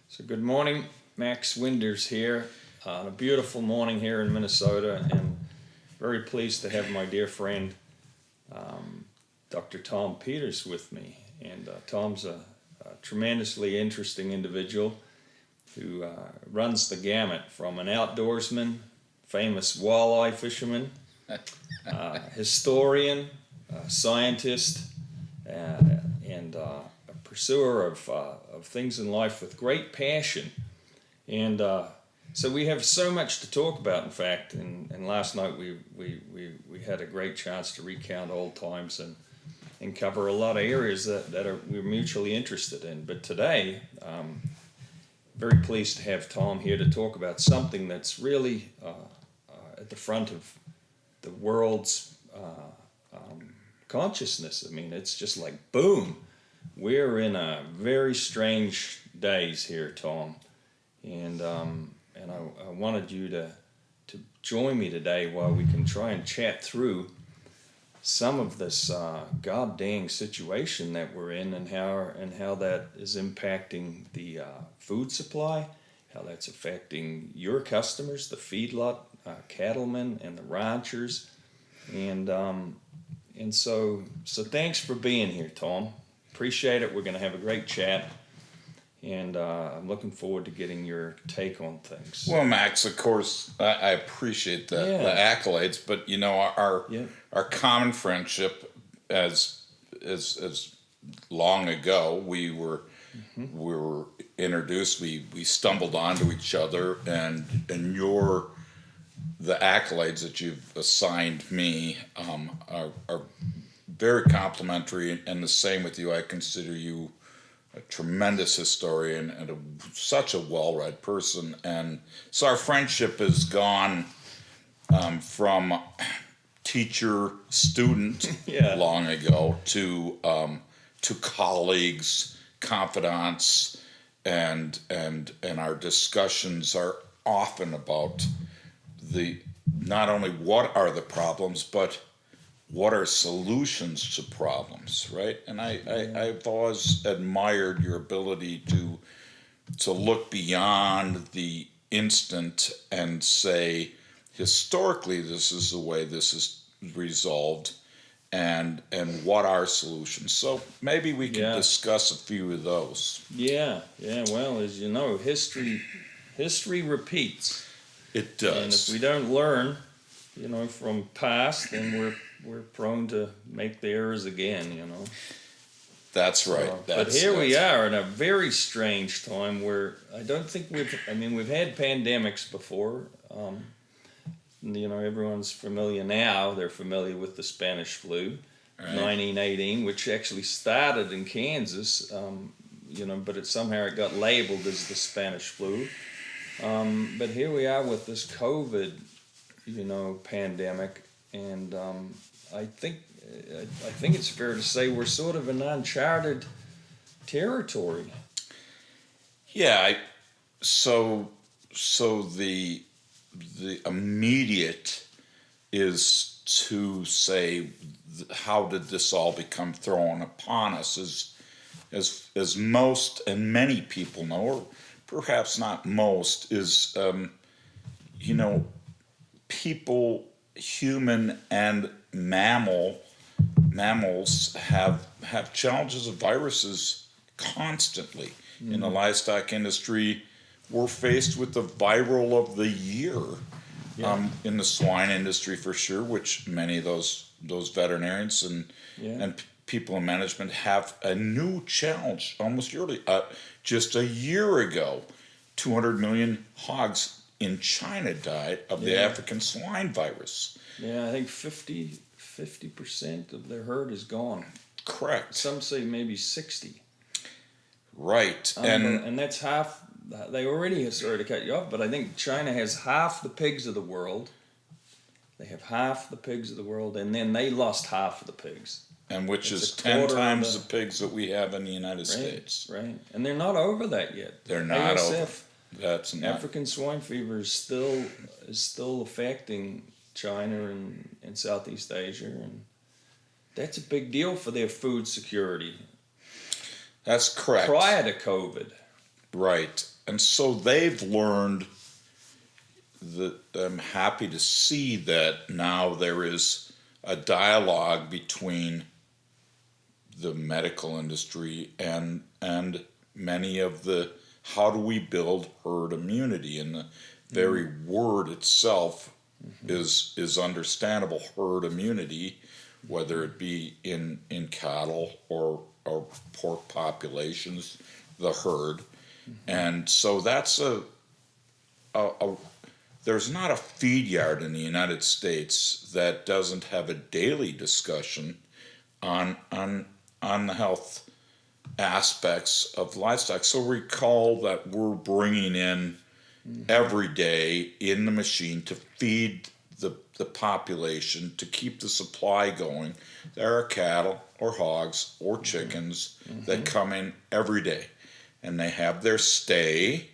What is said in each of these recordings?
So good morning, Max Winders here. On a beautiful morning here in Minnesota, and very pleased to have my dear friend, Dr. Tom Peters with me. And Tom's a tremendously interesting individual who runs the gamut from an outdoorsman, famous walleye fisherman, historian, scientist, and a pursuer of things in life with great passion. And so we have so much to talk about, in fact, and last night we had a great chance to recount old times and cover a lot of areas that we're mutually interested in. But today, very pleased to have Tom here to talk about something that's really at the front of the world's consciousness. I mean, it's just like, boom, we're in a very strange days here, Tom. And I wanted you to join me today while we can try and chat through some of this goddamn situation that we're in, and how that is impacting the food supply, how that's affecting your customers, the feedlot cattlemen and the ranchers, and so thanks for being here, Tom. Appreciate it. We're going to have a great chat. And I'm looking forward to getting your take on things. Well, Max, of course, I appreciate the accolades, but you know, our common friendship, as long ago we were introduced, we stumbled onto each other, and the accolades that you've assigned me are very complimentary, and the same with you. I consider you a tremendous historian and such a well-read person, and so our friendship has gone from teacher-student long ago to colleagues, confidants, and our discussions are often about not only what are the problems, but what are solutions to problems, right? And I've always admired your ability to look beyond the instant and say, historically, this is the way this is resolved, and what are solutions. So maybe we can discuss a few of those. Yeah. Well, as you know, history repeats. It does. And if we don't learn, from past, then we're prone to make the errors again, That's right. But here we are in a very strange time where I don't think we've had pandemics before. Everyone's familiar now. They're familiar with the Spanish flu, right. 1918, which actually started in Kansas, but it got labeled as the Spanish flu. But here we are with this COVID, pandemic, and I think it's fair to say we're sort of in uncharted territory. Yeah. So the immediate is to say, how did this all become thrown upon us? As most and many people know, or perhaps not most, is people, human and mammals have challenges of viruses constantly. Mm-hmm. In the livestock industry, we're faced with the viral of the year. In the swine industry, for sure, which many of those veterinarians and people in management have a new challenge almost yearly. Just a year ago, 200 million hogs in China died of the African swine virus. Yeah, I think 50% of their herd is gone. Correct. Some say maybe 60. Right. And that's half. They already, sorry to cut you off, but I think China has half the pigs of the world. They have half the pigs of the world, and then they lost half of the pigs. And which is 10 times the pigs that we have in the United States. Right. And they're not over that yet. They're not ASF, over. That's not. African swine fever is still affecting China and Southeast Asia, and that's a big deal for their food security. That's correct. Prior to COVID. Right. And so they've learned that I'm happy to see that now there is a dialogue between the medical industry and many of the how do we build herd immunity, and the very word itself is understandable, herd immunity, whether it be in cattle or pork populations, the herd. And so that's a there's not a feed yard in the United States that doesn't have a daily discussion on the health aspects of livestock. So recall that we're bringing in every day in the machine to feed the population, to keep the supply going. There are cattle or hogs or chickens that come in every day, and they have their stay.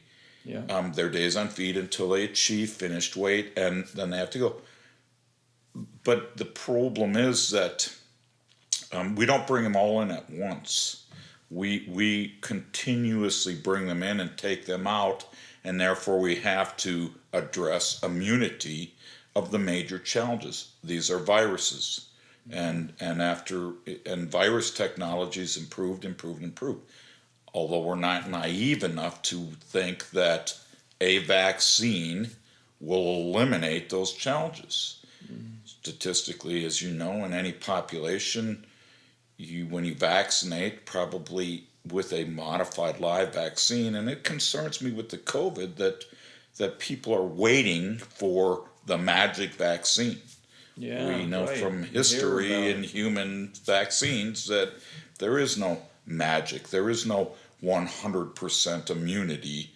Yeah. Their days on feed until they achieve finished weight, and then they have to go. But the problem is that we don't bring them all in at once. We continuously bring them in and take them out, and therefore we have to address immunity of the major challenges. These are viruses, and virus technologies improved. Although we're not naive enough to think that a vaccine will eliminate those challenges. Statistically, as you know, in any population, when you vaccinate, probably with a modified live vaccine, and it concerns me with the COVID that people are waiting for the magic vaccine. Yeah, We know right. from You hear history about in human vaccines that there is no magic. There is no 100% immunity.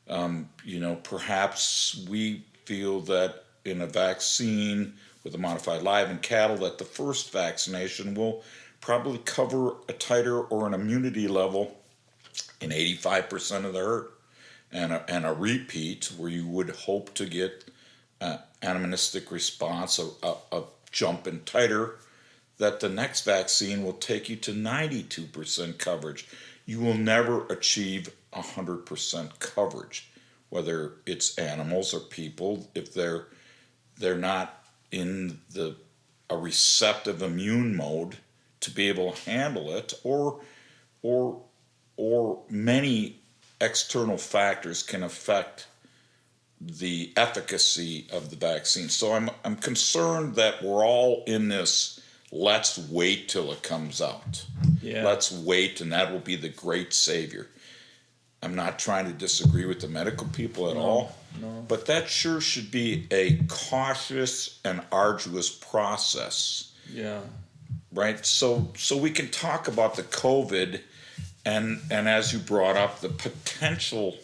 Perhaps we feel that in a vaccine with a modified live in cattle, that the first vaccination will probably cover a titer or an immunity level in 85% of the herd, and a repeat where you would hope to get anamnestic response, a jump in titer, that the next vaccine will take you to 92% coverage. You will never achieve 100% coverage, whether it's animals or people, if they're not in a receptive immune mode to be able to handle it, or many external factors can affect the efficacy of the vaccine. So I'm concerned that we're all in this, let's wait till it comes out. Yeah. Let's wait, and that will be the great savior. I'm not trying to disagree with the medical people at all, but that sure should be a cautious and arduous process. Yeah. Right? So we can talk about the COVID and as you brought up, the potential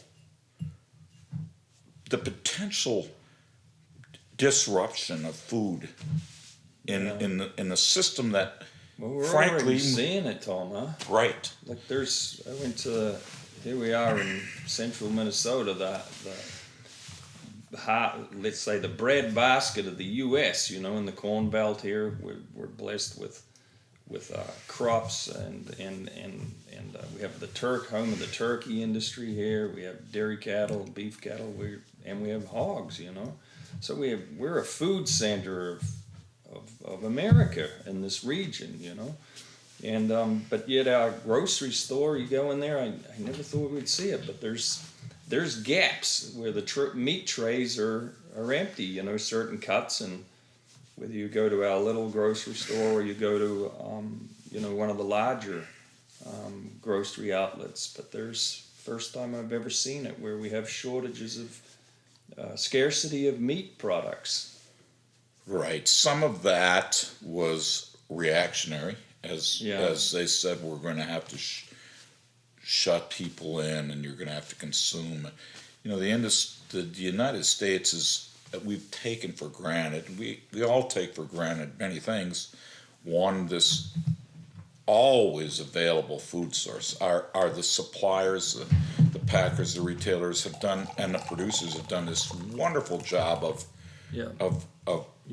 disruption of food in the system that, Well, we're frankly, already seeing it, Tom, huh? right. Like here we are in central Minnesota, let's say the bread basket of the U.S., in the Corn Belt here. We're blessed with crops and we have the home of the turkey industry here. We have dairy cattle, beef cattle, and we have hogs, So we're a food center of America in this region, And but yet our grocery store, you go in there, I never thought we'd see it, but there's gaps where the meat trays are empty, certain cuts, and whether you go to our little grocery store or you go to one of the larger grocery outlets, but there's first time I've ever seen it where we have shortages of scarcity of meat products. Right. Some of that was reactionary, as they said, we're going to have to shut people in, and you're going to have to consume. The United States is we've taken for granted. We all take for granted many things. One, this always available food source. Are the suppliers, the packers, the retailers have done, and the producers have done this wonderful job of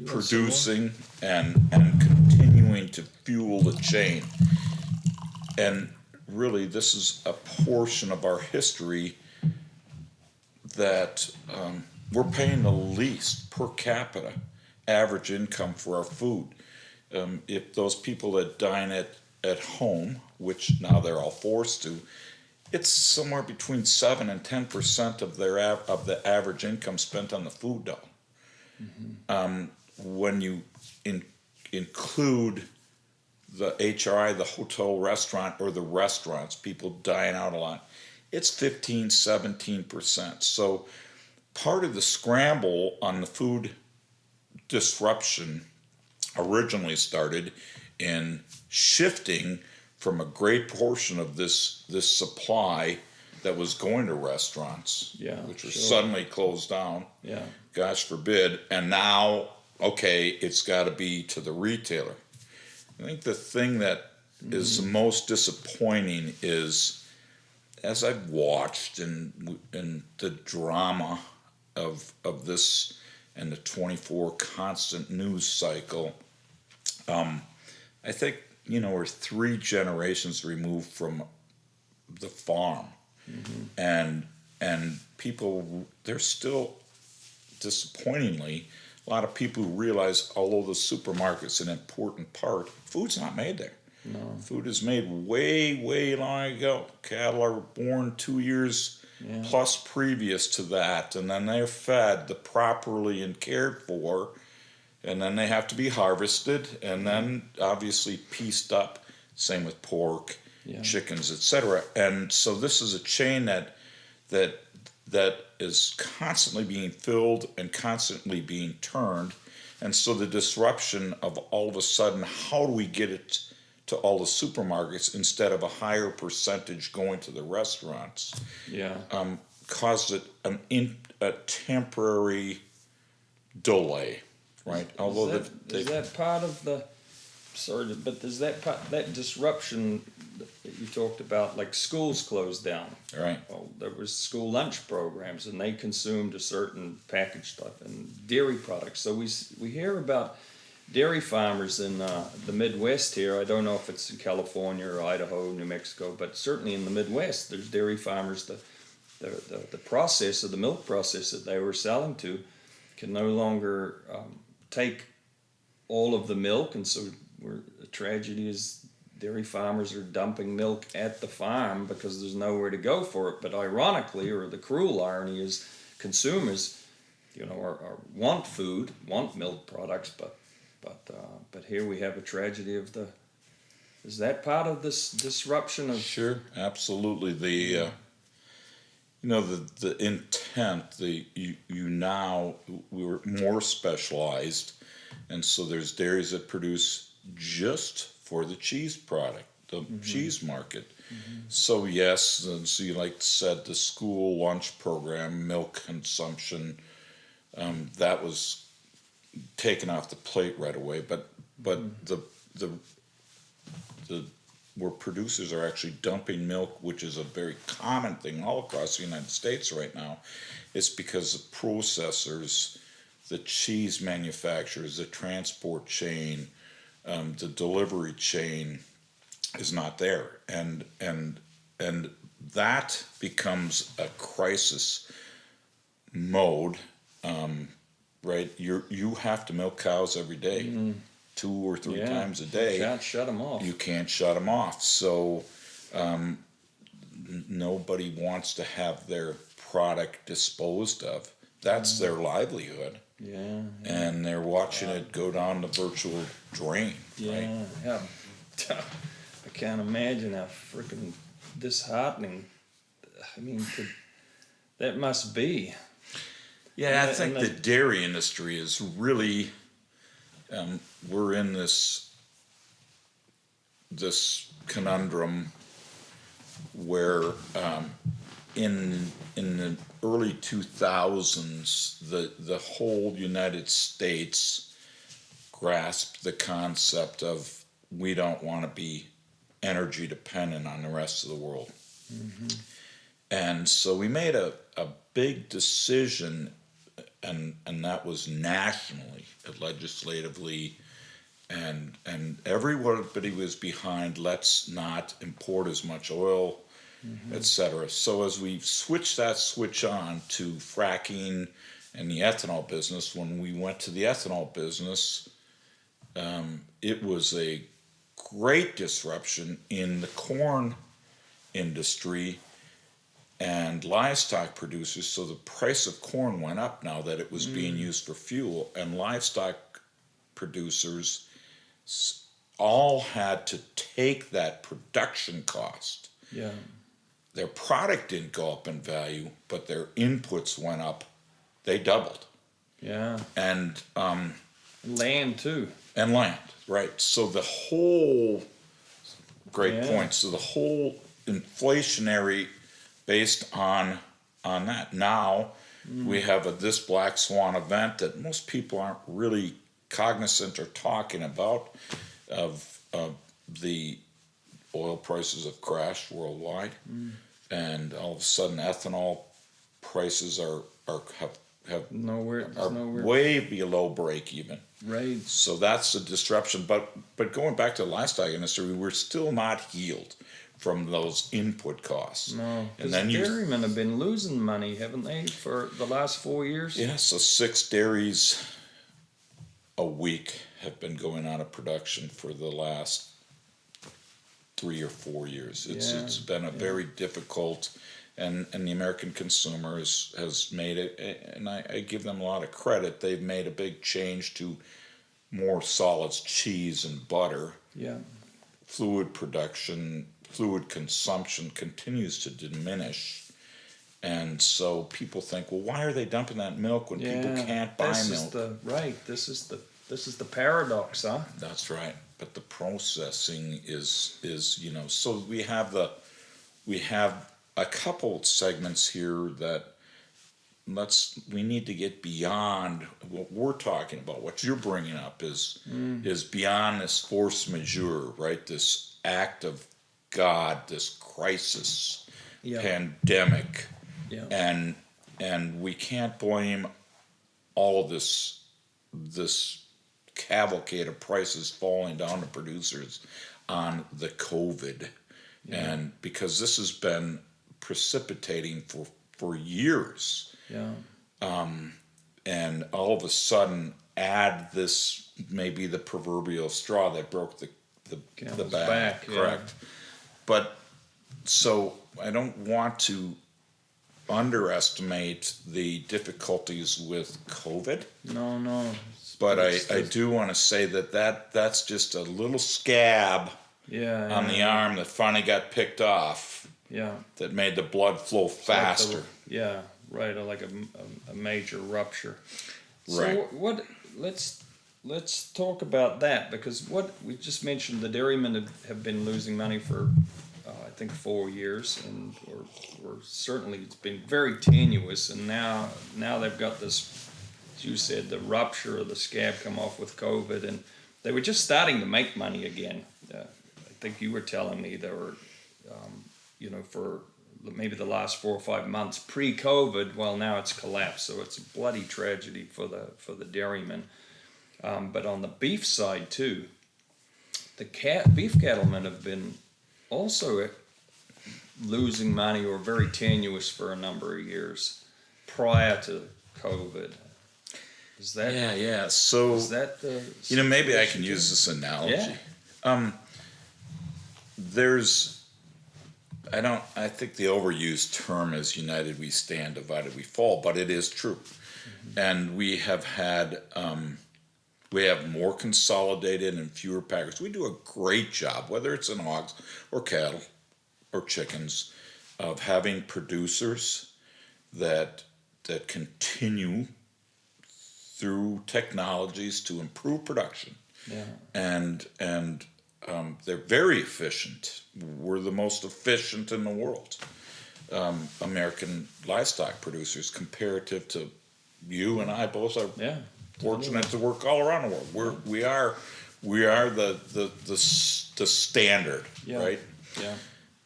producing and continuing to fuel the chain. And really, this is a portion of our history that we're paying the least per capita average income for our food. If those people that dine at home, which now they're all forced to, it's somewhere between 7 and 10% of of the average income spent on the food dollar. When you include the HRI, the hotel, restaurant, or the restaurants, people dine out a lot, it's 15, 17%. So part of the scramble on the food disruption originally started in shifting from a great portion of this supply that was going to restaurants, which were suddenly closed down. Yeah. Gosh forbid. And now, okay, it's got to be to the retailer. I think the thing that is the most disappointing is, as I've watched in the drama of this and the 24 constant news cycle, I think, we're 3 generations removed from the farm. And people, there's still, disappointingly, a lot of people who realize, although the supermarket's an important part, food's not made there. No. Food is made way, way long ago. Cattle are born 2 years plus previous to that, and then they're fed properly and cared for, and then they have to be harvested, and then obviously pieced up. Same with pork, chickens, etc. And so this is a chain that is constantly being filled and constantly being turned. And so the disruption of all of a sudden, how do we get it to all the supermarkets instead of a higher percentage going to the restaurants? Caused it a temporary delay, right? Although is that part of the that disruption that you talked about, like schools closed down, right? Well, there was school lunch programs, and they consumed a certain packaged stuff and dairy products. So we hear about dairy farmers in the Midwest here. I don't know if it's in California or Idaho, New Mexico, but certainly in the Midwest, there's dairy farmers. The process of the milk process that they were selling to can no longer take all of the milk, and so the tragedy is dairy farmers are dumping milk at the farm because there's nowhere to go for it. But ironically, or the cruel irony is, consumers, want food, want milk products, but here we have a tragedy of the. Is that part of this disruption of? Sure, absolutely. The the intent. We were more specialized, and so there's dairies that produce just for the cheese product, the cheese market. So yes, and so you like said, the school lunch program, milk consumption, that was taken off the plate right away. But the where producers are actually dumping milk, which is a very common thing all across the United States right now, it's because the processors, the cheese manufacturers, the transport chain, the delivery chain is not there, and that becomes a crisis mode, right? You have to milk cows every day, 2 or 3 times a day. You can't shut them off. You can't shut them off. So nobody wants to have their product disposed of. That's their livelihood. Yeah. And they're watching it go down the virtual drain. Yeah. Right? Yeah. I can't imagine how freaking disheartening. I mean, that must be. Yeah, I think the dairy industry is really. We're in this conundrum where in the early 2000s, the whole United States grasped the concept of we don't want to be energy dependent on the rest of the world. And so we made a big decision, and that was nationally, legislatively, and everybody was behind, let's not import as much oil, etc. So as we switched that switch on to fracking and the ethanol business, when we went to the ethanol business, it was a great disruption in the corn industry and livestock producers. So the price of corn went up now that it was being used for fuel, and livestock producers all had to take that production cost. Yeah. Their product didn't go up in value, but their inputs went up. They doubled. Yeah. And land too. and land, right? So the whole great Yeah. point. So the whole inflationary based on that. Now we have this black swan event that most people aren't really cognizant or talking about. Of the oil prices have crashed worldwide, and all of a sudden ethanol prices have Nowhere. are Nowhere. way below break even. Right. So that's a disruption. But going back to the livestock industry, we're still not healed from those input costs. No. And Because then dairymen have been losing money, haven't they, for the last 4 years? yeah, so 6 dairies a week have been going out of production for the last 3 or 4 years. It's been a very difficult, and the American consumer has made it, and I give them a lot of credit. They've made a big change to more solids, cheese and butter. Yeah. Fluid production, fluid consumption continues to diminish. And so people think, well, why are they dumping that milk when people can't buy milk? This is the paradox, huh? That's right. But the processing is so we have a couple segments here that we need to get beyond what we're talking about. What you're bringing up is beyond this force majeure, right? This act of God, this crisis, pandemic, and we can't blame all of this cavalcade of prices falling down to producers on the COVID, and because this has been precipitating for years. Yeah. And all of a sudden add this, maybe the proverbial straw that broke the back. Correct. But so I don't want to underestimate the difficulties with COVID. No. But I do want to say that's just a little scab on the arm that finally got picked off. Yeah. That made the blood flow faster. Like a major rupture. Right. So let's talk about that, because what we just mentioned, the dairymen have been losing money for I think 4 years, and or certainly it's been very tenuous, and now they've got this, as you said, the rupture of the scab come off with COVID, and they were just starting to make money again. I think you were telling me they were, for maybe the last 4 or 5 months pre-COVID. Well, now it's collapsed, so it's a bloody tragedy for the dairymen. But on the beef side too, the beef cattlemen have been also losing money or very tenuous for a number of years prior to COVID. Is that So is that the maybe I can use this analogy. I think the overused term is united we stand, divided we fall, but it is true. And we have more consolidated and fewer packers. We do a great job, whether it's in hogs or cattle or chickens, of having producers that continue through technologies to improve production. And they're very efficient. We're the most efficient in the world. American livestock producers, comparative to you and I both are fortunate to work all around the world. We are the standard, right? Yeah.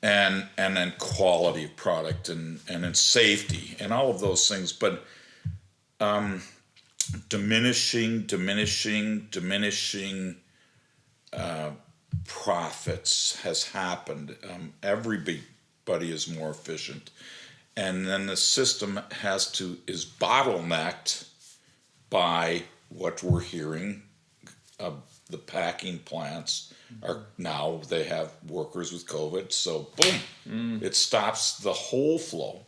And then quality of product and in safety and all of those things, but diminishing profits has happened. Everybody everybody is more efficient. And then the system is bottlenecked by what we're hearing. The packing plants are now, they have workers with COVID, so boom, it stops the whole flow.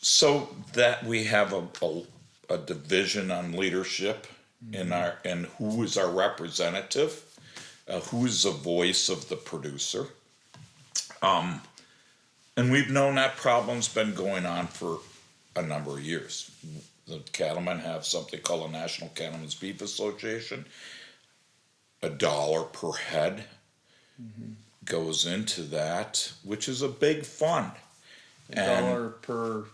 So that we have a division on leadership and who is our representative, who is the voice of the producer. And we've known that problem's been going on for a number of years. The cattlemen have something called the National Cattlemen's Beef Association. $1 per head goes into that, which is a big fund. $1 per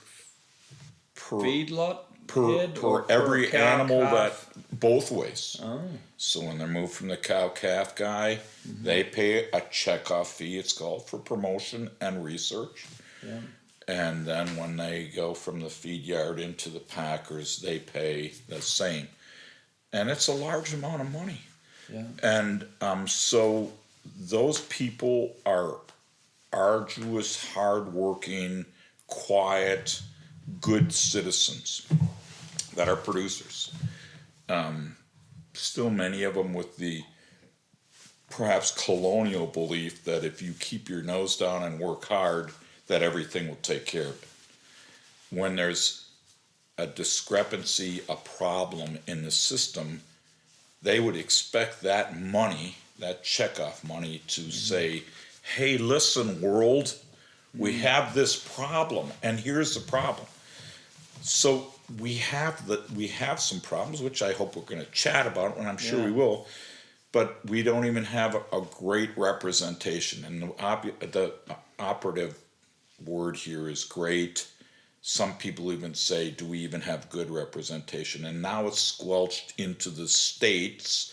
feedlot head per every per cow, animal calf? that both ways. Oh. So when they're moved from the cow calf guy, they pay a checkoff fee, it's called, for promotion and research. Yeah. And then when they go from the feed yard into the packers, they pay the same. And it's a large amount of money. Yeah. And so those people are arduous, hardworking, quiet, good citizens that are producers. Still many of them with the perhaps colonial belief that if you keep your nose down and work hard, that everything will take care of it. When there's a discrepancy, a problem in the system, they would expect that money, that checkoff money, to say, hey, listen, world, we have this problem, and here's the problem. So we have some problems, which I hope we're going to chat about, and I'm sure we will, but we don't even have a great representation. And the operative word here is great. Some people even say, do we even have good representation? And now it's squelched into the states,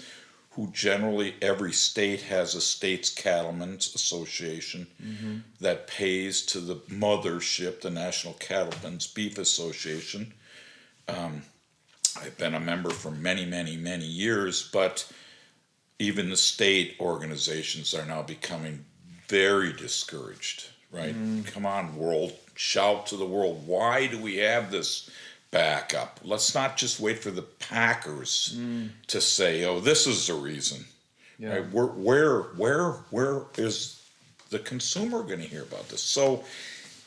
who generally, every state has a state's cattlemen's association that pays to the mothership, the National Cattlemen's Beef Association. I've been a member for many, many, many years, but even the state organizations are now becoming very discouraged, right? Come on, world. Shout to the world, why do we have this backup? Let's not just wait for the packers to say, oh, this is the reason. Right? Where is the consumer going to hear about this? So,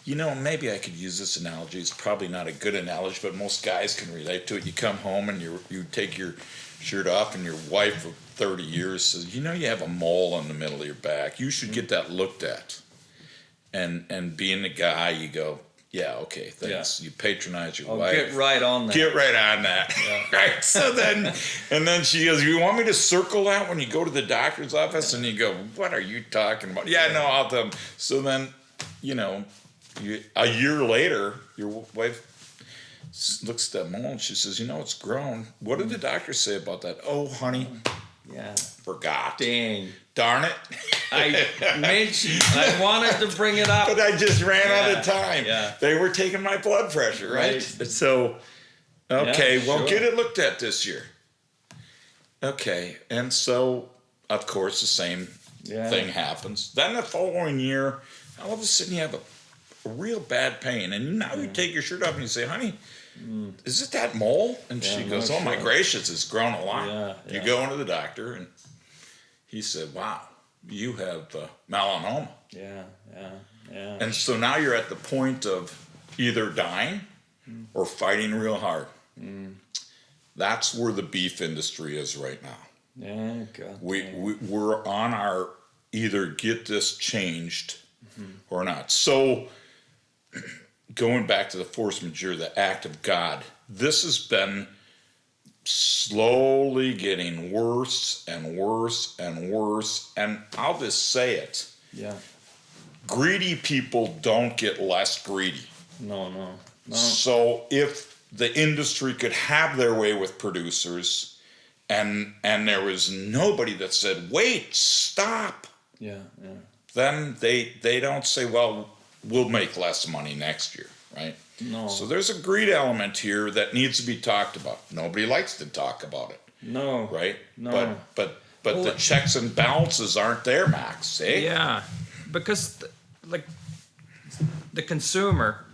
maybe I could use this analogy. It's probably not a good analogy, but most guys can relate to it. You come home and you take your shirt off, and your wife of 30 years says, you have a mole on the middle of your back. You should get that looked at. And being the guy, you go, yeah, okay, thanks. Yeah. You patronize your wife. Get right on that. Get right on that. Yeah. Right. So then she goes, you want me to circle that when you go to the doctor's office? And you go, what are you talking about? Yeah, no, I'll tell them. So then, a year later, your wife looks at that mole and she says, it's grown. What did the doctor say about that? Oh, honey. Yeah. Forgot. Dang. Darn it. I wanted to bring it up. But I just ran out of time. Yeah. They were taking my blood pressure, right? So, okay, well, get it looked at this year. Okay, and so, of course, the same thing happens. Then the following year, all of a sudden you have a real bad pain. And now you take your shirt off and you say, honey, is it that mole? And she goes, oh my gracious, it's grown a lot. Yeah. You go into the doctor and he said, wow, you have melanoma. Yeah. And so now you're at the point of either dying or fighting real hard. That's where the beef industry is right now. Yeah, God. We're on our either get this changed or not. So going back to the force majeure, the act of God, this has been slowly getting worse and worse and worse. And I'll just say it. Yeah. Greedy people don't get less greedy. No. So if the industry could have their way with producers and there was nobody that said, wait, stop. Yeah. Then they don't say, well, we'll make less money next year, right? No. So there's a greed element here that needs to be talked about. Nobody likes to talk about it. No. Right? No. But the checks and balances aren't there, Max, eh? Yeah, because the consumer,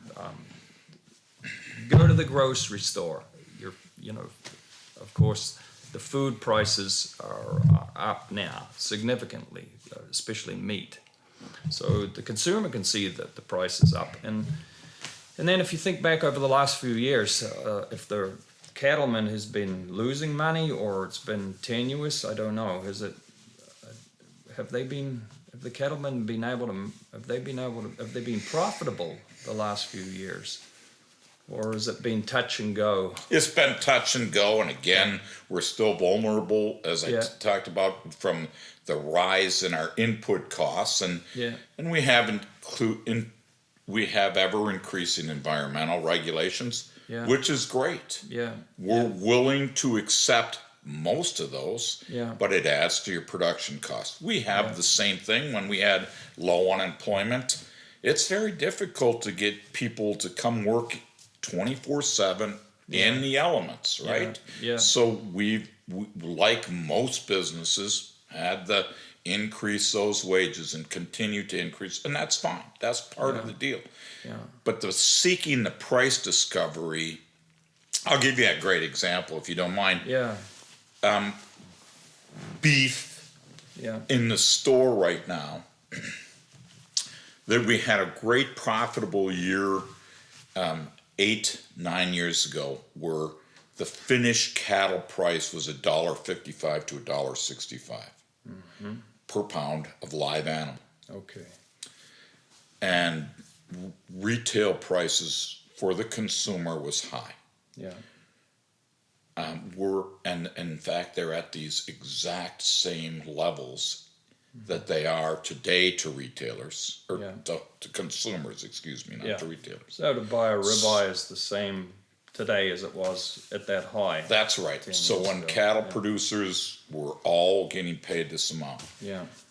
go to the grocery store. Of course, the food prices are up now significantly, especially meat. So the consumer can see that the price is up. And then if you think back over the last few years, if the cattleman has been losing money or it's been tenuous, I don't know. Have the cattlemen been profitable the last few years? Or has it been touch and go? It's been touch and go, and again, we're still vulnerable, as I talked about, from the rise in our input costs, and we have ever increasing environmental regulations, which is great. We're willing to accept most of those, but it adds to your production cost. We have the same thing when we had low unemployment. It's very difficult to get people to come work 24/7 in the elements, right? So we, like most businesses, had to increase those wages and continue to increase, and that's fine. That's part of the deal. But seeking the price discovery, I'll give you a great example if you don't mind. Beef in the store right now, that we had a great profitable year 8-9 years ago, where the finished cattle price was $1.55 to $1.65 per pound of live animal. And retail prices for the consumer was high. And in fact, they're at these exact same levels that they are today to retailers, or to consumers, excuse me, not to retailers. So to buy a ribeye is the same today as it was at that high. That's right. So when cattle producers were all getting paid this amount,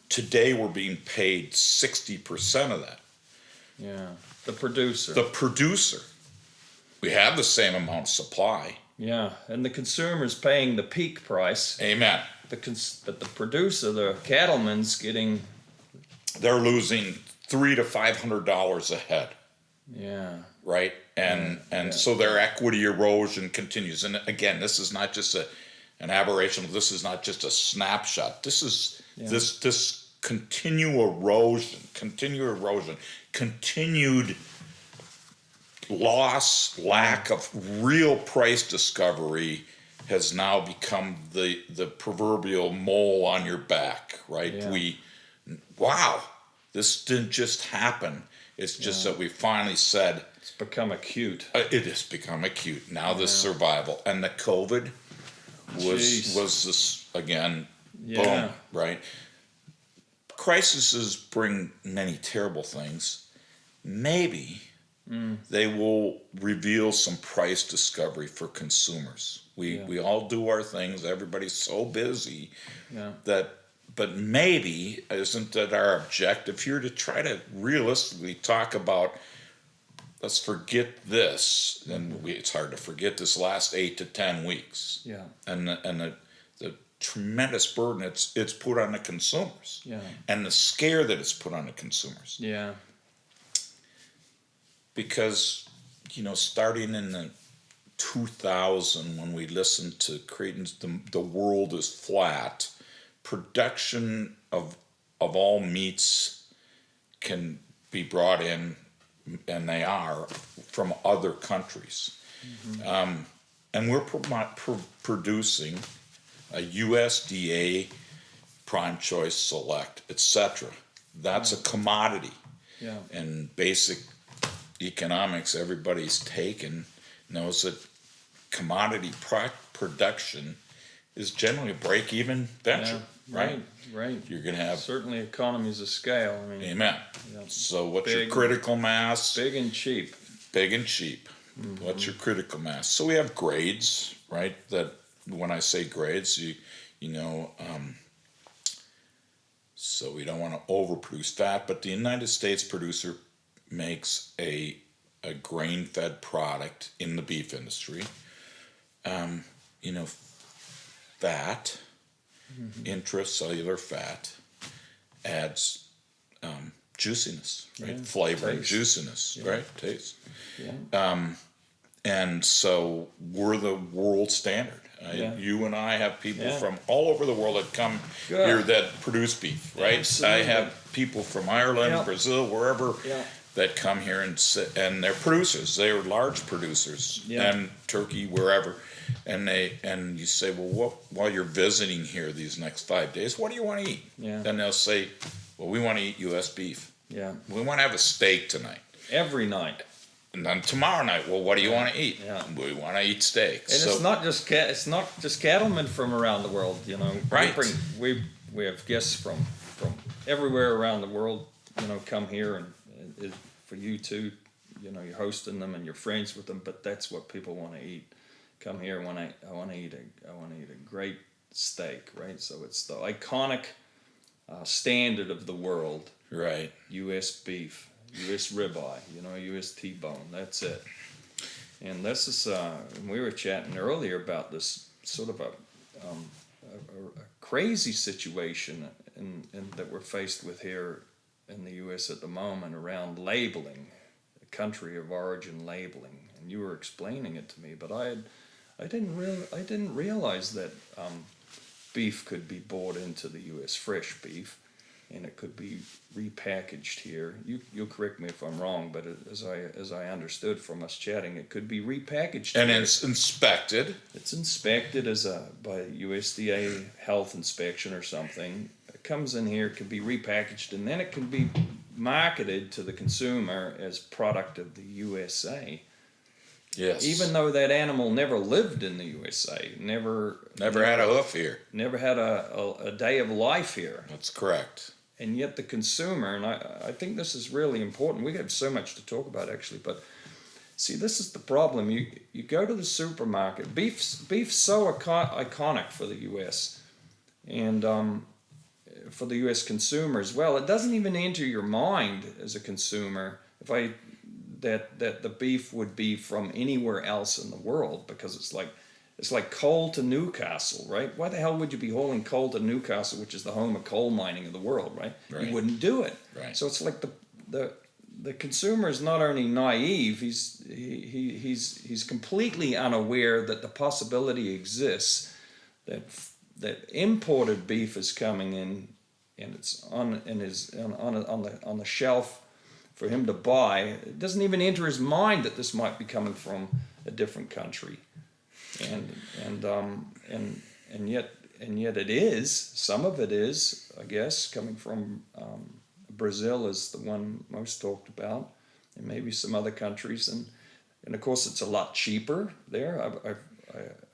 today we're being paid 60% of that. The producer. The producer. We have the same amount of supply. And the consumer's paying the peak price. Amen. But the producer, the cattleman's getting... They're losing $300 to $500 a head. Right? And so their equity erosion continues. And again, this is not just an aberration. This is not just a snapshot. This is this continued erosion, continued loss, lack of real price discovery has now become the proverbial mole on your back, right? This didn't just happen. It's just that we finally said... It's become acute. It has become acute. Now this survival. And the COVID was this, again, boom, right? Crises bring many terrible things. Maybe they will reveal some price discovery for consumers. We all do our things. Everybody's so busy but maybe isn't that our objective here to try to realistically talk about, let's forget this, and it's hard to forget this last 8 to 10 weeks. And the tremendous burden it's put on the consumers. And the scare that it's put on the consumers. Because, starting in the 2000, when we listened to Creighton's The World is Flat, production of all meats can be brought in, and they are, from other countries. And we're producing a USDA Prime Choice Select, etc. That's a commodity. And basic economics, everybody's taken, knows that commodity production is generally a break-even venture, right? You're going to have... Certainly economies of scale. Amen. So what's your critical mass? Big and cheap. What's your critical mass? So we have grades, right? That when I say grades, so we don't want to overproduce fat, but the United States producer makes a grain-fed product in the beef industry. Fat, intracellular fat, adds juiciness, right? Yeah, Flavor and taste. juiciness, Yeah. right? Taste. Yeah. And so we're the world standard. Yeah. You and I have people Yeah. from all over the world that come Good. here that produce beef, right? Absolutely. I have people from Ireland, Yeah. Brazil, wherever, Yeah. that come here and they're producers. They're large producers, Yeah. and Turkey, wherever. And you say, well, while you're visiting here these next 5 days, what do you want to eat? Yeah. Then they'll say, well, we want to eat U.S. beef. Yeah. We want to have a steak tonight. Every night. And then tomorrow night, well, what do you want to eat? Yeah. We want to eat steak. And it's not just cattlemen from around the world, Right. We have guests from everywhere around the world, come here and for you too, you're hosting them and you're friends with them, but that's what people want to eat. Come here when I want to eat a great steak, right? So it's the iconic standard of the world. Right. U.S. beef, U.S. ribeye, U.S. T-bone. That's it. And this is we were chatting earlier about this sort of a crazy situation that we're faced with here in the U.S. at the moment around labeling, country of origin labeling. And you were explaining it to me, but I didn't realize that beef could be bought into the U.S. fresh beef, and it could be repackaged here. You'll correct me if I'm wrong, but as I understood from us chatting, it could be repackaged. And here. it's inspected. It's inspected by USDA health inspection or something. It comes in here, it can be repackaged, and then it can be marketed to the consumer as product of the USA. Yes. Even though that animal never lived in the USA, never Never had a hoof here. never had a day of life here. That's correct. And yet the consumer, and I think this is really important. We have so much to talk about actually, but see, this is the problem. You go to the supermarket. Beef's so iconic for the U.S. and for the U.S. consumer as well. It doesn't even enter your mind as a consumer that the beef would be from anywhere else in the world, because it's like coal to Newcastle, right? Why the hell would you be hauling coal to Newcastle, which is the home of coal mining of the world, right? Right. You wouldn't do it. Right. So it's like the consumer is not only naive, he's completely unaware that the possibility exists that imported beef is coming in and it's on the shelf for him to buy. It doesn't even enter his mind that this might be coming from a different country. And yet it is. Some of it is, I guess, coming from Brazil is the one most talked about, and maybe some other countries, and of course it's a lot cheaper there.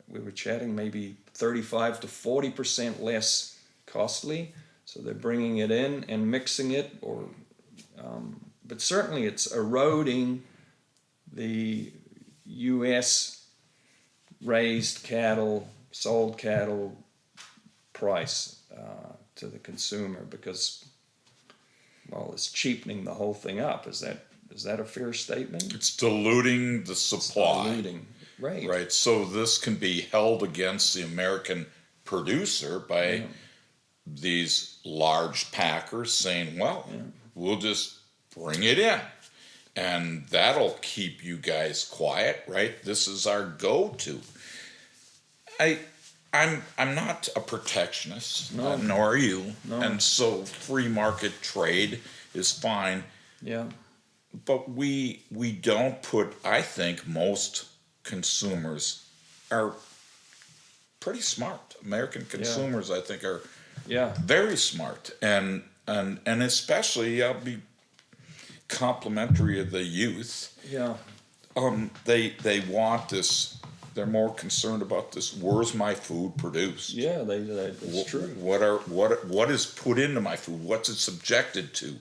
We were chatting, maybe 35 to 40% less costly. So they're bringing it in and mixing it, but certainly it's eroding the U.S. raised cattle, sold cattle price to the consumer, because, well, it's cheapening the whole thing up. Is that a fair statement? It's diluting the supply. It's diluting, right? Right. So this can be held against the American producer by these large packers saying, well, we'll just bring it in, and that'll keep you guys quiet, right? This is our go-to. I'm not a protectionist, nor are you, and so free market trade is fine. Yeah. But we don't put. I think most consumers are pretty smart. American consumers, I think, are very smart, and especially I'll be complimentary of the youth. Yeah. They want this. They're more concerned about this. Where's my food produced? Yeah, that's true. What is put into my food? What's it subjected to?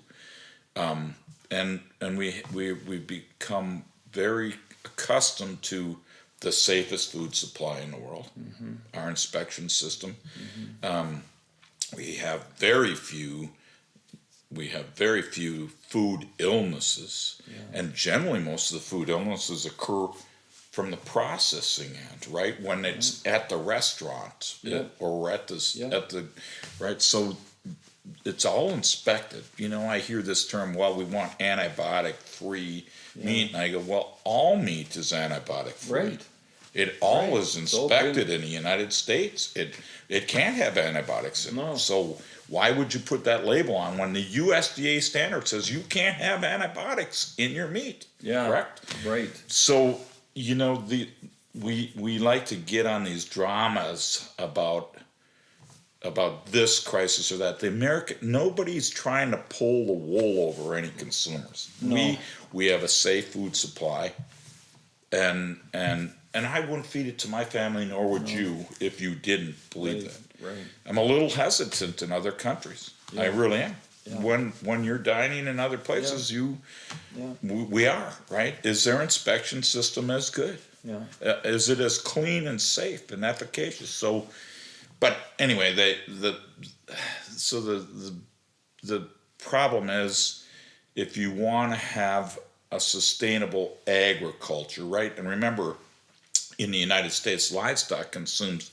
And we become very accustomed to the safest food supply in the world. Mm-hmm. Our inspection system. Mm-hmm. We have very few food illnesses, and generally most of the food illnesses occur from the processing end, right? When it's at the restaurant or at the right. So it's all inspected. You know, I hear this term, well, we want antibiotic-free meat, and I go, well, all meat is antibiotic-free. Right. It all Right. is inspected in the United States. It can't have antibiotics in No. it. So why would you put that label on when the USDA standard says you can't have antibiotics in your meat? Yeah. Correct? Right. So, you know, we like to get on these dramas about this crisis or that. Nobody's trying to pull the wool over any consumers. No. We have a safe food supply, and I wouldn't feed it to my family, nor would you if you didn't believe that. Right. I'm a little hesitant in other countries. I really am. Yeah. When you're dining in other places, we are, right? Is their inspection system as good? Yeah. Is it as clean and safe and efficacious? So, but anyway, the problem is, if you want to have a sustainable agriculture, right? And remember, in the United States, livestock consumes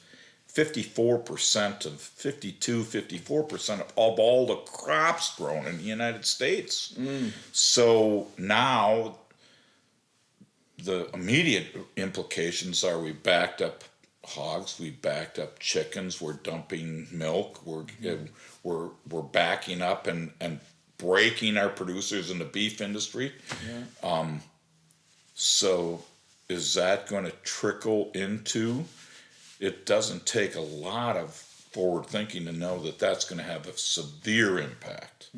54% of all the crops grown in the United States. So now the immediate implications are we backed up hogs, we backed up chickens, we're dumping milk, we're backing up and breaking our producers in the beef industry. So is that going to trickle into? It doesn't take a lot of forward thinking to know that that's going to have a severe impact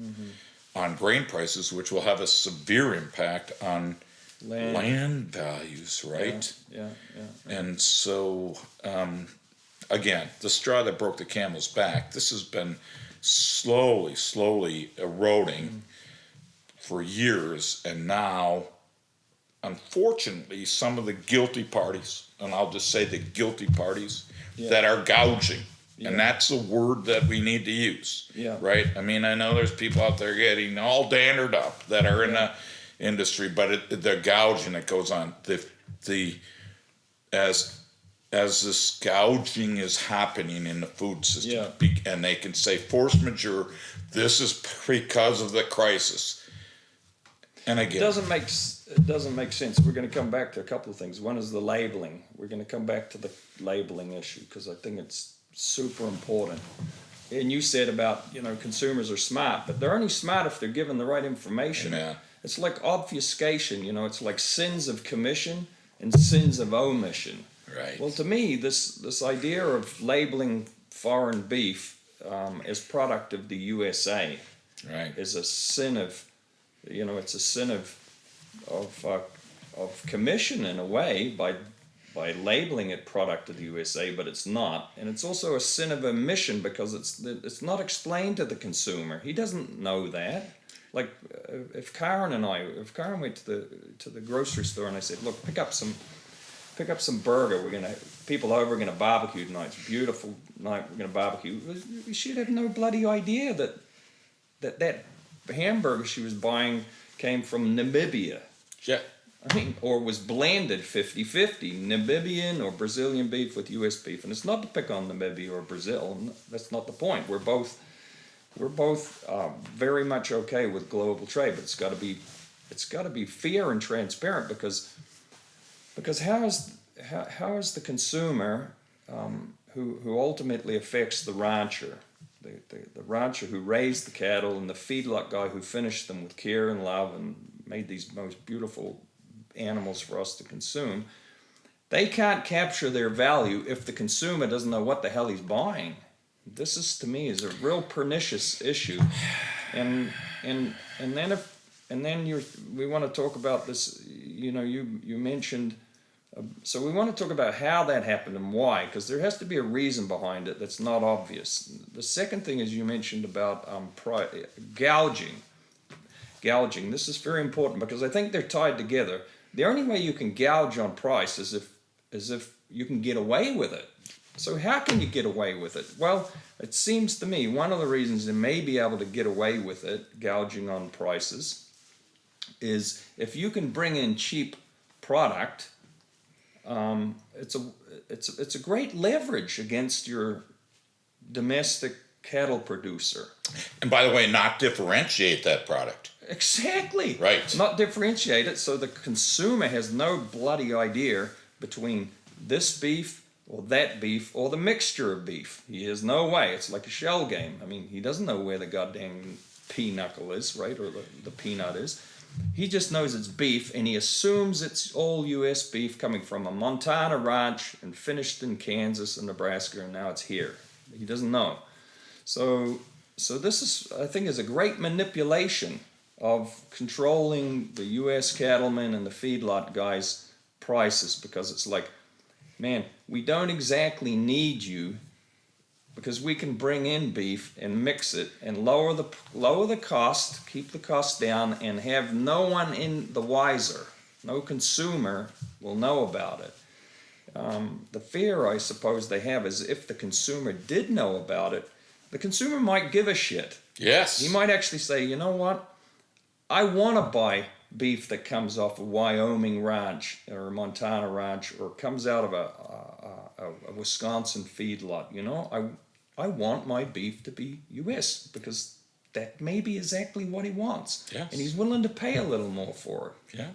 on grain prices, which will have a severe impact on land values, right? Yeah. And so, again, the straw that broke the camel's back, this has been slowly eroding for years, and now, unfortunately, some of the guilty parties, and I'll just say the guilty parties, that are gouging. And that's the word that we need to use, right? I mean, I know there's people out there getting all dandered up that are in the industry, but the gouging that goes on, as this gouging is happening in the food system, and they can say force majeure, this is because of the crisis. And again, it doesn't make sense. We're going to come back to a couple of things. One is the labeling. We're going to come back to the labeling issue because I think it's super important. And you said about, consumers are smart, but they're only smart if they're given the right information. Yeah. It's like obfuscation, it's like sins of commission and sins of omission. Right. Well, to me, this idea of labeling foreign beef as product of the USA is a sin of, it's a sin of commission in a way by labeling it product of the USA, but it's not. And it's also a sin of omission because it's not explained to the consumer. He doesn't know that. Like if Karen went to the grocery store and I said, look, pick up some burger. People over are gonna barbecue tonight. It's a beautiful night. We're gonna barbecue. She'd have no bloody idea that hamburger she was buying came from Namibia. Yeah. I mean, or was blended 50-50, Namibian or Brazilian beef with U.S. beef. And it's not to pick on Namibia or Brazil. That's not the point. We're both very much okay with global trade, but it's got to be fair and transparent because how is the consumer who ultimately affects the rancher, the rancher who raised the cattle and the feedlot guy who finished them with care and love and made these most beautiful animals for us to consume, they can't capture their value if the consumer doesn't know what the hell he's buying. This is, to me, is a real pernicious issue, and then we want to talk about this. You mentioned, so we want to talk about how that happened and why, because there has to be a reason behind it that's not obvious. The second thing is you mentioned about gouging. This is very important because I think they're tied together. The only way you can gouge on price is if you can get away with it. So how can you get away with it? Well, it seems to me one of the reasons they may be able to get away with it, gouging on prices, is if you can bring in cheap product. It's a great leverage against your domestic cattle producer. And by the way, not differentiate that product. Exactly. Right. Not differentiate it so the consumer has no bloody idea between this beef or that beef or the mixture of beef. He has no way. It's like a shell game. I mean, he doesn't know where the goddamn pinochle is, right? Or the peanut is. He just knows it's beef, and he assumes it's all U.S. beef coming from a Montana ranch and finished in Kansas and Nebraska, and now it's here. He doesn't know. So this is, I think, is a great manipulation of controlling the U.S. cattlemen and the feedlot guys' prices, because it's like, man, we don't exactly need you because we can bring in beef and mix it and lower the cost, keep the cost down, and have no one in the wiser. No consumer will know about it. The fear, I suppose, they have is if the consumer did know about it, the consumer might give a shit. Yes. He might actually say, you know what? I want to buy beef that comes off a Wyoming ranch or a Montana ranch or comes out of a Wisconsin feedlot. You know, I want my beef to be U.S. because that may be exactly what he wants. Yes. And he's willing to pay a little more for it. Yeah.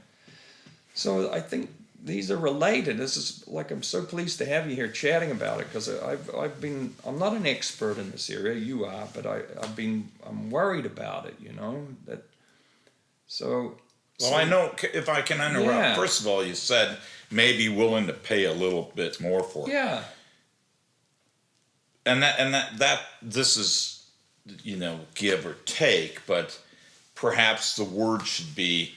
So I think these are related. This is like, I'm so pleased to have you here chatting about it, because I'm not an expert in this area. You are, but I'm worried about it, you know, Well, I know, if I can interrupt, Yeah. First of all, you said maybe willing to pay a little bit more for it. Yeah. And that this is, you know, give or take, but perhaps the word should be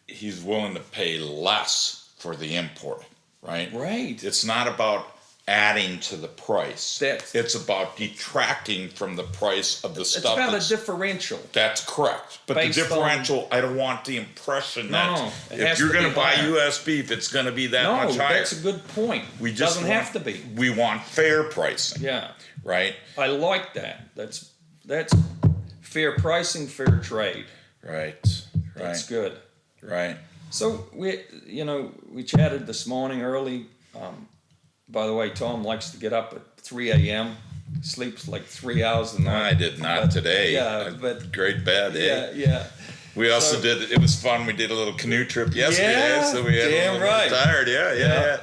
he's willing to pay less for the import, right? Right. It's not about adding to the price. It's about detracting from the price of the stuff. It's about a differential. That's correct. But the differential, I don't want the impression that if you're going to buy U.S. beef, it's going to be that much higher. No, that's a good point. We just doesn't have to be. We want fair pricing. Yeah. Right? I like that. That's fair pricing, fair trade. Right. That's good. Right. So we chatted this morning early. By the way, Tom likes to get up at 3 a.m. Sleeps like 3 hours a night. I did not today. Yeah, but great bad day. Yeah. We also did. It was fun. We did a little canoe trip yesterday, Yeah, so we had damn a little right. tired. Yeah.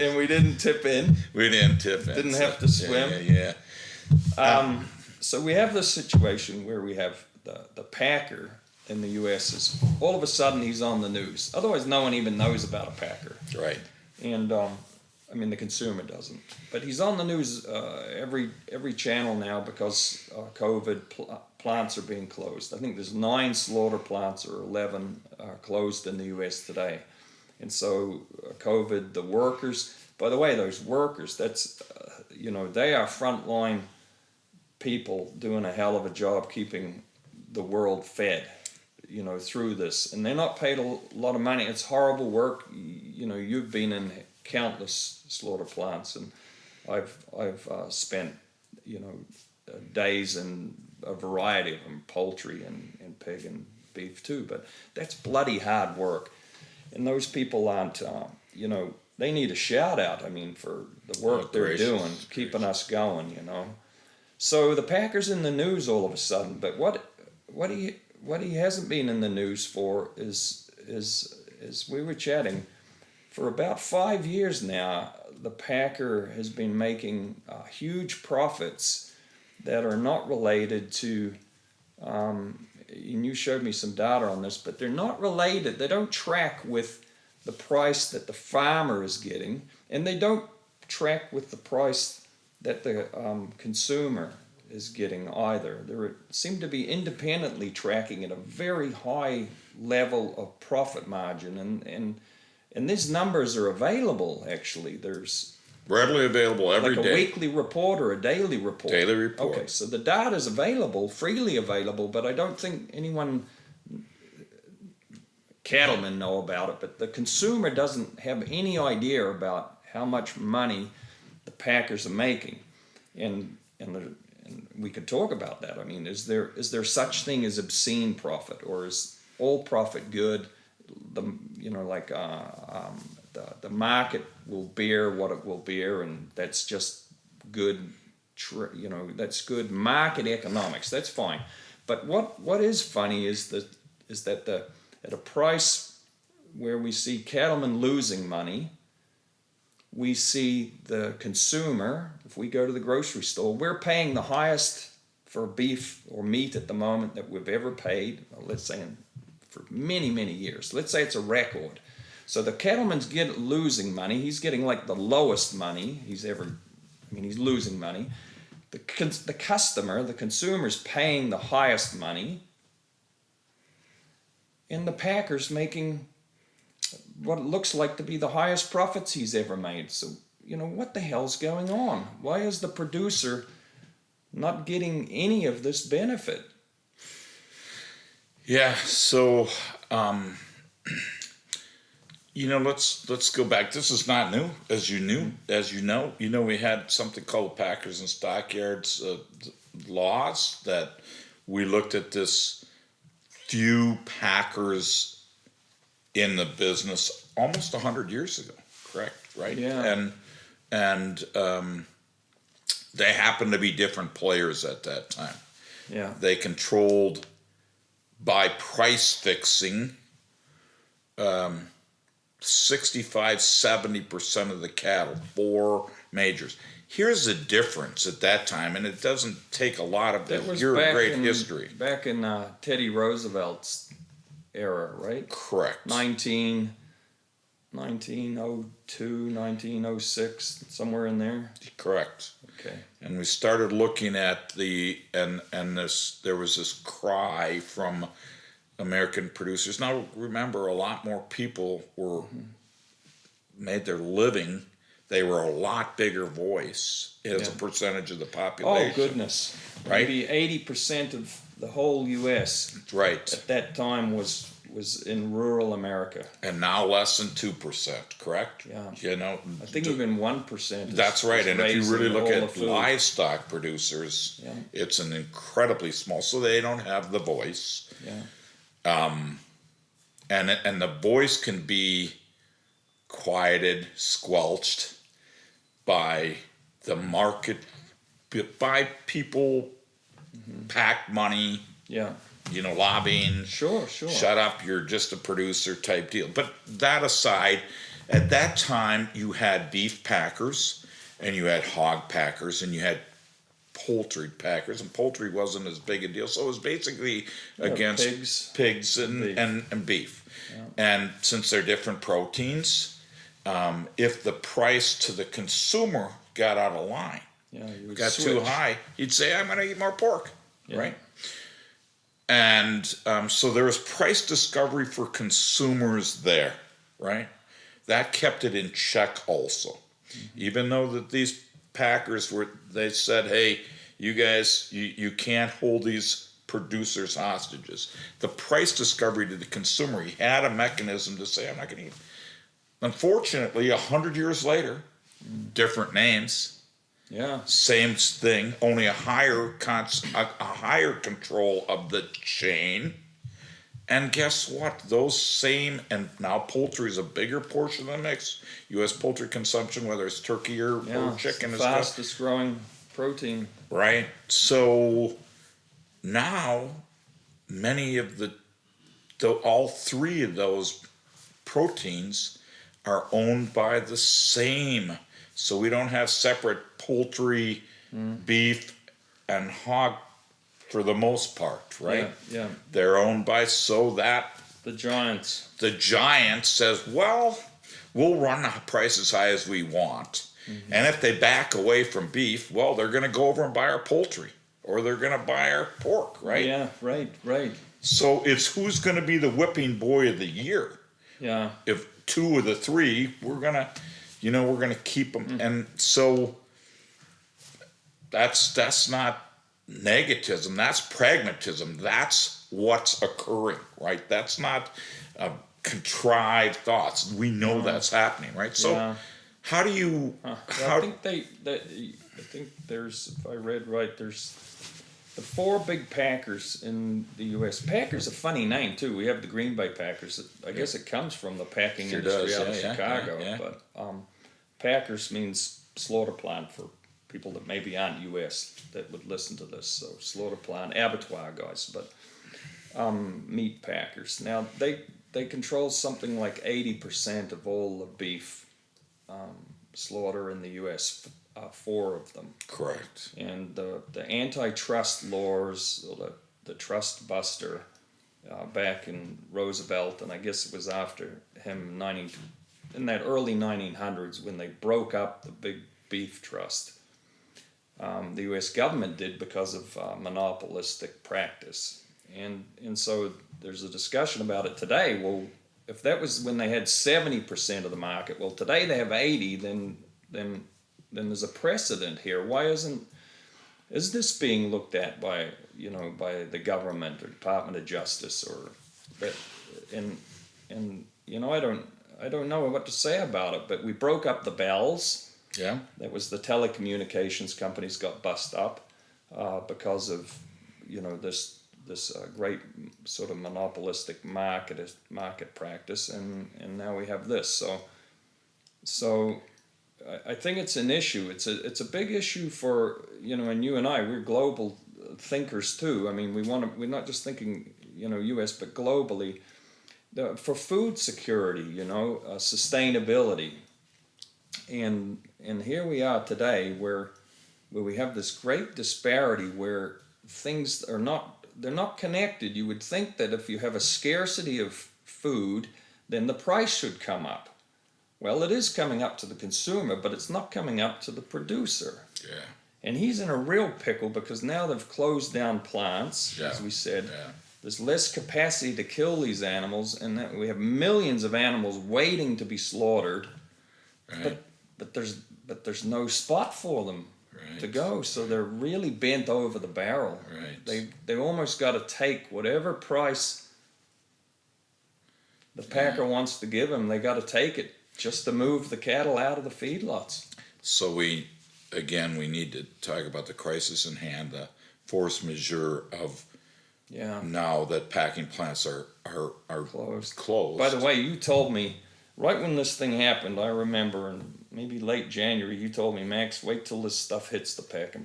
And we didn't tip in. We didn't tip in. Didn't have to swim. Yeah. So we have this situation where we have the packer in the U.S. is all of a sudden he's on the news. Otherwise, no one even knows about a packer. Right. And I mean, the consumer doesn't. But he's on the news every channel now because COVID plants are being closed. I think there's 9 slaughter plants or 11 closed in the U.S. today. And so COVID, the workers, by the way, those workers, that's, they are frontline people doing a hell of a job keeping the world fed, through this. And they're not paid a lot of money. It's horrible work. You've been in countless slaughter plants, and I've spent days in a variety of them, poultry and pig and beef too. But that's bloody hard work, and those people aren't they need a shout out. I mean, for the work they're doing, keeping us going. So the Packers in the news all of a sudden, but what he hasn't been in the news for is we were chatting. For about 5 years now, the packer has been making huge profits that are not related to, and you showed me some data on this, but they're not related. They don't track with the price that the farmer is getting, and they don't track with the price that the consumer is getting either. They seem to be independently tracking at a very high level of profit margin, and these numbers are available, actually. There's readily available every day. Like a weekly report or a daily report. Daily report. Okay, so the data is available, freely available, but I don't think cattlemen know about it, but the consumer doesn't have any idea about how much money the packers are making. And we could talk about that. I mean, is there such thing as obscene profit, or is all profit good? The market will bear what it will bear, and that's just good that's good market economics. That's fine. But what is funny is that at a price where we see cattlemen losing money, we see the consumer, if we go to the grocery store, we're paying the highest for beef or meat at the moment that we've ever paid, let's say for many, many years. Let's say it's a record. So the cattleman's losing money. He's getting like the lowest money he's losing money. The customer, the consumer's paying the highest money. And the packer's making what it looks like to be the highest profits he's ever made. So, what the hell's going on? Why is the producer not getting any of this benefit? Yeah, so let's go back. This is not new, as you know. We had something called Packers and Stockyards laws that we looked at this few packers in the business almost 100 years ago, correct? Right? Yeah. And they happened to be different players at that time. Yeah. They controlled by price fixing 65-70% of the cattle, 4 majors. Here's the difference at that time, and it doesn't take a lot of your great history. Back in Teddy Roosevelt's era, right? Correct. 1902, 1906, somewhere in there. Correct. Okay. And we started looking at there was this cry from American producers. Now remember, a lot more people made their living. They were a lot bigger voice as a percentage of the population. Oh goodness! Right? Maybe 80% of the whole U.S. right at that time was in rural America. And now less than 2%. Correct? Yeah. I think even 1%. That's right. And if you really look at food. livestock producers, it's an incredibly small. So they don't have the voice. Yeah. And the voice can be quieted, squelched by the market, by people, pack money, lobbying. Sure. Shut up, you're just a producer type deal. But that aside, at that time you had beef packers and you had hog packers and you had poultry packers, and poultry wasn't as big a deal. So it was basically against pigs and beef. Yeah. And since they're different proteins, if the price to the consumer got out of line, got too high, he'd say, I'm going to eat more pork, right? And so there was price discovery for consumers there, right? That kept it in check also. Even though that these packers they said, hey, you guys, you can't hold these producers hostages. The price discovery to the consumer, he had a mechanism to say, I'm not going to eat. Unfortunately, 100 years later, different names, same thing, only a higher control of the chain. And guess what? Those same, and now poultry is a bigger portion of the mix. U.S. poultry consumption, whether it's turkey or chicken, is the fastest growing protein. Right. So now, many of all 3 of those proteins are owned by the same. So we don't have separate poultry, beef, and hog for the most part, right? Yeah. They're owned by the giants. The giant says, well, we'll run the price as high as we want. And if they back away from beef, well, they're going to go over and buy our poultry, or they're going to buy our pork, right? Yeah, right. So it's who's going to be the whipping boy of the year. Yeah. If 2 of the 3, we're going to keep them. And so that's not negativism, that's pragmatism. That's what's occurring, right? That's not contrived thoughts. We know that's happening, right? So how do you... I think there's, if I read right, there's the 4 big packers in the U.S. Packers a funny name too. We have the Green Bay Packers. I guess it comes from the packing industry out of Chicago. But Packers means slaughter plant for people that maybe aren't U.S. that would listen to this. So slaughter plant, abattoir guys, but meat packers. Now they control something like 80% of all the beef slaughter in the U.S. 4 of them. Correct. And the antitrust laws, or the trust buster, back in Roosevelt, and I guess it was after him, in that early 1900s when they broke up the big beef trust. The U.S. government did because of monopolistic practice, and so there's a discussion about it today. Well, if that was when they had 70% of the market, well, today they have 80. Then there's a precedent here. Why is this being looked at by the government or Department of Justice or that? And I don't know what to say about it. But we broke up the bells. Yeah. That was the telecommunications companies got bust up because of this great sort of monopolistic market practice, and now we have this. So I think it's an issue. It's a big issue for and you and I, we're global thinkers too. I mean, we're not just thinking U.S. but globally for food security, sustainability. And here we are today where we have this great disparity where things they're not connected. You would think that if you have a scarcity of food, then the price should come up. Well, it is coming up to the consumer, but it's not coming up to the producer. Yeah. And he's in a real pickle because now they've closed down plants, as we said. Yeah. There's less capacity to kill these animals, and we have millions of animals waiting to be slaughtered. Right. But there's no spot for them to go, so they're really bent over the barrel. Right. They almost got to take whatever price the packer wants to give them. They got to take it just to move the cattle out of the feedlots. So we need to talk about the crisis in hand, the force majeure of now that packing plants are closed. By the way, you told me right when this thing happened, I remember in maybe late January, you told me, Max, wait till this stuff hits the packer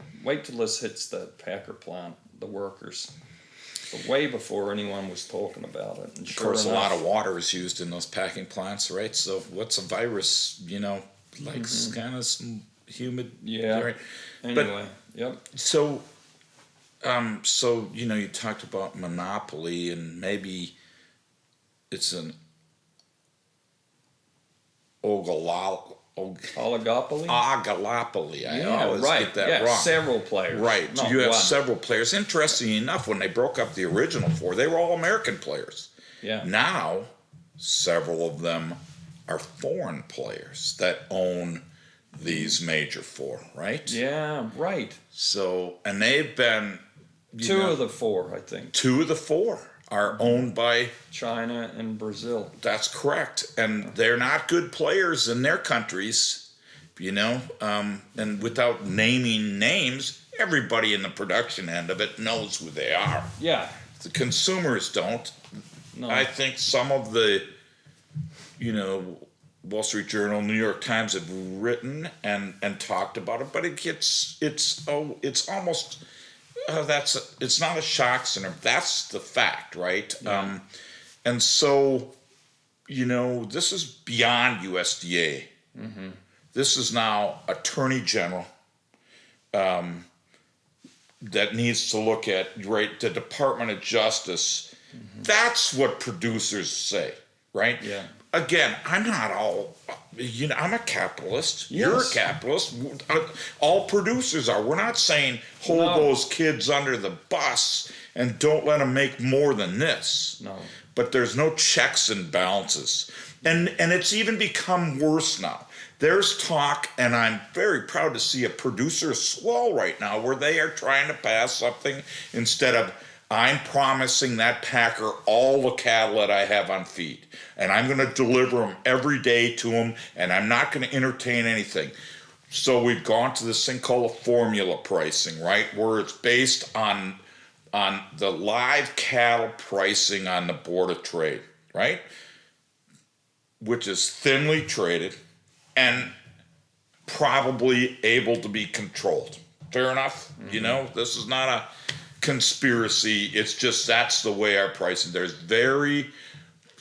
plant, the workers. But way before anyone was talking about it. And of course, a lot of water is used in those packing plants, right? So what's a virus, kind of humid. Yeah. Right? Anyway, yep. So, you talked about monopoly, and maybe it's an oligopoly. Oligopoly. I always get that wrong. Several players. Right. Not you have one. several players. Interesting enough, when they broke up the original 4, they were all American players. Yeah. Now, several of them are foreign players that own these major 4, right? Yeah, right. So, and they've been... 2 of the 4, I think. 2 of the 4 are owned by... China and Brazil. That's correct. And they're not good players in their countries, and without naming names, everybody in the production end of it knows who they are. Yeah. The consumers don't. No. I think some of the, Wall Street Journal, New York Times have written and talked about it, but it's almost... it's not a shock center. That's the fact, right? Yeah. And so, this is beyond USDA. Mm-hmm. This is now Attorney General that needs to look at, the Department of Justice. Mm-hmm. That's what producers say, right? Yeah. Again, I'm not all, I'm a capitalist. Yes. You're a capitalist. All producers are. We're not saying hold those kids under the bus and don't let them make more than this. No. But there's no checks and balances. And it's even become worse now. There's talk, and I'm very proud to see a producer swell right now where they are trying to pass something instead of, I'm promising that packer all the cattle that I have on feed, and I'm going to deliver them every day to them, and I'm not going to entertain anything. So we've gone to this thing called a formula pricing, right, where it's based on the live cattle pricing on the Board of Trade, right, which is thinly traded, and probably able to be controlled. Fair enough. You know, this is not a conspiracy. It's just that's the way our pricing. There's very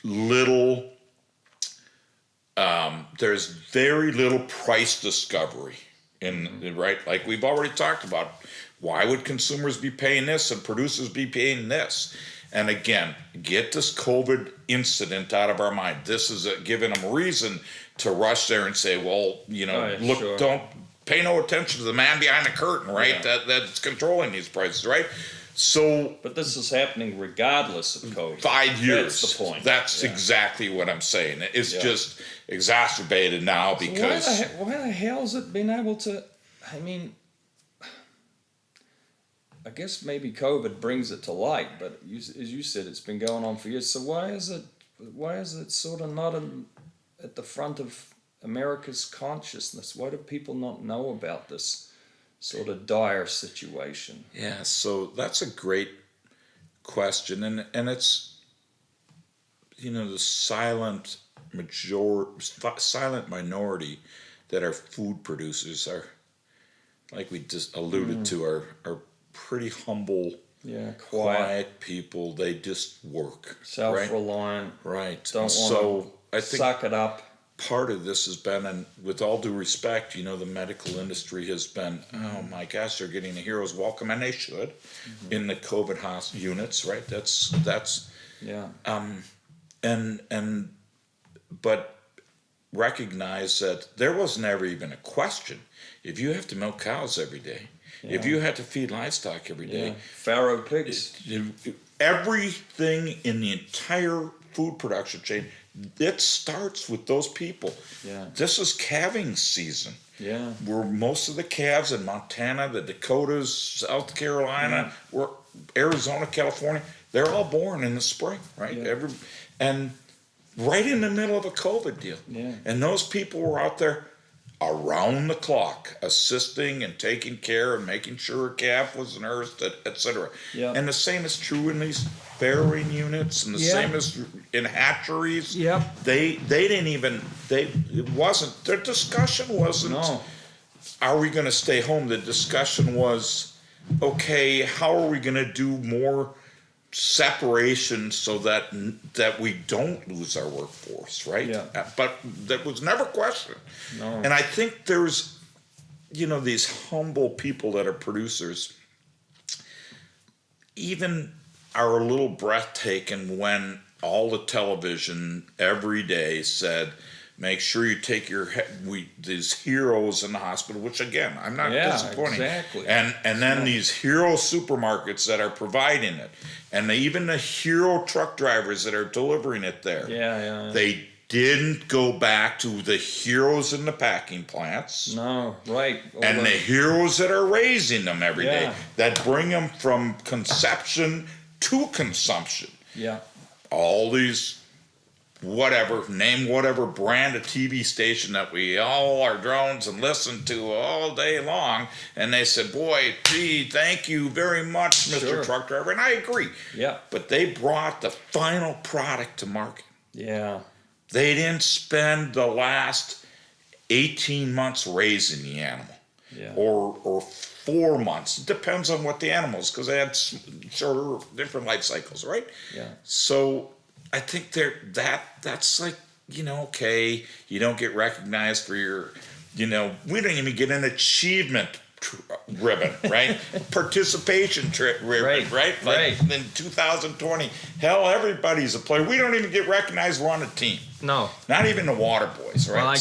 little. There's very little price discovery in right. Like we've already talked about. Why would consumers be paying this and producers be paying this? And again, get this COVID incident out of our mind. This is giving them reason to rush there and say, well, you know, look, sure. don't pay no attention to the man behind the curtain, right? Yeah. That's controlling these prices, right? So, But this is happening regardless of COVID. 5 years. That's the point. That's exactly what I'm saying. It's just exacerbated now because. Why the hell's it been able to? I mean, I guess maybe COVID brings it to light, but as you said, it's been going on for years. So why is it sort of not at the front of America's consciousness? Why do people not know about this sort of dire situation? Yeah, so that's a great question, and it's, you know, the silent minority that our food producers are, like we just alluded to, are pretty humble, quiet people. They just work, self-reliant, right? Don't want to suck it up. Part of this has been, and with all due respect, you know, the medical industry has been, oh my gosh, they're getting a hero's welcome, and they should, in the COVID hospital units, right? That's but recognize that there was never even a question. If you have to milk cows every day, if you had to feed livestock every day, farrow pigs, everything in the entire food production chain, it starts with those people. Yeah. This is calving season. Yeah. Where most of the calves in Montana, the Dakotas, South Carolina, Arizona, California, they're all born in the spring, right? Yeah. And right in the middle of a COVID deal. Yeah. And those people were out there around the clock, assisting and taking care and making sure a calf was nursed, etc. Yeah. And the same is true in these farrowing units, and the same is in hatcheries. Yep. They didn't even, it wasn't, their discussion wasn't, are we going to stay home? The discussion was, okay, how are we going to do more separation so that we don't lose our workforce, right? Yeah. But that was never questioned. No. And I think there's, you know, these humble people that are producers even are a little breathtaking when all the television every day said, make sure you take these heroes in the hospital, which again, I'm not disappointing. Exactly. And then these hero supermarkets that are providing it, and even the hero truck drivers that are delivering it there. Yeah. They didn't go back to the heroes in the packing plants. No, right. And the heroes that are raising them every day, that bring them from conception to consumption. Yeah. All these, name whatever brand of TV station that we all are drones and listen to all day long, and they said, boy, gee, thank you very much, Mr. Truck Driver, and I agree. Yeah. But they brought the final product to market. Yeah. They didn't spend the last 18 months raising the animal. Yeah. Or 4 months. It depends on what the animal is, because they had shorter, different life cycles, right? Yeah. So I think that's like, you know, okay, you don't get recognized for your, you know, we don't even get an achievement ribbon, right? Participation ribbon, right? Like in 2020, hell, everybody's a player. We don't even get recognized. We're on a team. No. Not even the water boys, right? Well, I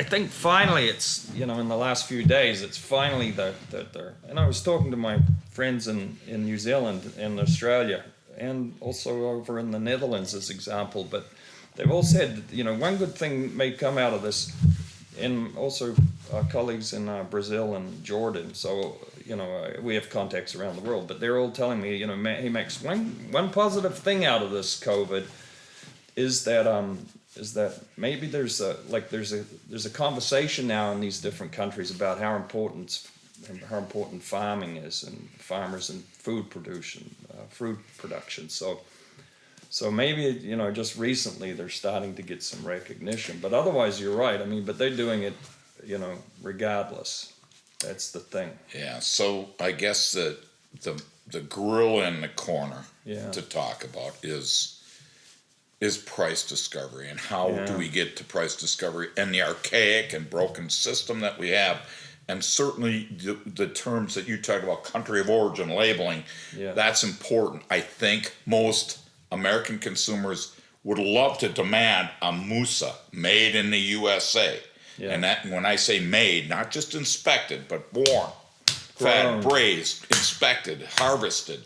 think finally it's, you know, in the last few days, it's finally the and I was talking to my friends in New Zealand and Australia and also over in the Netherlands as example, but they've all said, you know, one good thing may come out of this, and also our colleagues in Brazil and Jordan, so, you know, we have contacts around the world, but they're all telling me, you know, he makes one positive thing out of this COVID is that maybe there's a conversation now in these different countries about how important farming is, and farmers and food production. So maybe, you know, just recently they're starting to get some recognition, but otherwise you're right. I mean, but they're doing it regardless. That's the thing. Yeah. So I guess the gorilla in the corner to talk about is price discovery, and how do we get to price discovery, and the archaic and broken system that we have. And certainly the terms that you talk about, country of origin labeling, that's important. I think most American consumers would love to demand a Musa made in the USA. Yeah. And that, when I say made, not just inspected, but born, fed, braised, inspected, harvested,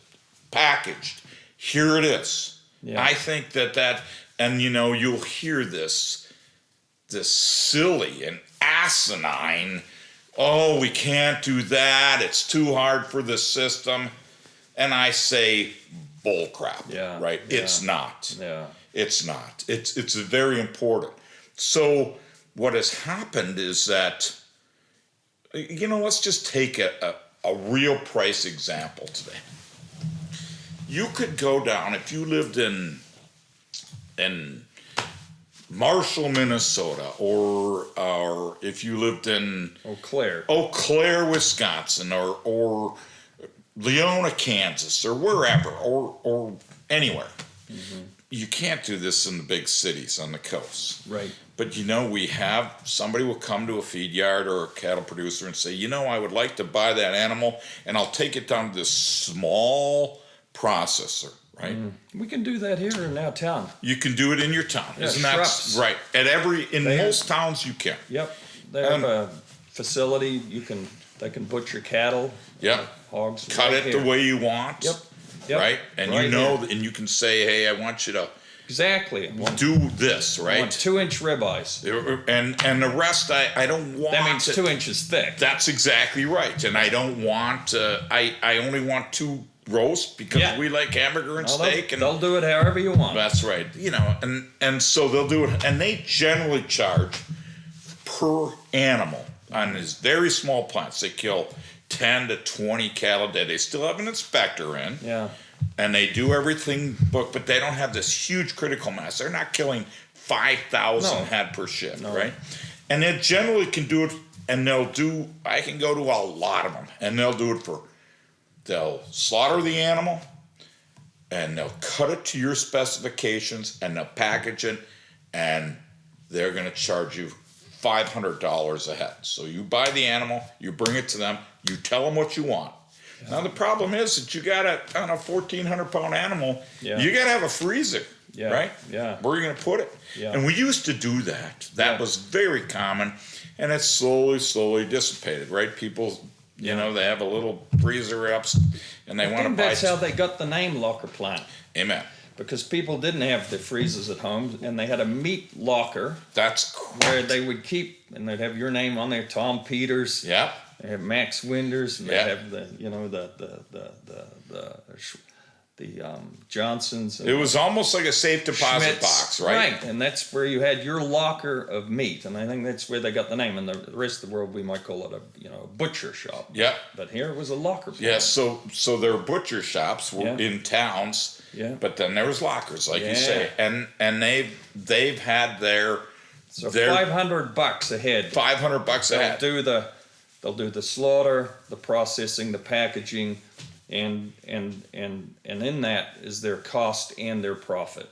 packaged. Here it is. Yeah. I think that, and you'll hear this silly and asinine, oh, we can't do that, it's too hard for the system. And I say, bull crap, right? Yeah. It's not. Yeah. It's not. It's very important. So what has happened is that, let's just take a real price example today. You could go down, if you lived in Marshall, Minnesota, or if you lived in Eau Claire, Wisconsin, or Leona, Kansas, or wherever, or anywhere. Mm-hmm. You can't do this in the big cities on the coast. Right. But we have, somebody will come to a feed yard or a cattle producer and say, I would like to buy that animal, and I'll take it down to this small processor, right? We can do that here in our town. You can do it in your town. Yeah, Isn't that right? In most towns you can. Yep. They have a facility, they can butcher cattle. Yep. Hogs. Cut it the way you want. Yep. Right? And and you can say, hey, I want you to exactly do this, right? I want 2-inch ribeyes. And the rest I don't want. That means 2 inches thick. That's exactly right. And I don't want I only want 2 roasts because we like hamburger and steak, and they'll do it however you want. That's right. And so they'll do it, and they generally charge per animal on these very small plants. They kill 10 to 20 cattle a day. They still have an inspector in. Yeah. And they do everything, but they don't have this huge critical mass. They're not killing 5,000 head per shift, right? And they generally can do it, and I can go to a lot of them, and they'll slaughter the animal, and they'll cut it to your specifications, and they'll package it, and they're going to charge you $500 a head. So you buy the animal, you bring it to them, you tell them what you want. Yeah. Now the problem is that you got on a 1,400-pound animal, you got to have a freezer, right? Yeah. Where are you going to put it? Yeah. And we used to do that. That was very common, and it's slowly dissipated, right? People, they have a little freezer up, and they want to buy. That's how they got the name locker plant. Amen. Because people didn't have the freezers at home, and they had a meat locker. That's correct. Where they would keep, and they'd have your name on there, Tom Peters. Yeah. They have Max Winders, and they have the Johnsons. It was almost like a safe deposit Schmitz, box, right? Right, and that's where you had your locker of meat, and I think that's where they got the name. And the rest of the world, we might call it a butcher shop. Yeah. But here it was a locker. Yeah. So there were butcher shops in towns. Yeah. But then there was lockers, like you say, and they've had their $500 a head. $500 a head. They'll do the slaughter, the processing, the packaging, and in that is their cost and their profit.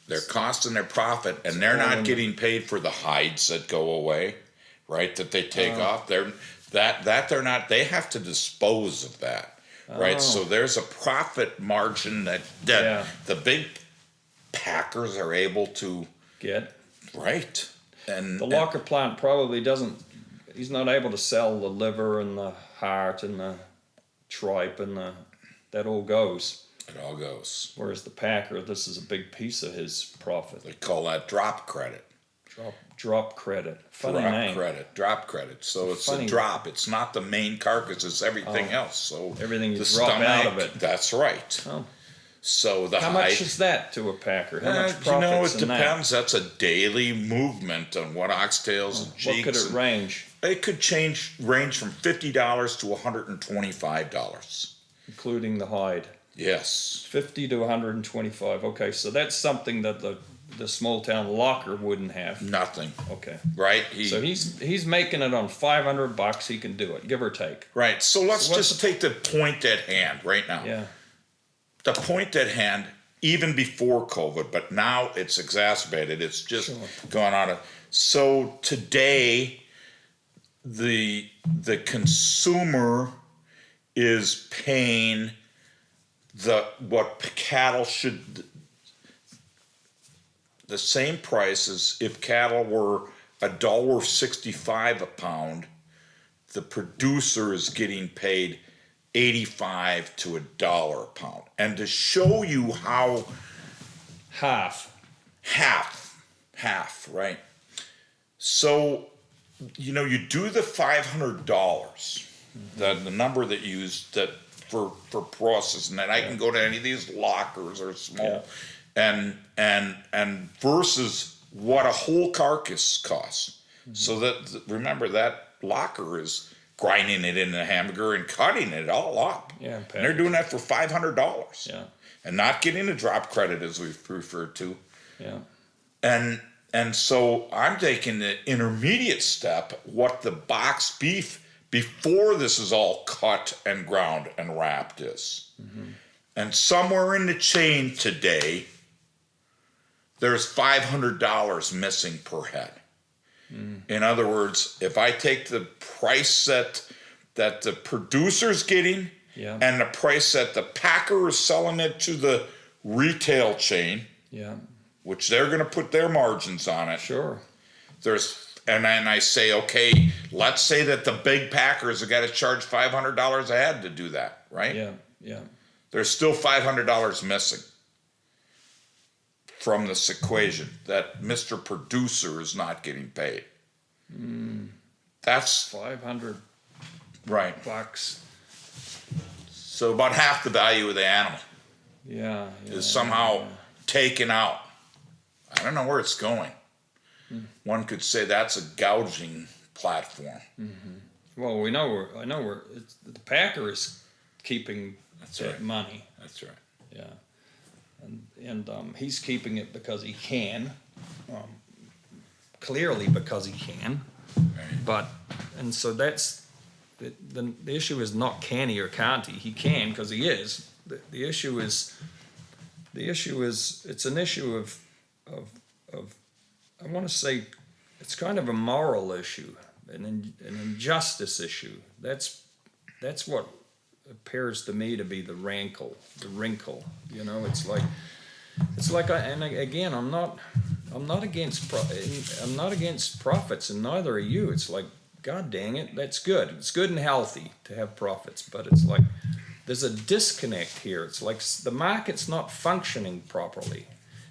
Their cost and their profit, and they're not getting paid for the hides that go away, right? That they take off. They're not. They have to dispose of that. Right, so there's a profit margin that the big packers are able to get. Right, and the locker plant probably doesn't. He's not able to sell the liver and the heart and the tripe and that all goes. It all goes. Whereas the packer, this is a big piece of his profit. They call that drop credit. Drop credit. Funny name. Drop credit. So it's a drop. It's not the main carcass. It's everything else. So everything you drop out of it. That's right. Oh. So how much is that to a packer? How much profit? It depends. That's a daily movement on what oxtails and cheeks. What could it range? It could range from $50 to $125, including the hide. Yes. 50 to 125. Okay, so that's something that the small town locker wouldn't have. Nothing. Okay. Right? So he's making it on $500. He can do it, give or take. Right. So let's just take the point at hand right now. Yeah. The point at hand, even before COVID, but now it's exacerbated. It's just gone on. So today, the consumer is paying what cattle should, the same price as if cattle were $1.65 a pound. The producer is getting paid $85 to $1 a pound. And to show you how half, right? So, you do the $500, the number that you used that for processing, and I can go to any of these lockers or small, and versus what a whole carcass costs. So that, remember, that locker is grinding it in a hamburger and cutting it all up. Yeah, and they're doing that for $500. Yeah. And not getting a drop credit, as we've referred to. Yeah. And so I'm taking the intermediate step, what the box beef before this is all cut and ground and wrapped is. And somewhere in the chain today, there's $500 missing per head. In other words, if I take the price that the producer's getting and the price that the packer is selling it to the retail chain, which they're going to put their margins on it. Sure. And I say, okay, let's say that the big packers have got to charge $500 a head to do that, right? Yeah. There's still $500 missing from this equation that Mr. Producer is not getting paid. That's $500. right. Bucks. So about half the value of the animal is somehow taken out. I don't know where it's going. One could say that's a gouging platform. Well, I know the packer is keeping that money. That's right. Yeah, and he's keeping it because he can, clearly because he can. Right. And so that's the issue is not can he or can't he. He can because he is. The issue is it's an issue of I want to say it's kind of a moral issue, an injustice issue. That's what appears to me to be the wrinkle. It's like and again, I'm not against profits, and neither are you. It's like, God dang it, that's good. It's good and healthy to have profits, but it's like there's a disconnect here. It's like the market's not functioning properly,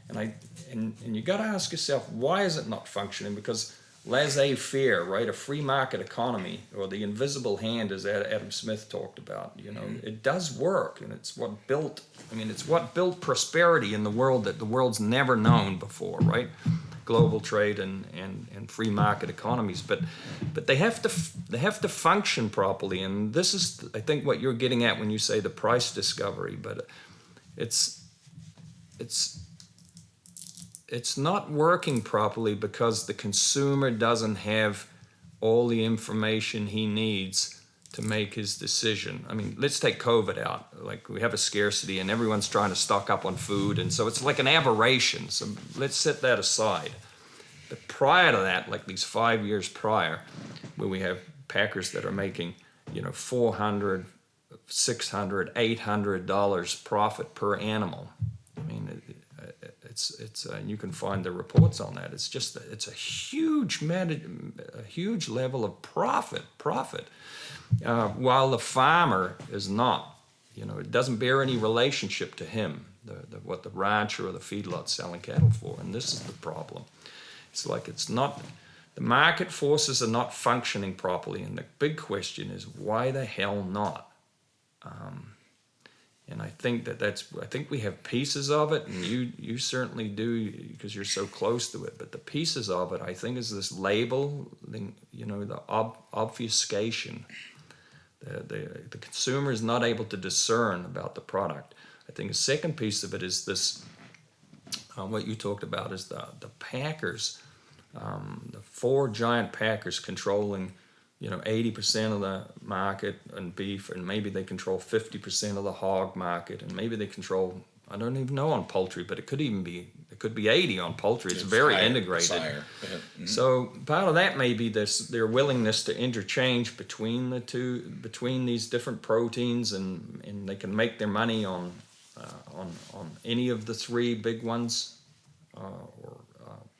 and you got to ask yourself, why is it not functioning? Because laissez-faire, right? A free market economy, or the invisible hand, as Adam Smith talked about. It does work, and it's what built prosperity in the world that the world's never known before, right? Global trade and free market economies, but they have to function properly, and this is, I think, what you're getting at when you say the price discovery. But it's not working properly because the consumer doesn't have all the information he needs to make his decision. I mean, let's take COVID out. Like, we have a scarcity and everyone's trying to stock up on food, and so it's like an aberration. So let's set that aside. But prior to that, like these 5 years prior, where we have packers that are making, $400, $600, $800 profit per animal. I mean, it's you can find the reports on that. It's just it's a huge level of profit, while the farmer is not. It doesn't bear any relationship to him, what the rancher or the feedlot's selling cattle for, and this is the problem. It's like it's not. The market forces are not functioning properly, and the big question is, why the hell not? And I think I think we have pieces of it, and you certainly do because you're so close to it. But the pieces of it, I think, is this labeling, the obfuscation. The consumer is not able to discern about the product. I think a second piece of it is this what you talked about is the packers, the 4 giant packers controlling, 80% of the market in beef, and maybe they control 50% of the hog market, and maybe they control, I don't even know on poultry, but it could be 80 on poultry. It's very higher, integrated. it's higher. Mm-hmm. So part of that may be their willingness to interchange between these different proteins, and they can make their money on any of the 3 big ones, or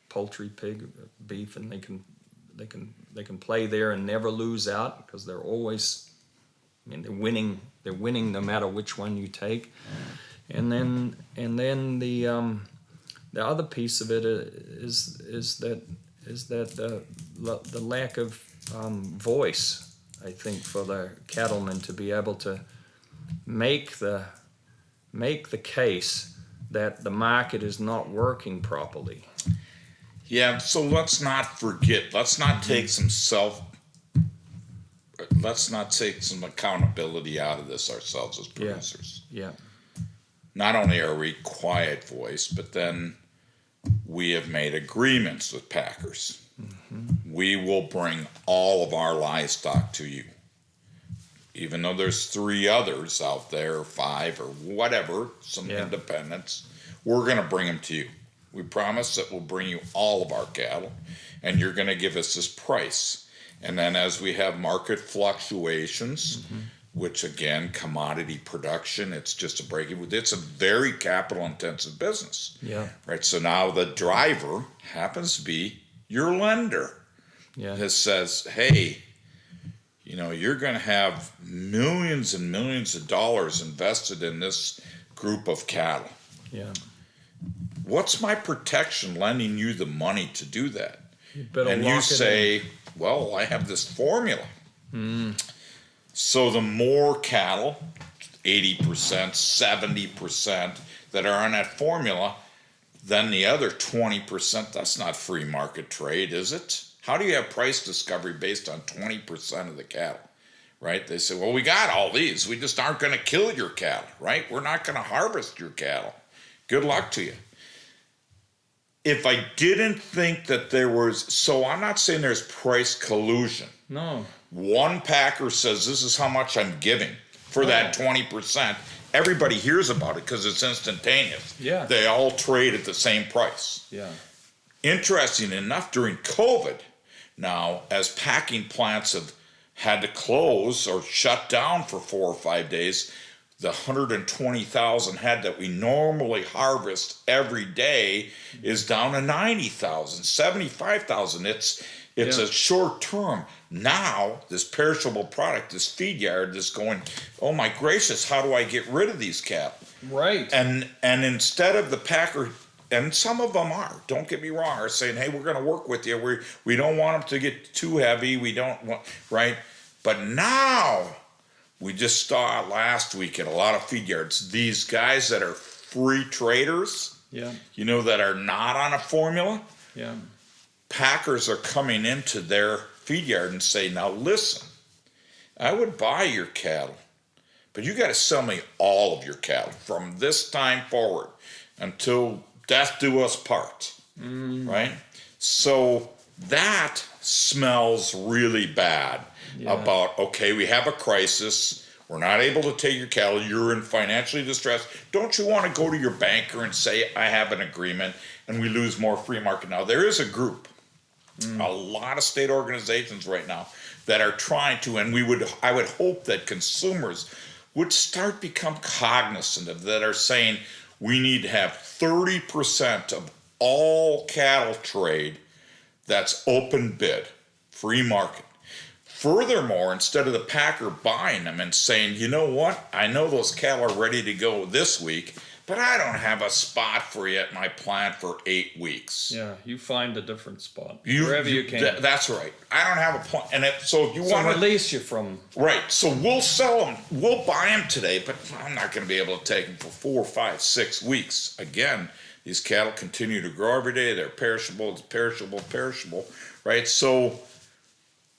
poultry, pig, beef, and they can play there and never lose out, because they're always, they're winning no matter which one you take. And then the other piece of it is that the lack of voice, I think, for the cattlemen to be able to make the case that the market is not working properly. Yeah, so let's not forget, let's not take some accountability out of this ourselves as producers. Yeah. Not only are we quiet voice, but then we have made agreements with packers. Mm-hmm. We will bring all of our livestock to you. Even though there's 3 others out there, or 5 or whatever, some independents, we're going to bring them to you. We promise that we'll bring you all of our cattle, and you're going to give us this price. And then as we have market fluctuations, mm-hmm. which again, commodity production, it's just a break-even. It's a very capital-intensive business. Yeah. Right. So now the driver happens to be your lender. Yeah. That says, hey, you're going to have millions and millions of dollars invested in this group of cattle. Yeah. What's my protection lending you the money to do that? And you say, well, I have this formula. Mm. So the more cattle, 80%, 70%, that are on that formula, then the other 20%, that's not free market trade, is it? How do you have price discovery based on 20% of the cattle, right? They say, well, we got all these. We just aren't going to kill your cattle, right? We're not going to harvest your cattle. Good luck to you. If I didn't think that so I'm not saying there's price collusion. No. One packer says, this is how much I'm giving for that 20%. Everybody hears about it because it's instantaneous. Yeah. They all trade at the same price. Yeah. Interesting enough, during COVID, now, as packing plants have had to close or shut down for 4 or 5 days, the 120,000 head that we normally harvest every day is down to 90,000, 75,000. It's a short term. Now, this perishable product, this feed yard is going, oh my gracious, how do I get rid of these cattle? Right. And instead of the packer, and some of them are, don't get me wrong, are saying, hey, we're going to work with you. We don't want them to get too heavy. We don't want, right? But now, we just saw last week at a lot of feed yards, these guys that are free traders, that are not on a formula. Yeah. Packers are coming into their feed yard and say, now listen, I would buy your cattle, but you got to sell me all of your cattle from this time forward until death do us part, right? So that smells really bad about, okay, we have a crisis. We're not able to take your cattle. You're in financially distress. Don't you want to go to your banker and say, I have an agreement, and we lose more free market? Now, there is a group, a lot of state organizations right now that are trying to, and I would hope that consumers would start become cognizant of that, are saying we need to have 30% of all cattle trade that's open bid, free market. Furthermore, instead of the packer buying them and saying, you know what, I know those cattle are ready to go this week, but I don't have a spot for you at my plant for 8 weeks. Yeah, you find a different spot wherever you can. That's right. I don't have a plant, and so if you want to release you from right. So we'll sell them, we'll buy them today, but I'm not going to be able to take them for 4, 5, 6 weeks. Again, these cattle continue to grow every day. They're perishable. It's perishable, right? So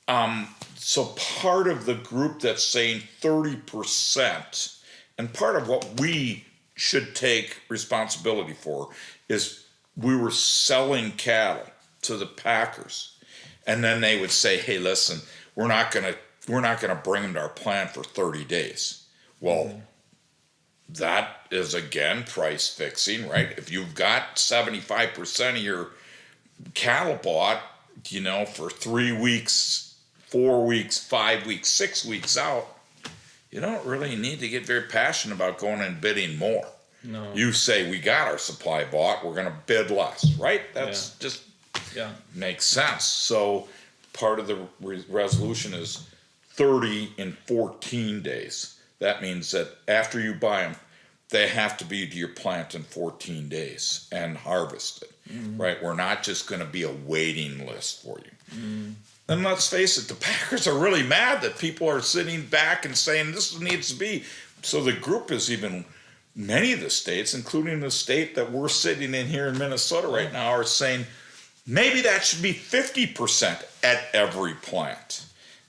part of the group that's saying 30%, and part of what we should take responsibility for, is we were selling cattle to the packers, and then they would say, "Hey, listen, we're not gonna bring them to our plant for 30 days." Well, that is again price fixing, right? If you've got 75% of your cattle bought, for 3 weeks, 4 weeks, 5 weeks, 6 weeks out, you don't really need to get very passionate about going and bidding more. No. You say, we got our supply bought, we're going to bid less, right? That's just makes sense. So part of the resolution is 30 in 14 days. That means that after you buy them, they have to be to your plant in 14 days and harvested, right? We're not just going to be a waiting list for you. And let's face it, the packers are really mad that people are sitting back and saying this needs to be. So the group is even, many of the states, including the state that we're sitting in here in Minnesota right now, are saying maybe that should be 50% at every plant.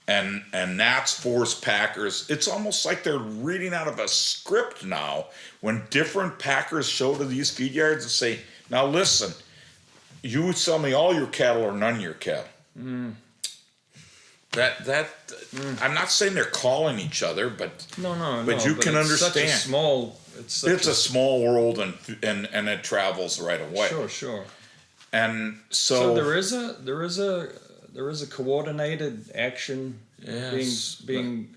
And that's forced packers. It's almost like they're reading out of a script now when different packers show to these feed yards and say, now listen, you sell me all your cattle or none of your cattle. I'm not saying they're calling each other, but you can understand. It's a small world, and it travels right away. Sure. And so there is a coordinated action being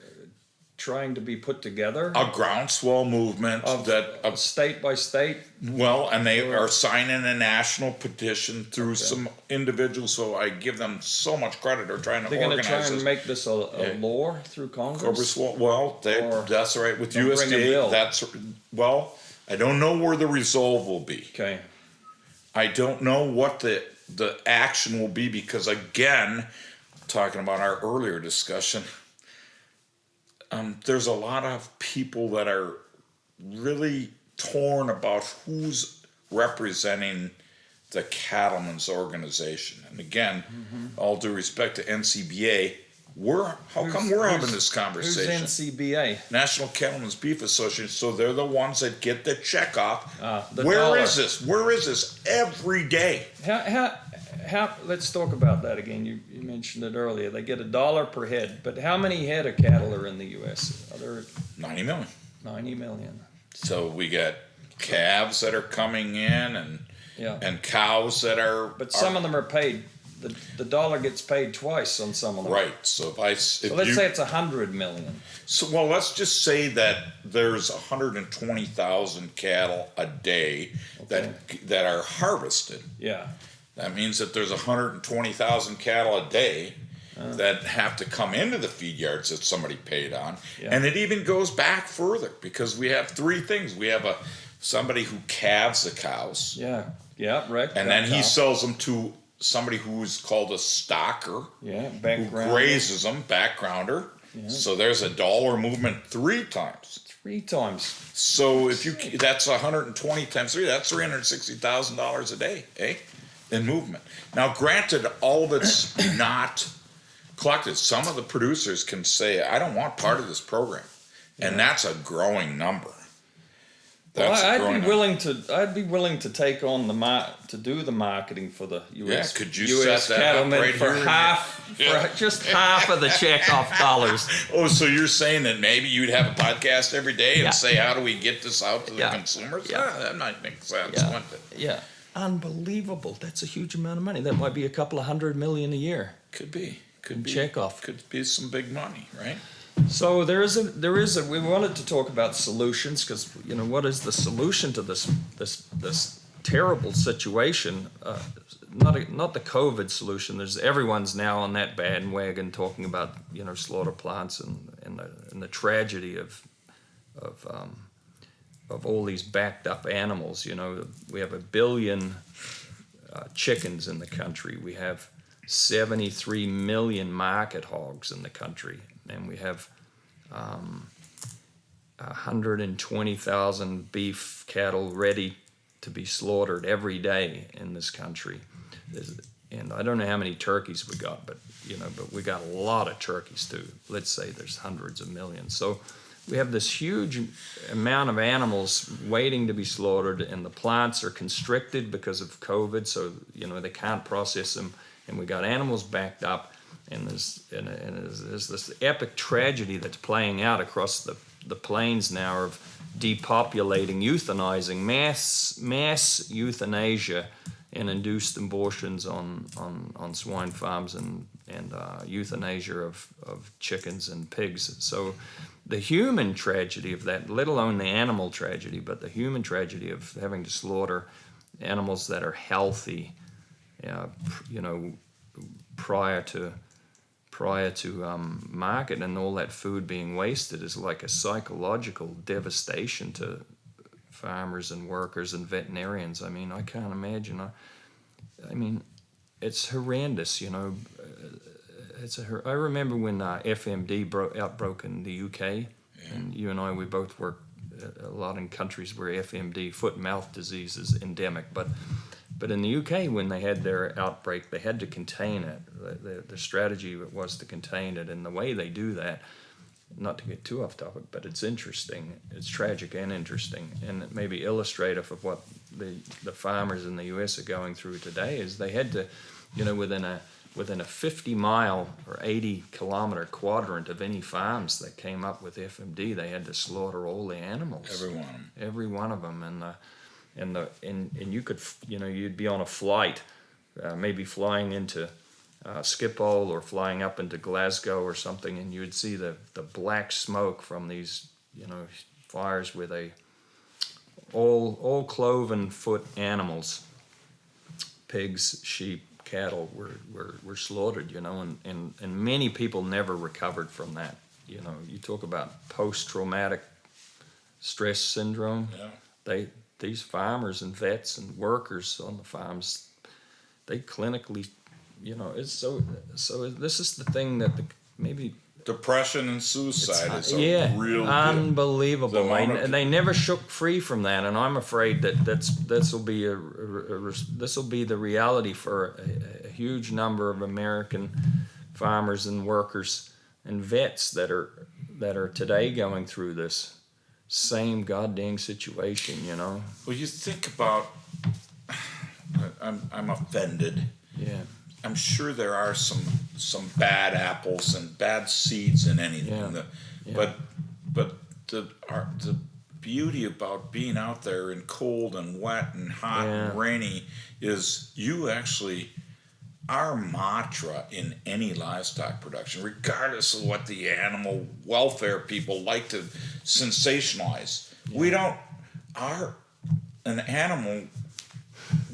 trying to be put together. A groundswell movement of state by state. Well, and they are signing a national petition through some individuals. So I give them so much credit. They're trying to organize. They're going to try and make this a law through Congress. Well, that's right with USDA. I don't know where the resolve will be. Okay. I don't know what the action will be because, again, talking about our earlier discussion, there's a lot of people that are really torn about who's representing the cattlemen's organization. And again, all due respect to NCBA, how come we're having this conversation? Who's NCBA? National Cattlemen's Beef Association. So they're the ones that get the check off. Where is this? Where is this every day? How? Let's talk about that again. You mentioned it earlier. They get $1 per head, but how many head of cattle are in the U.S.? Are there 90 million. 90 million. So we got calves that are coming in and cows that are. But some of them are paid. The dollar gets paid twice on some of them. Right. So let's say it's 100 million. So let's just say that there's 120,000 cattle a day that are harvested. Yeah. That means that there's 120,000 cattle a day that have to come into the feed yards that somebody paid on. Yeah. And it even goes back further because we have three things. We have somebody who calves the cows. Yeah, right. And then he sells them to somebody who's called a stocker. Yeah, who grazes them, backgrounder. Yeah. So there's a dollar movement 3 times. 3 times. So that's 120 times 3, that's $360,000 a day, in movement. Now, granted, all of it's not collected. Some of the producers can say, I don't want part of this program. And that's a growing number. I'd be willing to take on to do the marketing for the U.S. Yeah, could you US set that cattlemen up right for here? for just half of the checkoff dollars. Oh, so you're saying that maybe you'd have a podcast every day and say, how do we get this out to the consumers? Yeah, that might make sense, wouldn't it? Yeah, unbelievable. That's a huge amount of money. That might be a couple of $100 million a year. Could be. Checkoff. Could be some big money, right? So there is a. We wanted to talk about solutions because what is the solution to this terrible situation? Not the COVID solution. Everyone's now on that bandwagon talking about slaughter plants and the tragedy of all these backed up animals. We have 1 billion chickens in the country. We have 73 million market hogs in the country. And we have 120,000 beef cattle ready to be slaughtered every day in this country. And I don't know how many turkeys we got, but we got a lot of turkeys too. Let's say there's hundreds of millions. So we have this huge amount of animals waiting to be slaughtered, and the plants are constricted because of COVID, so they can't process them, and we got animals backed up, and there's this epic tragedy that's playing out across the plains now of depopulating, euthanizing, mass euthanasia and induced abortions on swine farms and euthanasia of chickens and pigs. So the human tragedy of that, let alone the animal tragedy, but the human tragedy of having to slaughter animals that are healthy, prior to market, and all that food being wasted is like a psychological devastation to farmers and workers and veterinarians. I mean, I can't imagine. I mean, it's horrendous. I remember when FMD broke in the UK, and you and I, we both worked a lot in countries where FMD, foot and mouth disease, is endemic. But in the UK, when they had their outbreak, they had to contain it. The strategy was to contain it, and the way they do that, not to get too off topic, but it's interesting. It's tragic and interesting, and it may be illustrative of what the farmers in the US are going through today. Is they had to, within a 50-mile or 80-kilometer quadrant of any farms that came up with FMD, they had to slaughter all the animals. Every one of them, and you could, you'd be on a flight, maybe flying into Schiphol or flying up into Glasgow or something, and you would see the black smoke from these, fires where they all cloven foot animals, pigs, sheep, cattle were slaughtered, and many people never recovered from that. You talk about post-traumatic stress syndrome. Yeah. These farmers and vets and workers on the farms, they clinically, it's so this is the thing that maybe depression and suicide is a real unbelievable. They never shook free from that, and I'm afraid that this will be the reality for a huge number of American farmers and workers and vets that are today going through this same goddamn situation. Well, you think about, I'm offended. Yeah. I'm sure there are some bad apples and bad seeds in anything. But the beauty about being out there in cold and wet and hot and rainy is our mantra in any livestock production, regardless of what the animal welfare people like to sensationalize. An animal,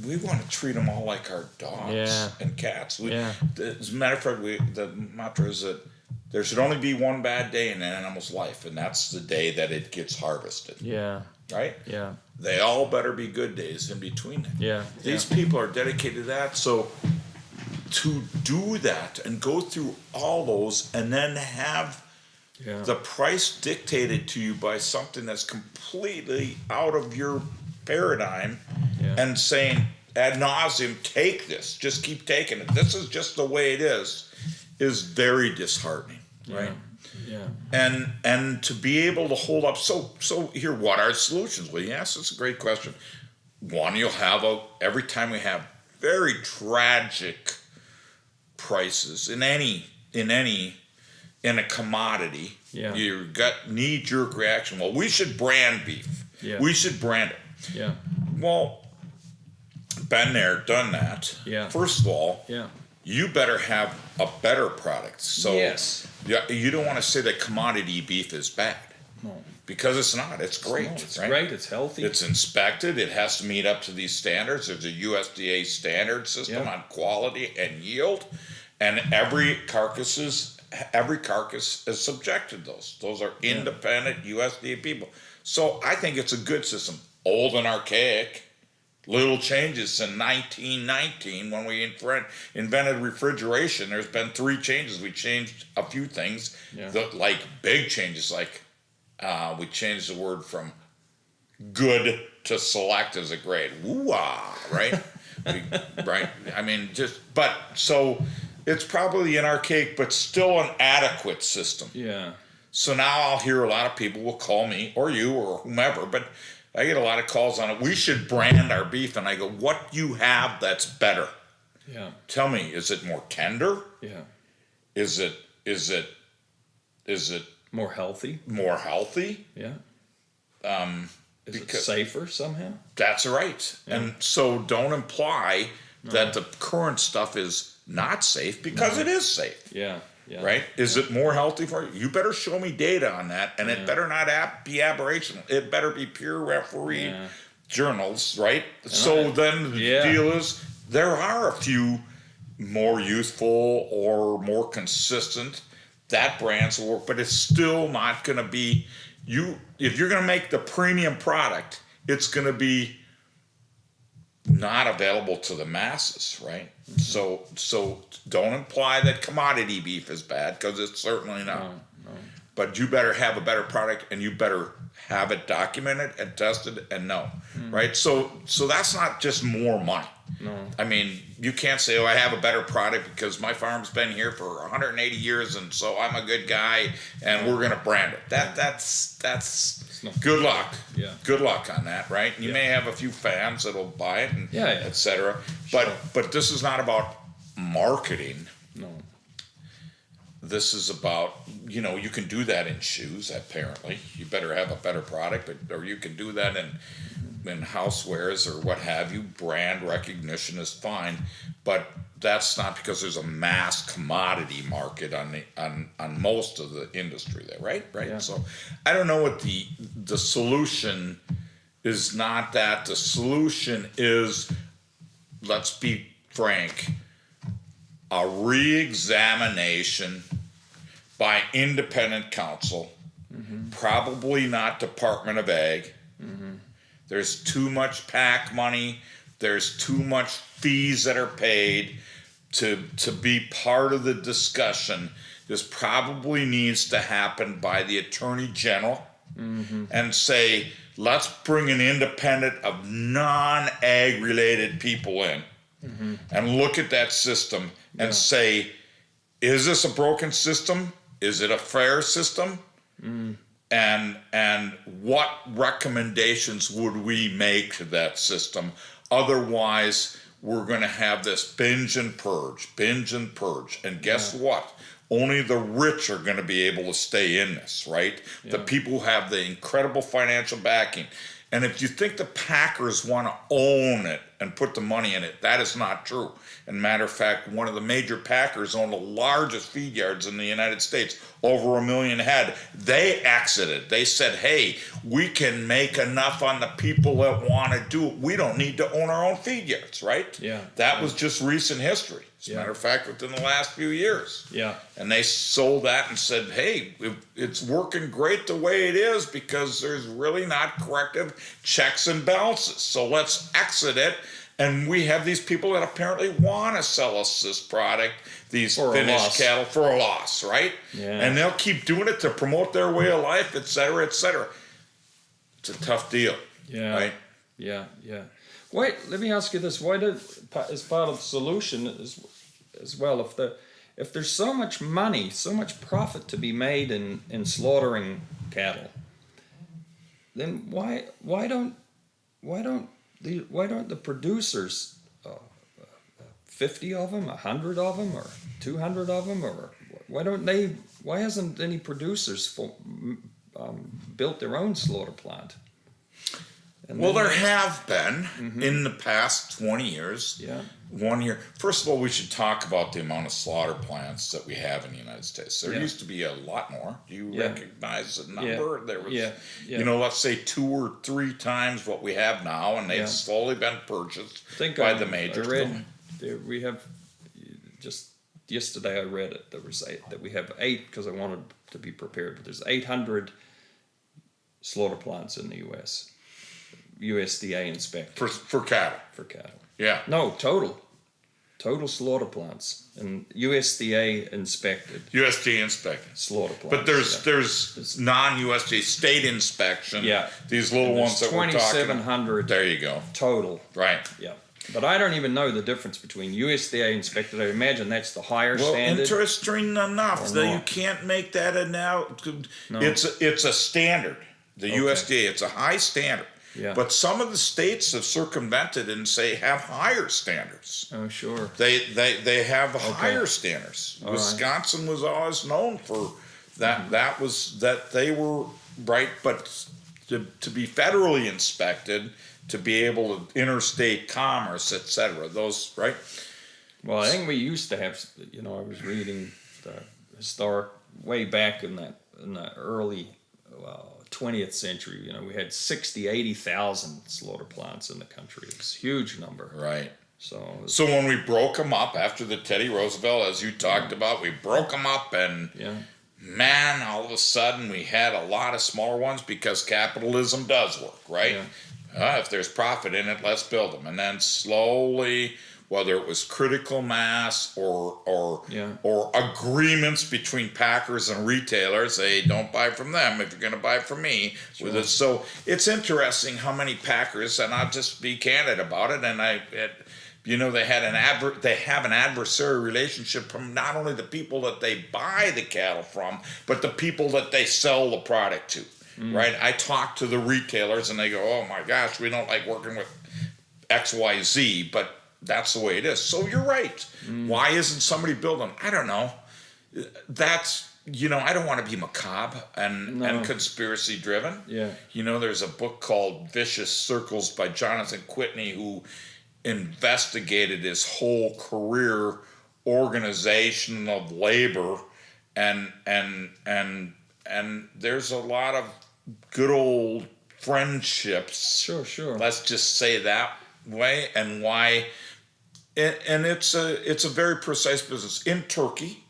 we want to treat them all like our dogs and cats. As a matter of fact, the mantra is that there should only be one bad day in an animal's life, and that's the day that it gets harvested. Yeah. Right? Yeah. They all better be good days in between. Yeah. These people are dedicated to that, so to do that and go through all those and then have the price dictated to you by something that's completely out of your paradigm and saying ad nauseum, take this, just keep taking it. This is just the way it is very disheartening, right? Yeah. And to be able to hold up. So here, what are solutions? Well, yes, that's a great question. One, you'll have every time we have very tragic prices in a commodity, you got knee-jerk reaction. Well, we should brand beef. Yeah. We should brand it. Yeah. Well, been there, done that. Yeah. First of all, you better have a better product. So you don't want to say that commodity beef is bad. No. Because it's not. It's great. It's great. It's healthy. It's inspected. It has to meet up to these standards. There's a USDA standard system on quality and yield, and every carcass is subjected to those. Those are independent USDA people. So I think it's a good system. Old and archaic. Little changes since 1919 when we invented refrigeration. There's been 3 changes. We changed a few things, like big changes, like we changed the word from good to select as a grade. Woo-ah, right? Right? I mean, so it's probably an archaic, but still an adequate system. Yeah. So now I'll hear a lot of people will call me, or you, or whomever, but I get a lot of calls on it. We should brand our beef. And I go, what do you have that's better? Yeah. Tell me, is it more tender? Yeah. Is it More healthy? more healthy? Yeah. Is it Because safer somehow? that's right. Yeah. And so don't imply that the current stuff is not safe, because it is safe. Yeah. Yeah. Right? Is it more healthy for you? You better show me data on that, and Yeah. it better not be aberrational. It better be peer refereed Yeah. journals, right? I- So then the yeah. deal is there are a few more youthful or more consistent that brands will work, but it's still not going to be you. If you're going to make the premium product, it's going to be not available to the masses, right? Mm-hmm. So don't imply that commodity beef is bad, because it's certainly not. No. But you better have a better product, and you better have it documented and tested and know, right? So that's not just more money. No. I mean, you can't say, oh, I have a better product because my farm's been here for 180 years, and so I'm a good guy, and we're gonna brand it. That's not- good luck. Yeah. Good luck on that, right? You Yeah. may have a few fans that'll buy it, and Yeah, yeah. et cetera. But this is not about marketing. No. This is about, you can do that in shoes, apparently. You better have a better product, or you can do that in housewares or what have you. Brand recognition is fine, but that's not because there's a mass commodity market on most of the industry there, right? Yeah. So I don't know what the solution is. Not that the solution is, let's be frank, a re-examination by independent counsel, probably not Department of Ag. There's too much PAC money. There's too much fees that are paid to be part of the discussion. This probably needs to happen by the Attorney General and say, let's bring an independent of non-ag related people in and look at that system and say, is this a broken system? Is it a fair system? And what recommendations would we make to that system? Otherwise, we're going to have this binge and purge. And guess what? Only the rich are going to be able to stay in this, right? Yeah. The people who have the incredible financial backing. And if you think the Packers want to own it and put the money in it, that is not true. And matter of fact, one of the major Packers own the largest feed yards in the United States, over 1 million head. They exited. They said, hey, we can make enough on the people that want to do it. We don't need to own our own feed yards, right? Yeah. That was just recent history. As a Yeah. matter of fact, within the last few years. Yeah. And they sold that and said, hey, it's working great the way it is because there's really not corrective checks and balances. So let's exit it. And we have these people that apparently want to sell us this product, these For a finished loss. cattle, for a loss, right? Yeah. And they'll keep doing it to promote their way of life, et cetera, et cetera. It's a tough deal, Yeah. right? Yeah. Wait, let me ask you this: why as part of the solution as well, if there's so much money, so much profit to be made in slaughtering cattle, then why don't the producers, 50 of them, 100 of them, or 200 of them, or why hasn't any producers built their own slaughter plant? And Well, then there have been in the past 20 years. Yeah. 1 year. First of all, we should talk about the amount of slaughter plants that we have in the United States. There Yeah. used to be a lot more. Do you Yeah. recognize the number? There was, Yeah. let's say 2 or 3 times what we have now, and they've Yeah. slowly been purchased think by I- the majors. I read we have just yesterday. I read it. There was that we have 8 because I wanted to be prepared. But there's 800 slaughter plants in the U.S. USDA inspected For cattle. for cattle. Yeah. No, total slaughter plants and USDA inspected USDA inspected. slaughter plants. But there's non-USDA state inspection. Yeah. These little And ones there's that we're talking about. 2,700 There you go. total. Right. Yeah. But I don't even know the difference between USDA inspected. I imagine that's the higher standard. Interesting enough, that you can't make that now. No. It's a standard. The USDA, it's a high standard. Yeah. But some of the states have circumvented and have higher standards. Oh, sure. They have higher standards. All Wisconsin was always known for that. That was that they were right, but to be federally inspected, to be able to interstate commerce, etc. Those right. Well, I think we used to have. I was reading the historic way back in the early 20th century. We had 80,000 slaughter plants in the country. It's a huge number. Right. So when we broke them up after the Teddy Roosevelt, as you talked about, we broke them up, and man, all of a sudden we had a lot of smaller ones because capitalism does work, right? Yeah. If there's profit in it, let's build them, and then slowly, whether it was critical mass or agreements between packers and retailers, hey, don't buy from them if you're going to buy from me. Sure. So it's interesting how many packers, and I'll just be candid about it, and they have an adversary relationship from not only the people that they buy the cattle from, but the people that they sell the product to. Right? I talk to the retailers and they go, "Oh my gosh, we don't like working with XYZ," but that's the way it is. So you're right. Why isn't somebody building? I don't know. That's I don't want to be macabre and conspiracy driven. Yeah. There's a book called Vicious Circles by Jonathan Whitney, who investigated his whole career organization of labor, and there's a lot of good old friendships. Sure. Let's just say that way, and why. And it's a very precise business. In Turkey,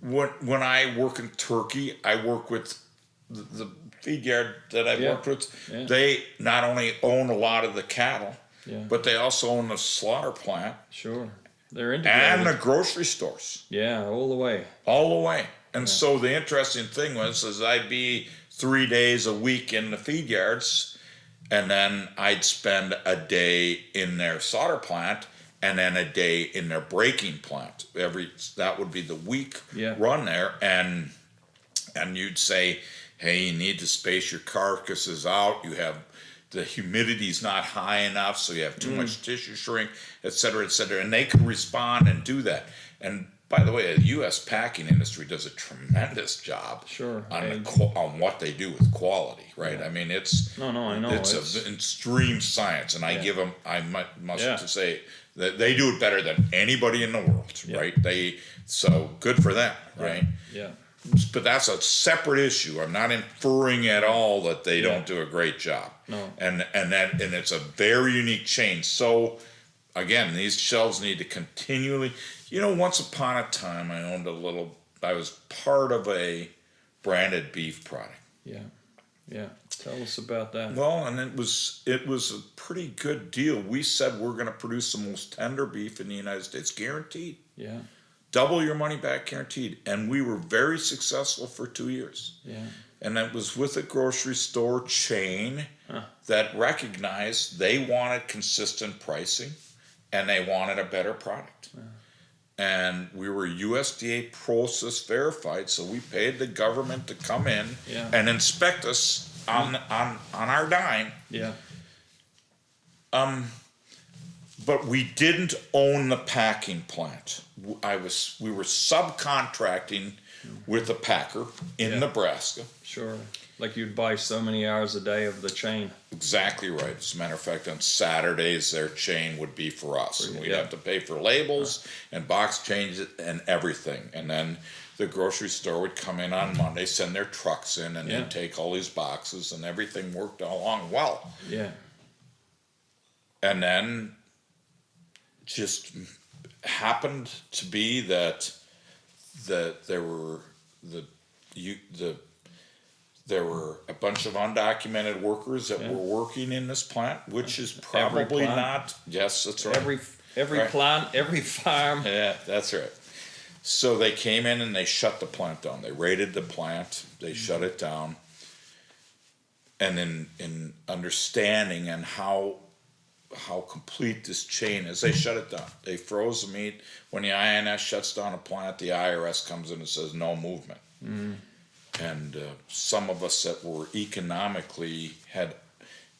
when I work in Turkey, I work with the feed yard that I've worked with. Yeah. They not only own a lot of the cattle, but they also own the slaughter plant. Sure. They're integrated. And the grocery stores. Yeah, all the way. All the way. And so the interesting thing was I'd be 3 days a week in the feed yards, and then I'd spend a day in their slaughter plant, and then a day in their breaking plant. That would be the week run there, and you'd say, hey, you need to space your carcasses out. You have the humidity's not high enough, so you have too much tissue shrink, et cetera, and they could respond and do that. And by the way, the U.S. packing industry does a tremendous job on what they do with quality, right? Yeah. I mean, it's I know it's an extreme science, and I give them. I must say that they do it better than anybody in the world, right? So good for them, right? Yeah. But that's a separate issue. I'm not inferring at all that they don't do a great job. No. And it's a very unique chain. So again, these shelves need to continually. Once upon a time, I was part of a branded beef product. Yeah. Tell us about that. Well, and it was a pretty good deal. We said we're going to produce the most tender beef in the United States, guaranteed. Yeah. Double your money back, guaranteed. And we were very successful for 2 years. Yeah. And it was with a grocery store chain that recognized they wanted consistent pricing and they wanted a better product. Yeah. And we were USDA process verified, so we paid the government to come in and inspect us on our dime. Yeah. But we didn't own the packing plant. We were subcontracting with a packer in Nebraska. Sure. Like you'd buy so many hours a day of the chain. Exactly right. As a matter of fact, on Saturdays, their chain would be for us. And we'd have to pay for labels and box changes and everything. And then the grocery store would come in on Monday, send their trucks in, and then take all these boxes, and everything worked along well. Yeah. And then just happened to be that there were there were a bunch of undocumented workers that were working in this plant, which is probably not. Yes, that's right. Every plant, every farm. Yeah, that's right. So they came in and they shut the plant down. They raided the plant. They shut it down. And in understanding and how how complete this chain is. They shut it down. They froze the meat. When the INS shuts down a plant, the IRS comes in and says no movement. And some of us that were economically had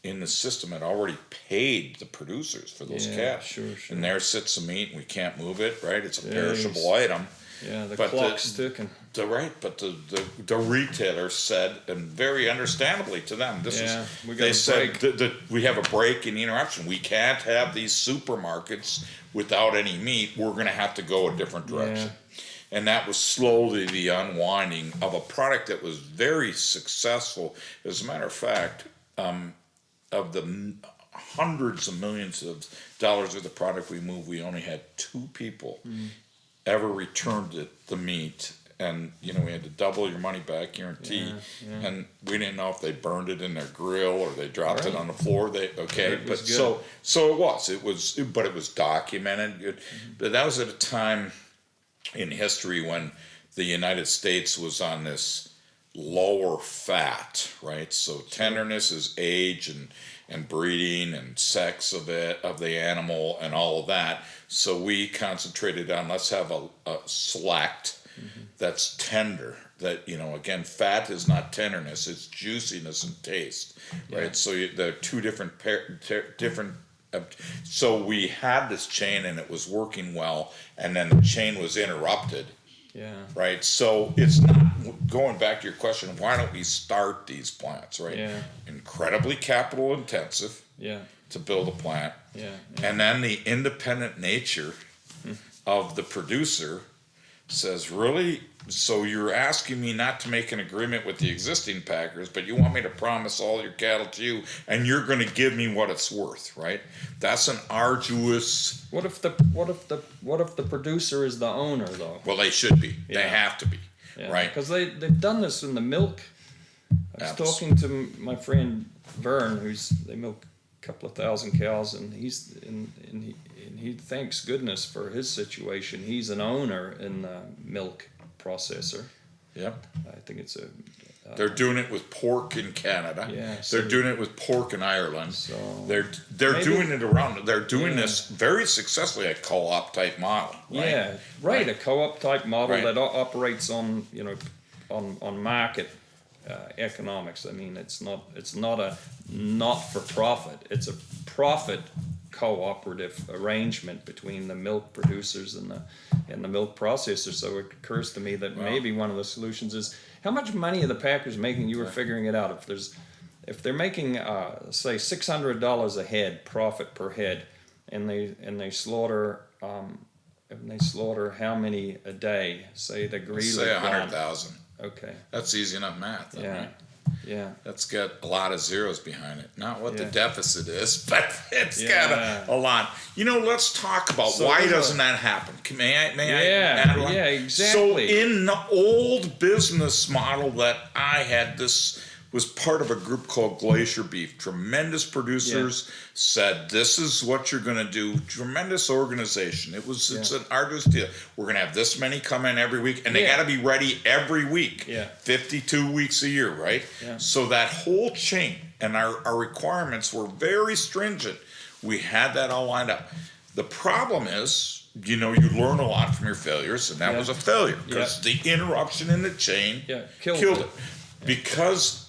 in the system had already paid the producers for those calves. Sure. And there sits the meat, and we can't move it. Right? It's a perishable item. Yeah, the clock's ticking. But the retailer said, and very understandably to them, they said that we have a break in the interruption. We can't have these supermarkets without any meat. We're going to have to go a different direction. And that was slowly the unwinding of a product that was very successful. As a matter of fact, of the hundreds of millions of dollars of the product we moved, we only had 2 people ever returned the meat. And, we had to double your money back guarantee. And we didn't know if they burned it in their grill or they dropped it on the floor. So it was documented. But that was at a time in history when the United States was on this lower fat, right? So tenderness is age and breeding and sex of the animal and all of that. So we concentrated on, let's have a select that's tender. That, again, fat is not tenderness, it's juiciness and taste, right? So there are 2 different so we had this chain and it was working well, and then the chain was interrupted. Right. So it's not, going back to your question, why don't we start these plants, right? Incredibly capital intensive. To build a plant. And then the independent nature of the producer says, really? So you're asking me not to make an agreement with the existing packers, but you want me to promise all your cattle to you, and you're going to give me what it's worth, right? That's an arduous. What if the producer is the owner, though? Well, they should be. They have to be, right? Because they've done this in the milk. I was talking to my friend Vern, they milk a couple of thousand cows, and he thanks goodness for his situation. He's an owner in the milk processor. I think it's they're doing it with pork in Canada. They're doing it with pork in Ireland. So they're doing it around. They're doing this very successfully, a co-op type model. Right? A co-op type model that operates on on market economics. I mean, it's not a for profit. It's a profit cooperative arrangement between the milk producers and the milk processors. So it occurs to me that maybe one of the solutions is, how much money are the packers making? You were figuring it out. If they're making say $600 a head profit per head, and they slaughter how many a day? Say the Greenland. Say 100,000. Okay. That's easy enough math. Right? Yeah. That's got a lot of zeros behind it. Not what the deficit is, but it's got a lot. Let's talk about why doesn't that happen? May I add one? Yeah, exactly. So in the old business model that I had, this was part of a group called Glacier Beef. Tremendous producers said, this is what you're going to do. Tremendous organization. It's an arduous deal. We're going to have this many come in every week, and they got to be ready every week. 52 weeks a year, right? So that whole chain, and our requirements were very stringent. We had that all lined up. The problem is, you learn a lot from your failures, and that was a failure because the interruption in the chain killed it. Because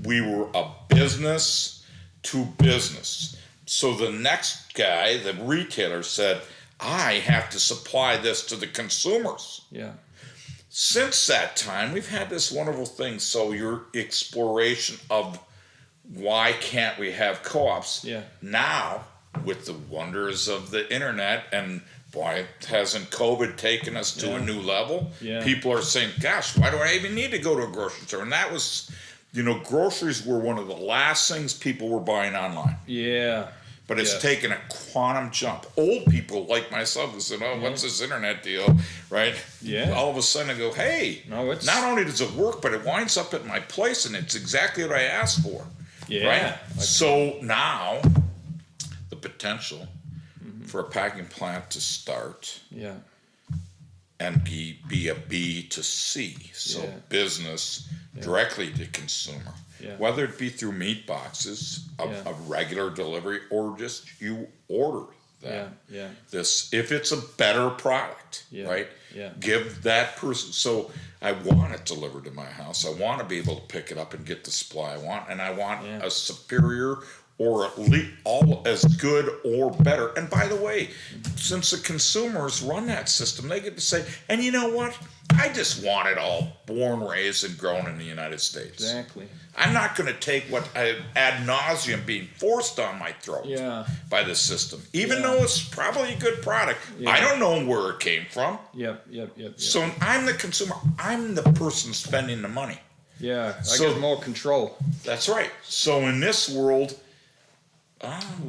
we were a business to business. So the next guy, the retailer, said, I have to supply this to the consumers. Since that time, we've had this wonderful thing. So your exploration of why can't we have co-ops? Now, with the wonders of the internet, and boy, hasn't COVID taken us to a new level? People are saying, gosh, why do I even need to go to a grocery store? And that was, groceries were one of the last things people were buying online. But it's taken a quantum jump. Old people like myself who said, what's this internet deal, right? All of a sudden I go, hey, not only does it work, but it winds up at my place, and it's exactly what I asked for. Right? So now, the potential for a packing plant to start and be a B to C. So business directly to consumer. Yeah. Whether it be through meat boxes, a regular delivery, or just you order that. Yeah. This, if it's a better product, right? Yeah. Give that person. So I want it delivered to my house. I want to be able to pick it up and get the supply I want, and I want a superior, or at least all as good or better. And by the way, since the consumers run that system, they get to say, and you know what? I just want it all born, raised, and grown in the United States. Exactly. I'm not going to take what I ad nauseum being forced on my throat by the system, even though it's probably a good product. I don't know where it came from. Yep. So I'm the consumer. I'm the person spending the money. Yeah, I So- get more control. That's right. So in this world,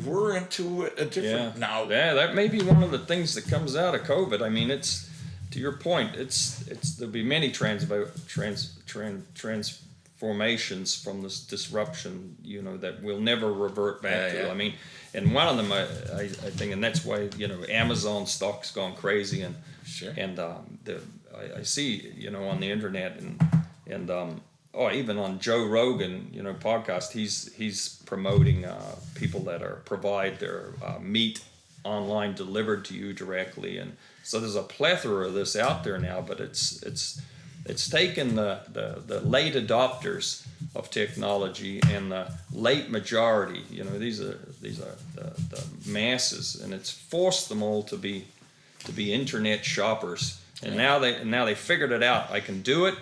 we're into a different now. Yeah, that may be one of the things that comes out of COVID. I mean, it's to your point. It's there'll be many transformations from this disruption. That we'll never revert back to. Yeah. I mean, and one of them, I think, and that's why Amazon stock's gone crazy, and Sure. and I see on the internet and even on Joe Rogan, podcast, he's promoting people that provide their meat online delivered to you directly, and so there's a plethora of this out there now. But it's taken the late adopters of technology and the late majority. These are the masses, and it's forced them all to be internet shoppers. And now they figured it out. I can do it.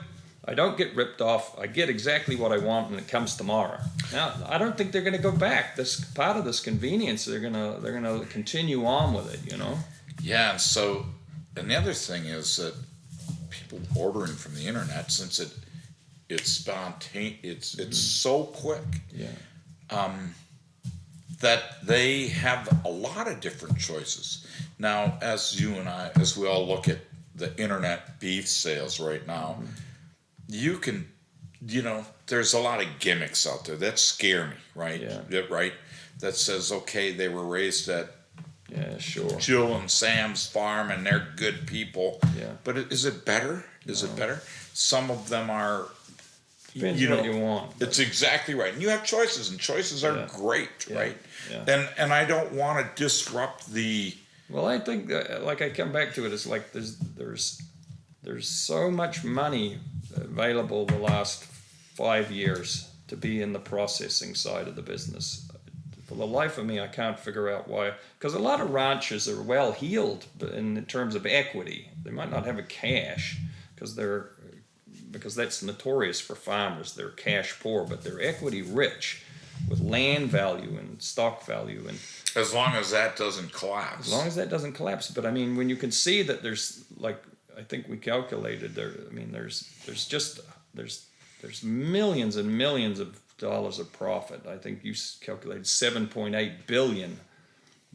I don't get ripped off. I get exactly what I want, and it comes tomorrow. Now, I don't think they're going to go back. This part of this convenience, they're going to continue on with it. Yeah, and the other thing is that people ordering from the internet, since it's spontaneous, it's so quick. That they have a lot of different choices. Now, as we all look at the internet beef sales right now, you can, there's a lot of gimmicks out there that scare me, right? Right? That says, okay, they were raised at Jill and Sam's farm, and they're good people. But is it better? Is it better? Some of them are. Depends what you want. It's exactly right, and you have choices, and choices are great, right? And I don't want to disrupt the. Well, I think I come back to it. It's like there's so much money available the last 5 years to be in the processing side of the business. For the life of me, I can't figure out why. Because a lot of ranchers are well heeled in terms of equity. They might not have a cash because that's notorious for farmers. They're cash poor, but they're equity rich with land value and stock value. And as long as that doesn't collapse. As long as that doesn't collapse. But I mean, when you can see that there's I think we calculated there. I mean, there's millions and millions of dollars of profit. I think you calculated $7.8 billion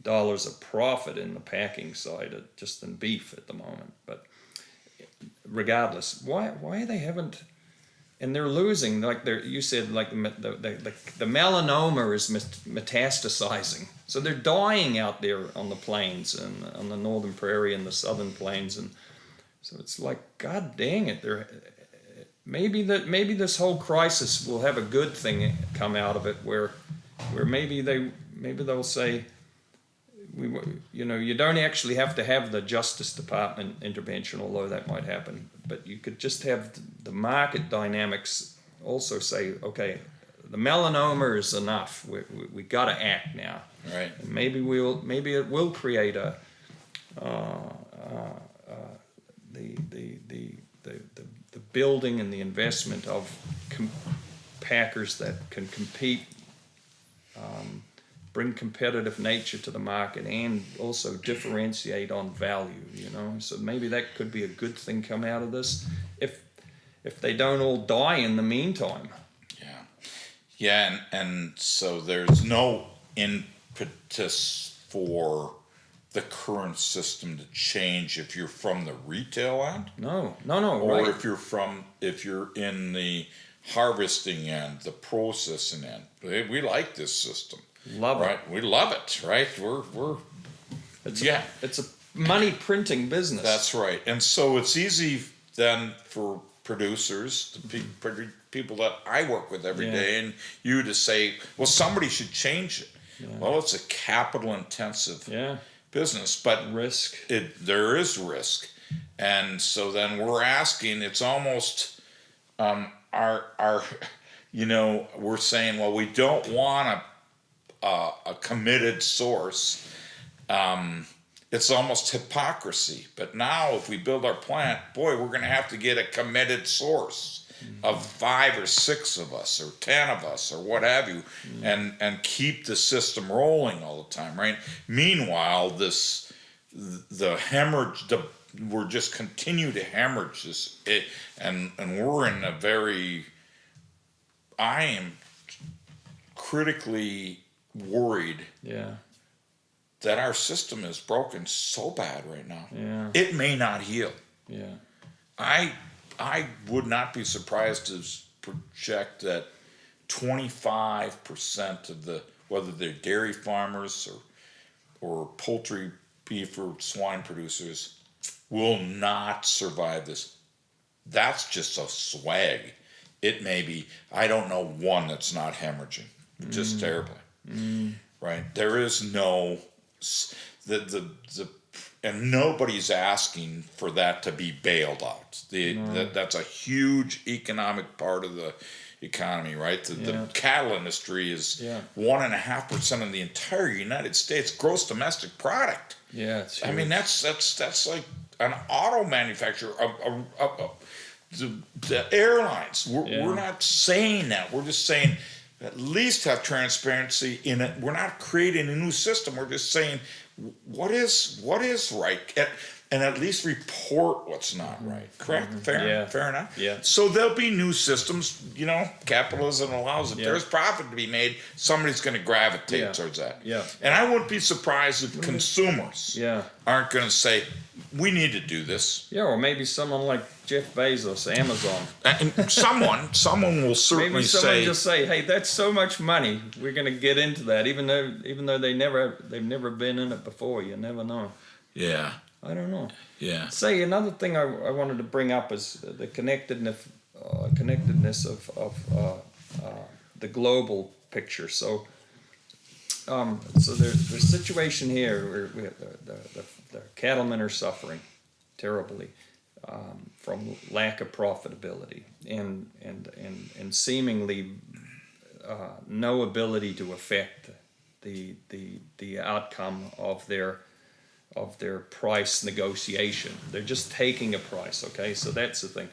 of profit in the packing side, just in beef at the moment. But regardless, why they haven't, and they're losing, like you said, like the melanoma is metastasizing. So they're dying out there on the plains and on the northern prairie and the southern plains, and so it's like, God dang it, maybe this whole crisis will have a good thing come out of it, where maybe they'll say, you don't actually have to have the Justice Department intervention, although that might happen, but you could just have the market dynamics also say, okay, the melanoma is enough. We got to act now. Right. And maybe it will create the building and the investment of packers that can compete, bring competitive nature to the market, and also differentiate on value. So maybe that could be a good thing come out of this, if they don't all die in the meantime. And so there's no impetus for the current system to change if you're from the retail end. No, or right. if you're in the harvesting end, the processing end. We like this system. Love right? it. We love it, right? It's a money printing business. That's right. And so it's easy then for producers, the people that I work with every Yeah. day, and you to say, well, somebody should change it. Yeah. Well, it's a capital intensive Yeah. business, but Risk. there is risk. And so then we're asking, it's almost our we're saying, well, we don't want a committed source. It's almost hypocrisy. But now if we build our plant, boy, we're going to have to get a committed source of 5 or 6 of us or 10 of us or what have you, and keep the system rolling all the time, right? Meanwhile, we're just continue to hemorrhage this, and we're in a very, I am critically worried Yeah. that our system is broken so bad right now. Yeah. It may not heal. Yeah. I would not be surprised to project that 25% of whether they're dairy farmers or poultry, beef, or swine producers, will not survive this. That's just a swag. It may be, I don't know one that's not hemorrhaging, just terribly. Right? There is no, and nobody's asking for that to be bailed out. That's a huge economic part of the economy, right? The cattle industry is 1.5% of the entire United States gross domestic product. Yeah, it's huge. I mean, that's like an auto manufacturer, the airlines. We're not saying that. We're just saying at least have transparency in it. We're not creating a new system. We're just saying what is right, and at least report what's not right. Correct? Fair enough? Yeah. So there'll be new systems. Capitalism allows it. Yeah. There's profit to be made. Somebody's going to gravitate towards that. Yeah. And I wouldn't be surprised if consumers Yeah. aren't going to say, we need to do this. Yeah, or maybe someone like Jeff Bezos, Amazon. And someone will certainly Maybe someone say, just say, "Hey, that's so much money. We're going to get into that," even though they've never been in it before. You never know. yeah, I don't know. yeah, Say another thing I wanted to bring up is the connectedness of the global picture. So there's a situation here where the cattlemen are suffering terribly from lack of profitability and seemingly no ability to affect the outcome of their price negotiation. They're just taking a price, okay? So that's the thing.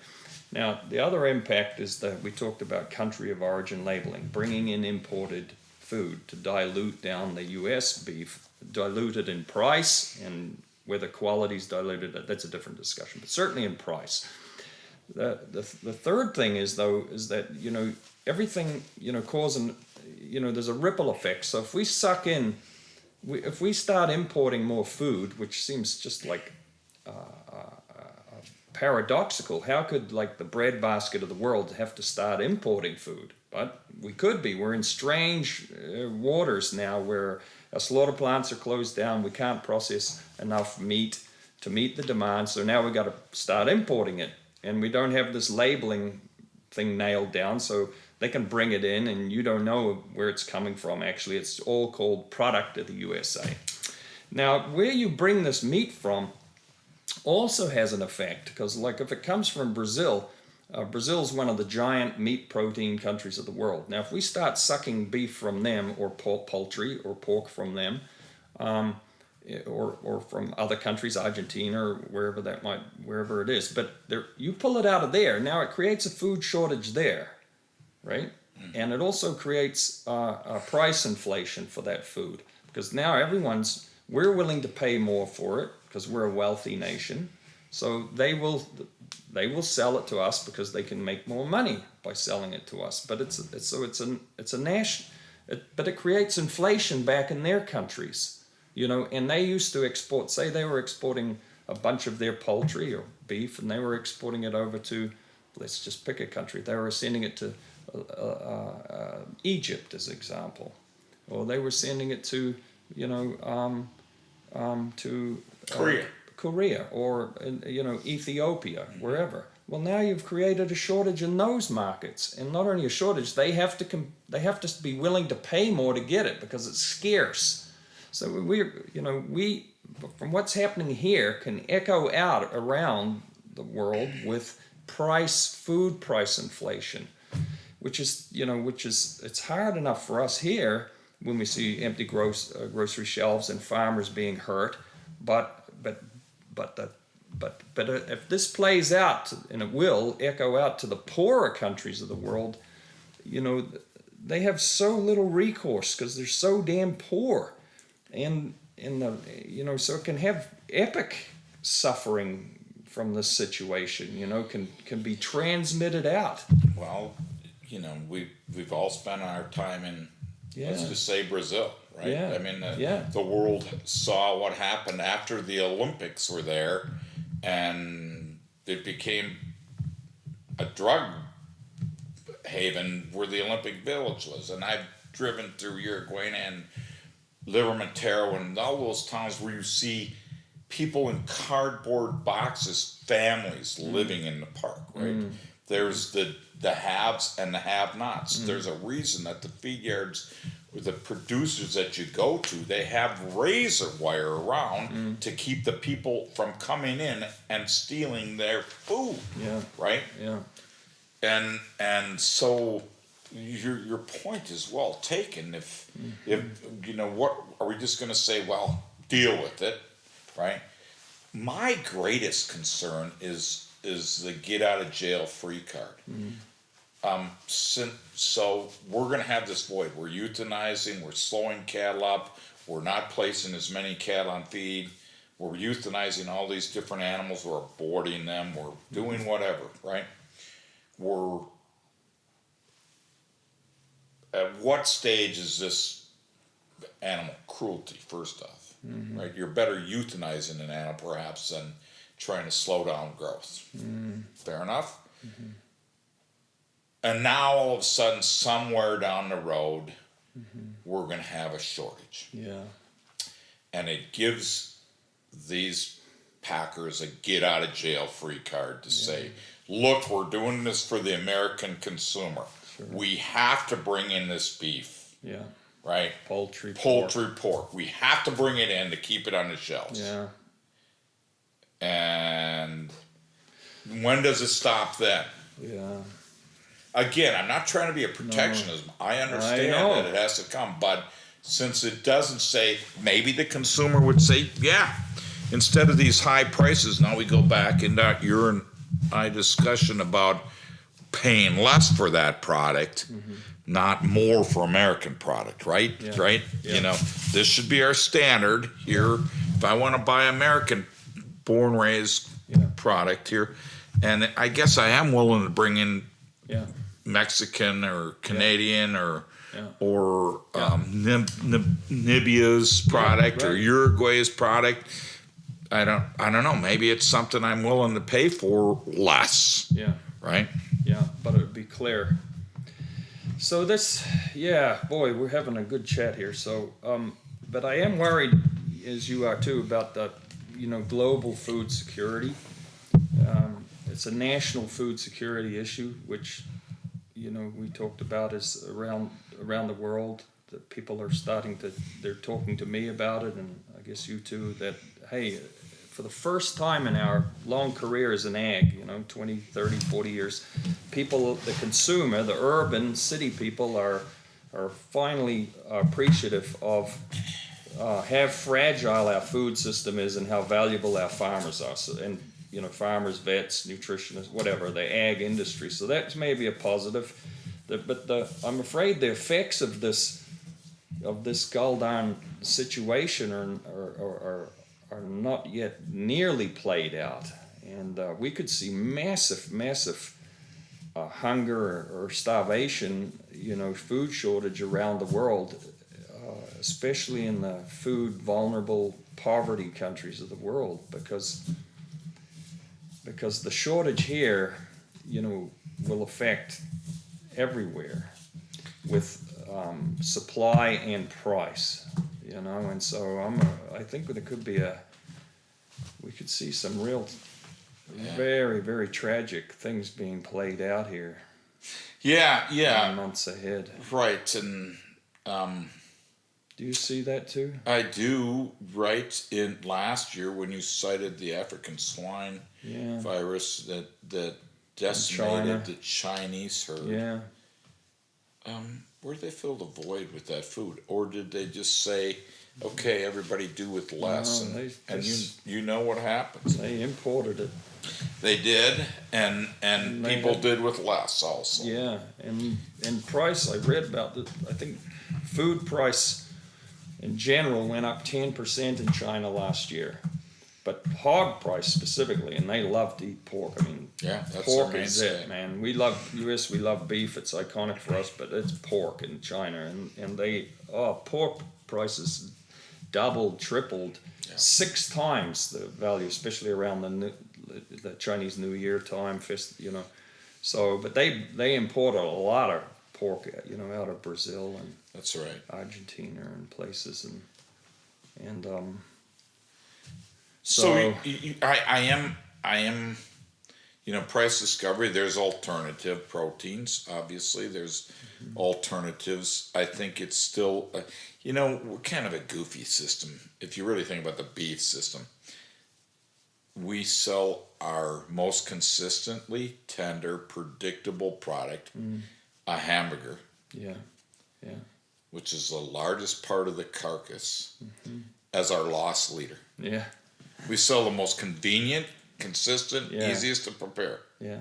Now, the other impact is that we talked about country of origin labeling, bringing in imported food to dilute down the U.S. beef, diluted in price, and whether quality is diluted, that's a different discussion, but certainly in price. The third thing is that, everything, causing, there's a ripple effect. So if we suck in, if we start importing more food, which seems just like paradoxical, how could like the breadbasket of the world have to start importing food? But we could be. We're in strange waters now where our slaughter plants are closed down. We can't process enough meat to meet the demand. So now we've got to start importing it. And we don't have this labeling thing nailed down. So they can bring it in and you don't know where it's coming from. Actually, it's all called product of the USA. Now, where you bring this meat from also has an effect, because like if it comes from Brazil, Brazil's one of the giant meat protein countries of the world. Now, if we start sucking beef from them, or poultry or pork from them, or from other countries, Argentina or wherever it is, but you pull it out of there, now it creates a food shortage there, right? And it also creates a price inflation for that food, because now we're willing to pay more for it because we're a wealthy nation. So they will sell it to us because they can make more money by selling it to us. But but it creates inflation back in their countries, and they used to export, say they were exporting a bunch of their poultry or beef, and they were exporting it over to, let's just pick a country. They were sending it to Egypt, as an example, or they were sending it to, to Korea or Ethiopia, wherever. Well, now you've created a shortage in those markets, and not only a shortage, they have to be willing to pay more to get it because it's scarce. So we from what's happening here can echo out around the world with food price inflation, which is it's hard enough for us here when we see empty grocery shelves and farmers being hurt, but if this plays out, and it will echo out to the poorer countries of the world, they have so little recourse because they're so damn poor, and so it can have epic suffering from this situation. Can be transmitted out. Well, we've all spent our time in, let's just say, Brazil, right? Yeah. I mean, the world saw what happened after the Olympics were there, and it became a drug haven where the Olympic Village was. And I've driven through Uruguay and Livermentero and all those towns where you see people in cardboard boxes, families living in the park, right? There's the haves and the have-nots. There's a reason that the feed yards, the producers that you go to, they have razor wire around to keep the people from coming in and stealing their food. Yeah. Right? Yeah. And so your point is well taken. If what are we just going to say? Well, deal with it, right? My greatest concern is the get out of jail free card. So we're going to have this void. We're euthanizing. We're slowing cattle up. We're not placing as many cattle on feed. We're euthanizing all these different animals. We're aborting them. We're doing whatever, right? At what stage is this animal cruelty, first off, right? You're better euthanizing an animal perhaps than trying to slow down growth. Fair enough? And now all of a sudden, somewhere down the road, we're going to have a shortage. Yeah. And it gives these packers a get out of jail free card to say, look, we're doing this for the American consumer. Sure. We have to bring in this beef. Yeah. Right? Poultry pork. We have to bring it in to keep it on the shelves. Yeah. And when does it stop then? Yeah. Again, I'm not trying to be a protectionism. No. I understand that it has to come, but since it doesn't say, maybe the consumer would say, yeah, instead of these high prices, now we go back into your and I discussion about paying less for that product, not more for American product, right? Yeah. Right? Yeah. This should be our standard here. If I want to buy American born raised product here, and I guess I am willing to bring in Mexican or Canadian or Namibia's product or Uruguay's product. I don't know. Maybe it's something I'm willing to pay for less. Yeah. Right? Yeah, but it would be clear. So we're having a good chat here. So, but I am worried, as you are too, about the, global food security. It's a national food security issue, which, we talked about is around the world. That people are they're talking to me about it, and I guess you too, that, hey, for the first time in our long careers in ag, 20, 30, 40 years, the consumer, the urban city people are finally appreciative of how fragile our food system is and how valuable our farmers are. So, and farmers, vets, nutritionists, whatever, the ag industry. So that's maybe a positive. But I'm afraid the effects of this gall-darn situation are not yet nearly played out, and we could see massive hunger or starvation, food shortage around the world, especially in the food vulnerable poverty countries of the world, because the shortage here, will affect everywhere with supply and price, and so I think there could be we could see some real very, very tragic things being played out here. Yeah. Months ahead. Right, and Do you see that too? I do. Right, in last year when you cited the African swine virus that decimated the Chinese herd. Yeah. Where did they fill the void with that food, or did they just say, "Okay, everybody do with less"? No, and you know what happens. They imported it. They did, and people did with less also. Yeah, and price. I read about the. I think food price in general went up 10% in China last year, but hog price specifically, and they love to eat pork. I mean, that's pork their is mainstay. it, man. We love U.S. We love beef. It's iconic for us, but it's pork in China, and they pork prices doubled, tripled, 6 times the value, especially around the Chinese New Year time, So, but they import a lot of pork, out of Brazil and That's right. Argentina and places, and So I am, price discovery. There's alternative proteins. Obviously, there's alternatives. I think it's still, we're kind of a goofy system. If you really think about the beef system, we sell our most consistently tender, predictable product, a hamburger. Yeah. Which is the largest part of the carcass, as our loss leader. Yeah. We sell the most convenient, consistent, easiest to prepare. Yeah.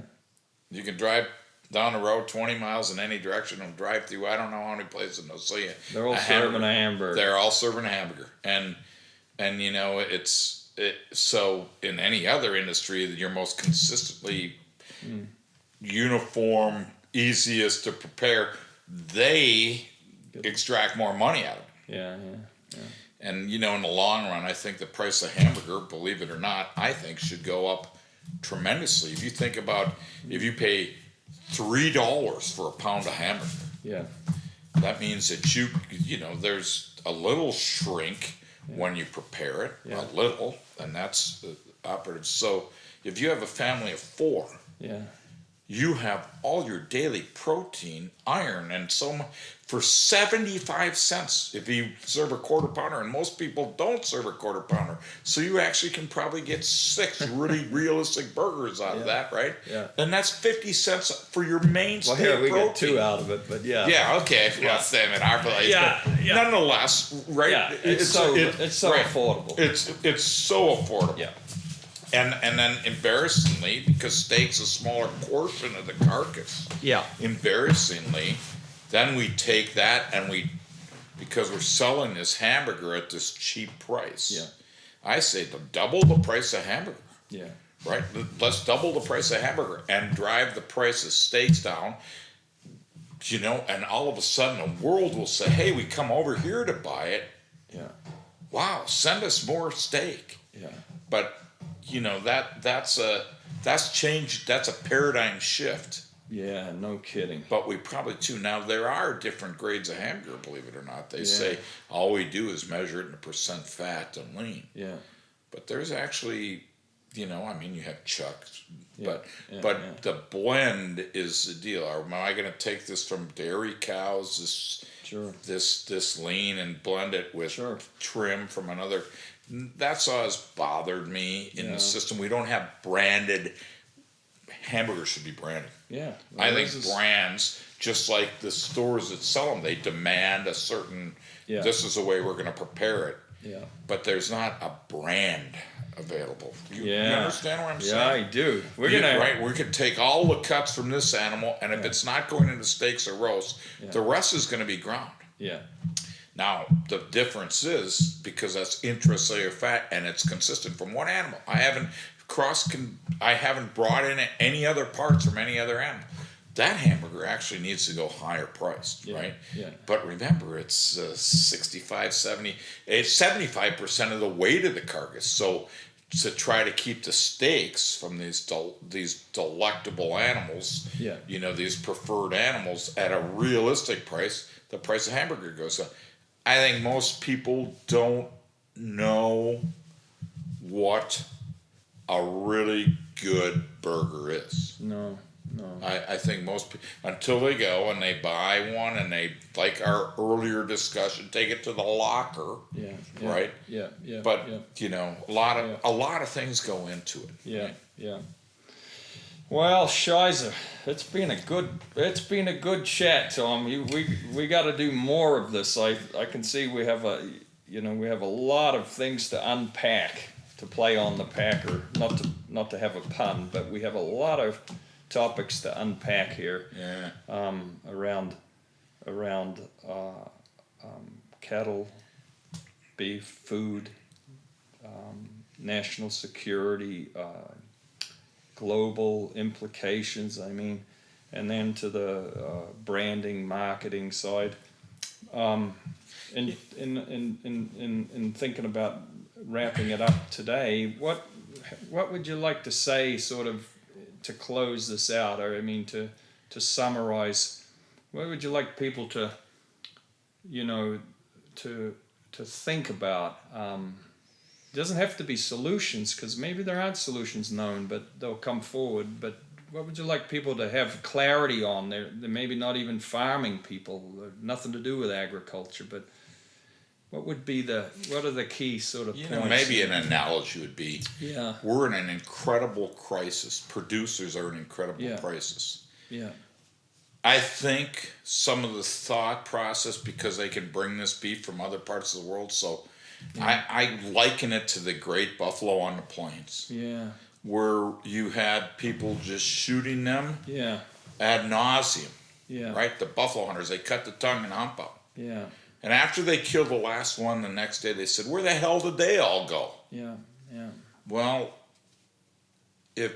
You can drive down the road 20 miles in any direction and drive through I don't know how many places and they'll sell you. They're all serving a hamburger. They're all serving a hamburger. And so in any other industry, your most consistently uniform, easiest to prepare, they extract more money out of it. Yeah. And in the long run, I think the price of hamburger, believe it or not, I think should go up tremendously. If you think about if you pay $3 for a pound of hamburger, that means that there's a little shrink when you prepare it, a little, and that's the operative. So if you have a family of 4, you have all your daily protein, iron, and so much for 75 cents if you serve a quarter pounder, and most people don't serve a quarter pounder. So you actually can probably get 6 really realistic burgers out of that, right? Yeah. And that's 50 cents for your mainstay Well, here we protein. get 2 out of it, but yeah. Yeah, okay, well, same in our place. But nonetheless, right? Yeah, it's so affordable. It's so affordable. Yeah. And then embarrassingly, because steak's a smaller portion of the carcass. Yeah. Embarrassingly, then we take that and because we're selling this hamburger at this cheap price. Yeah. I say to double the price of hamburger. Yeah. Right? Let's double the price of hamburger and drive the price of steaks down. And all of a sudden the world will say, hey, we come over here to buy it. Yeah. Wow, send us more steak. Yeah. But that's changed. That's a paradigm shift. Yeah, no kidding. But we probably too now there are different grades of hamburger. Believe it or not, they say all we do is measure it in percent fat and lean. Yeah. But there's actually, you have chucks, but Yeah. the blend is the deal. Am I going to take this from dairy cows, this lean, and blend it with trim from another? That's always bothered me in the system. We don't have branded. Hamburgers should be branded. Yeah. I think brands, just like the stores that sell them, they demand a certain, this is the way we're going to prepare it. Yeah. But there's not a brand available. You understand what I'm saying? Yeah, I do. We could take all the cuts from this animal, and if it's not going into steaks or roasts, the rest is going to be ground. Yeah. Now, the difference is because that's intracellular fat and it's consistent from one animal. I haven't brought in any other parts from any other animal. That hamburger actually needs to go higher priced, right? Yeah. But remember, it's 65, 70, it's 75% of the weight of the carcass. So to try to keep the steaks from these delectable animals, these preferred animals at a realistic price, the price of hamburger goes up. I think most people don't know what a really good burger is. No. I think most people, until they go and they buy one and they, like our earlier discussion, take it to the locker, right? Yeah. But you know, a lot of things go into it. Yeah. Well, Shiza, it's been a good chat, Tom. We got to do more of this. I can see we have a lot of things to unpack, to play on the packer. Not to have a pun, but we have a lot of topics to unpack here. Yeah. Around cattle, beef, food, national security, global implications. I mean, and then to the branding, marketing side. In thinking about wrapping it up today, what would you like to say, sort of, to close this out, or I mean to summarize? What would you like people to, to think about? It doesn't have to be solutions, because maybe there aren't solutions known, but they'll come forward. But what would you like people to have clarity on? They're maybe not even farming people, nothing to do with agriculture, but what are the key sort of points? Maybe an analogy would be, yeah, we're in an incredible crisis. Producers are in incredible crisis. Yeah. I think some of the thought process, because they can bring this beef from other parts of the world, so I liken it to the Great Buffalo on the Plains. Yeah. Where you had people just shooting them ad nauseum. Yeah. Right? The buffalo hunters, they cut the tongue and hump out. Yeah. And after they killed the last one, the next day they said, where the hell did they all go? Yeah. Well, if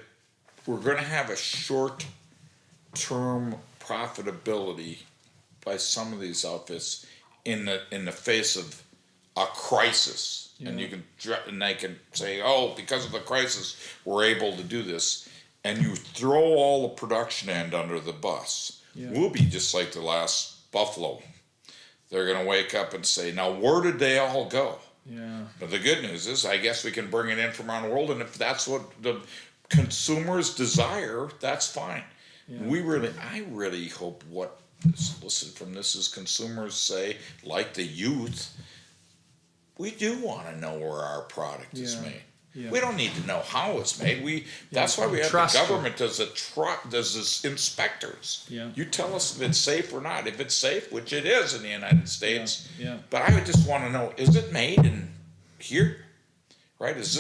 we're going to have a short-term profitability by some of these outfits in the face of a crisis, and they can say, oh, because of the crisis, we're able to do this, and you throw all the production end under the bus, we'll be just like the last buffalo. They're going to wake up and say, now, where did they all go? Yeah. But the good news is, I guess we can bring it in from around the world, and if that's what the consumers desire, that's fine. Yeah. I really hope what listen from this is consumers say, like the youth, we do want to know where our product is made. Yeah. We don't need to know how it's made. That's why we have the government does this inspectors. Yeah. You tell us if it's safe or not. If it's safe, which it is in the United States. Yeah. But I would just want to know: is it made in here? Right? Is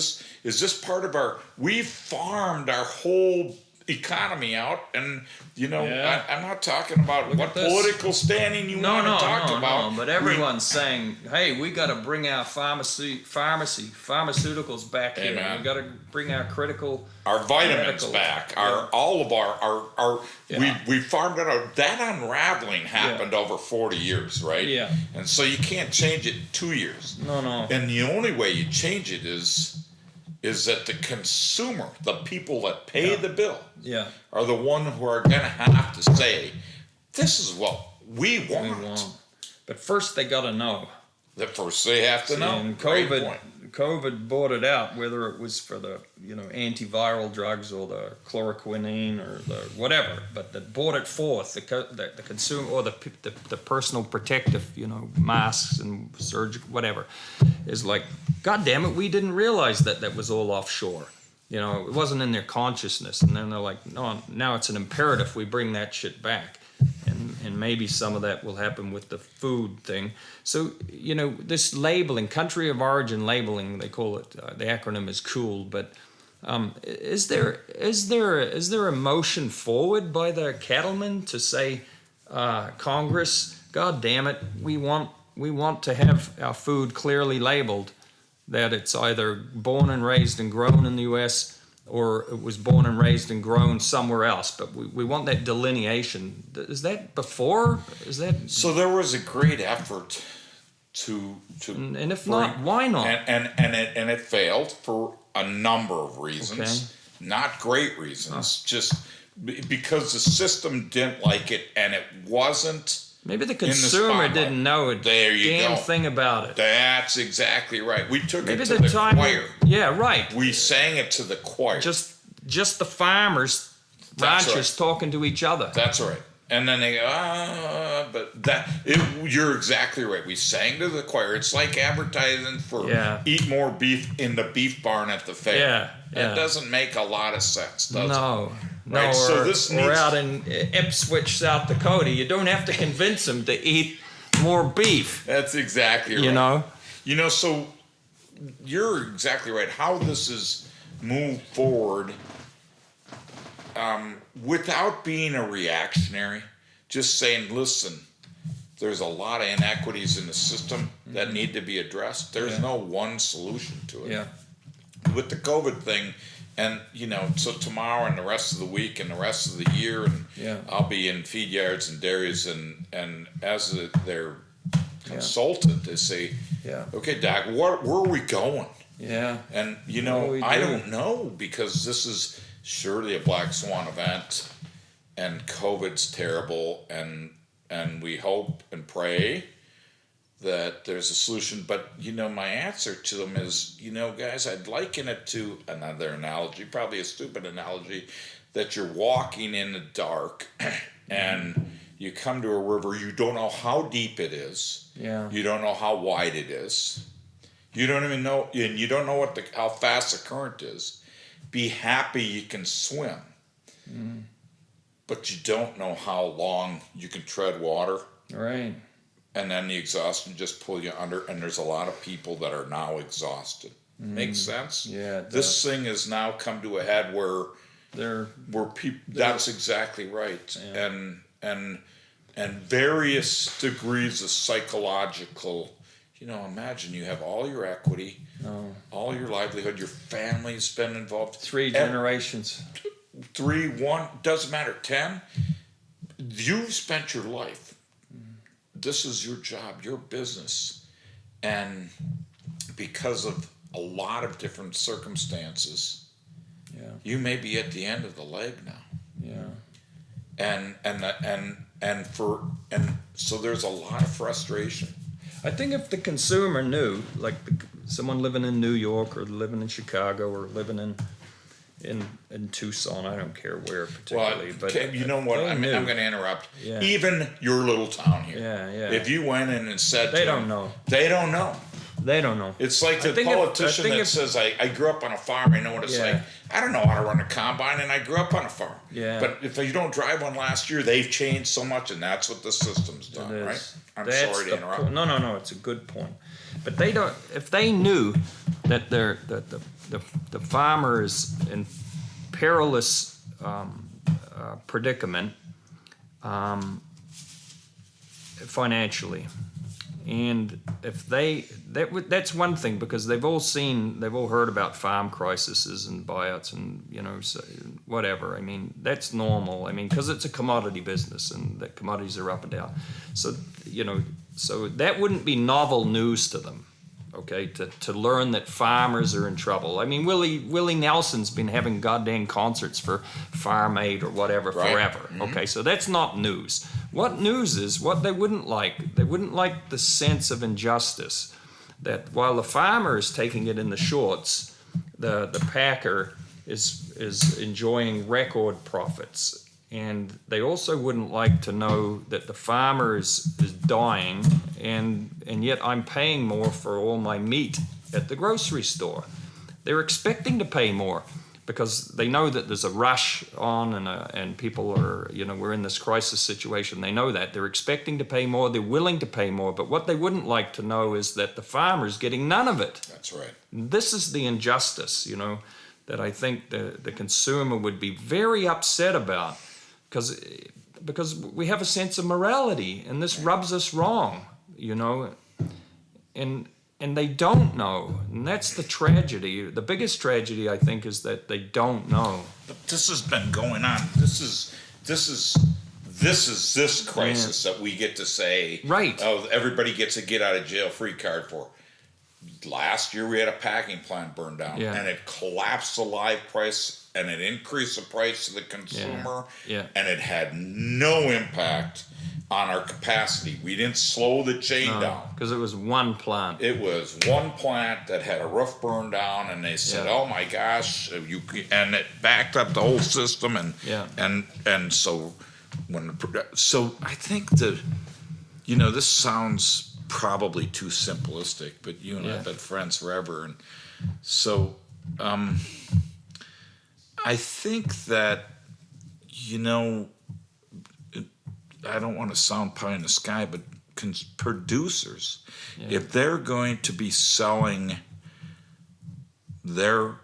this part of our? We farmed our whole economy out, and I'm not talking about what political standing you want to talk about. No, but everyone's saying, hey, we got to bring our pharmaceuticals back here. We got to bring our vitamins back. We farmed it out. That unraveling happened over 40 years, right? Yeah. And so you can't change it in 2 years. No. And the only way you change it is that the consumer, the people that pay the bill, are the one who are going to have to say, this is what we want. But first they got to know. First they have to know. And COVID brought it out, whether it was for the antiviral drugs or the chloroquine or the whatever, but that brought it forth, the consumer or the personal protective masks and surgical whatever, is like, God damn it, we didn't realize that was all offshore. It wasn't in their consciousness, and then they're like, no, now it's an imperative we bring that shit back. And maybe some of that will happen with the food thing. So, this labeling, country of origin labeling, they call it, the acronym is COOL, but is there a motion forward by the cattlemen to say, Congress, God damn it, we want to have our food clearly labeled, that it's either born and raised and grown in the U.S., or it was born and raised and grown somewhere else, but we want that delineation. Is that before? So there was a great effort to and if not, why not? And it failed for a number of reasons. Okay. Not great reasons, just because the system didn't like it, and it wasn't Maybe the consumer didn't know a damn thing about it. That's exactly right. We took Maybe it to the choir. Yeah, right. We sang it to the choir. Just the farmers, ranchers talking to each other. That's right. And then they go, but you're exactly right. We sang to the choir. It's like advertising for eat more beef in the beef barn at the fair. Yeah. That doesn't make a lot of sense, does it? No. Right? Or out in Ipswich, South Dakota, you don't have to convince them to eat more beef. That's exactly right. So you're exactly right. How this is moved forward, without being a reactionary, just saying, listen, there's a lot of inequities in the system that need to be addressed. There's no one solution to it. Yeah. With the COVID thing, and so tomorrow and the rest of the week and the rest of the year, and I'll be in feed yards and dairies, and as their consultant, they say, okay, Doc, where are we going? Yeah. And I don't know, because this is surely a black swan event, and COVID's terrible, and we hope and pray that there's a solution. But my answer to them is, guys, I'd liken it to another analogy, probably a stupid analogy, that you're walking in the dark and you come to a river. You don't know how deep it is. You don't know how wide it is. You don't even know, and you don't know how fast the current is. Be happy you can swim, but you don't know how long you can tread water. Right. And then the exhaustion just pull you under, and there's a lot of people that are now exhausted. Makes sense? Yeah. This thing has now come to a head where people. That's exactly right. Yeah. And various degrees of psychological. Imagine you have all your equity, all your livelihood, your family's been involved. 3 generations. 3, 1, doesn't matter, 10. You've spent your life. This is your job, your business. And because of a lot of different circumstances, you may be at the end of the leg now. Yeah. And so there's a lot of frustration. I think if the consumer knew, like someone living in New York or living in Chicago or living in Tucson, I don't care where particularly. Well, but you know what? I'm going to interrupt. Yeah. Even your little town here. Yeah. If you went in and said they don't know. They don't know. They don't know. It's like the politician that says, I grew up on a farm, I know what it's like. I don't know how to run a combine, and I grew up on a farm. Yeah. But if you don't drive one last year, they've changed so much, and that's what the system's done, right? I'm sorry to interrupt. No, it's a good point. But they don't. If they knew that the farmer is in perilous predicament financially, and if that's one thing, because they've all heard about farm crises and buyouts and so whatever. I mean, that's normal. I mean, because it's a commodity business and the commodities are up and down. So so that wouldn't be novel news to them. Okay, to learn that farmers are in trouble. I mean, Willie Nelson's been having goddamn concerts for Farm Aid or whatever forever. Mm-hmm. Okay, so that's not news. What news is what they wouldn't like. They wouldn't like the sense of injustice that while the farmer is taking it in the shorts, the packer is enjoying record profits. And they also wouldn't like to know that the farmer is dying, and yet I'm paying more for all my meat at the grocery store. They're expecting to pay more because they know that there's a rush on and people are, we're in this crisis situation. They know that. They're expecting to pay more. They're willing to pay more. But what they wouldn't like to know is that the farmer's getting none of it. That's right. This is the injustice, that I think the consumer would be very upset about. Because we have a sense of morality, and this rubs us wrong, and they don't know, and that's the tragedy. The biggest tragedy, I think, is that they don't know. But this has been going on. This is this crisis that we get to say, right? Oh, everybody gets a get out of jail free card for. Last year we had a packing plant burned down, and it collapsed the live price. And it increased the price to the consumer, and it had no impact on our capacity. We didn't slow the chain down. Because it was one plant. It was one plant that had a roof burned down, and they said, "Oh my gosh, and it backed up the whole system." And so I think this sounds probably too simplistic, but you and I have been friends forever, and so I think that I don't want to sound pie in the sky, but producers, if they're going to be selling their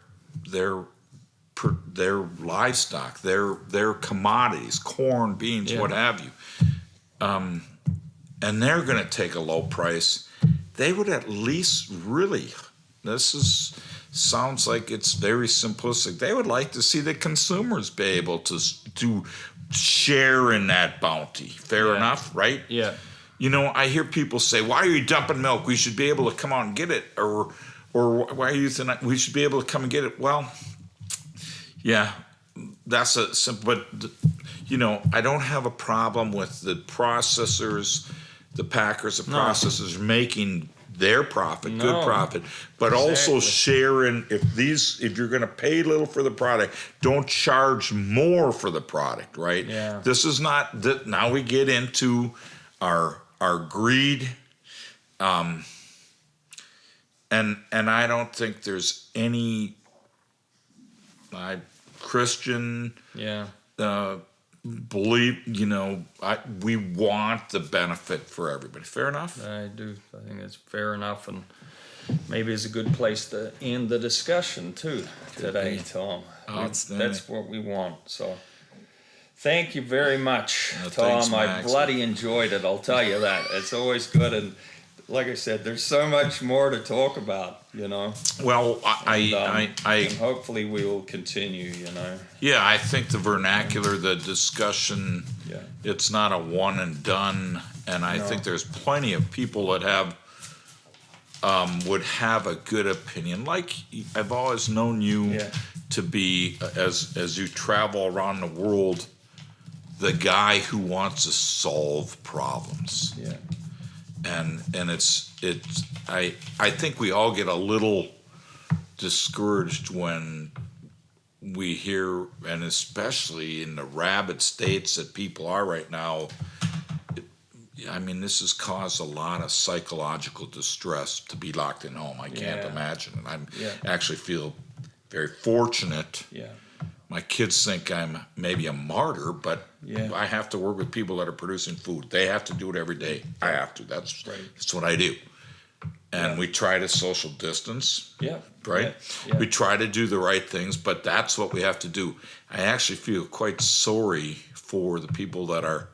livestock, their commodities, corn, beans, what have you, and they're going to take a low price, they would at least really, sounds like it's very simplistic, they would like to see the consumers be able to share in that bounty. Fair enough, right? Yeah. I hear people say, "Why are you dumping milk? We should be able to come out and get it," or "Why are you saying we should be able to come and get it?" Well, yeah, that's a simple. But I don't have a problem with the processors, the packers, the processors making their profit, good profit, but also sharing. If you're going to pay little for the product, don't charge more for the product, right? Yeah. This is not that. Now we get into our greed, and I don't think there's any Christian believe. We want the benefit for everybody. Fair enough? I do. I think it's fair enough, and maybe it's a good place to end the discussion too today, Tom. That's what we want. So, thank you very much, Tom. Thanks, I Max. bloody enjoyed it. I'll tell you that. It's always good, and like I said, there's so much more to talk about. Well, and hopefully we will continue. Yeah, I think the vernacular, the discussion, it's not a one and done, and I think there's plenty of people that would have a good opinion. Like I've always known you to be, as you travel around the world, the guy who wants to solve problems. Yeah. And I think we all get a little discouraged when we hear, and especially in the rabid states that people are right now, this has caused a lot of psychological distress to be locked in home. I can't imagine it. I actually feel very fortunate. Yeah. My kids think I'm maybe a martyr, but I have to work with people that are producing food. They have to do it every day. I have to. That's what I do. And we try to social distance. Yeah. Right? Yeah. We try to do the right things, but that's what we have to do. I actually feel quite sorry for the people that are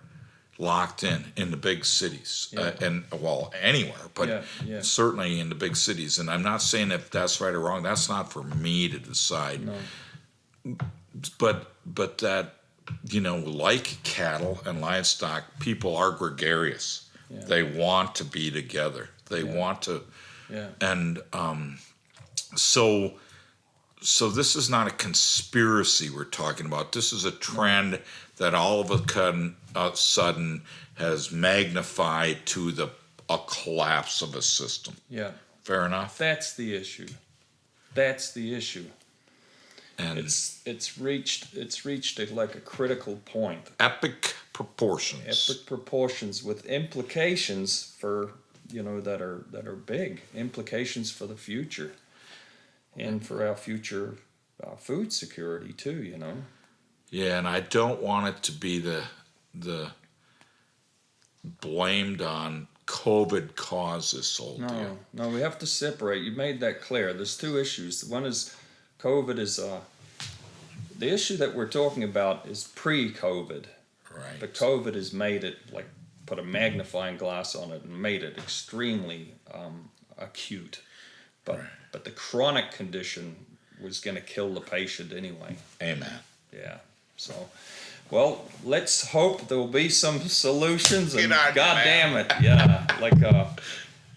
locked in the big cities, anywhere, but certainly in the big cities. And I'm not saying if that's right or wrong. That's not for me to decide. No. But that, like cattle and livestock, people are gregarious. Yeah. They want to be together. They want to, and so this is not a conspiracy we're talking about. This is a trend that all of a sudden has magnified to a collapse of a system. Yeah. Fair enough? That's the issue. And it's reached like a critical point. Epic proportions. With implications for that are big. Implications for the future, and for our future food security too. Yeah, and I don't want it to be the blamed on COVID caused this whole deal. No, we have to separate. You made that clear. There's two issues. One is COVID is the issue that we're talking about is pre-COVID. Right. But COVID has made it, like, put a magnifying glass on it and made it extremely acute. But the chronic condition was going to kill the patient anyway. Amen. Yeah. So, well, let's hope there will be some solutions. And God damn it,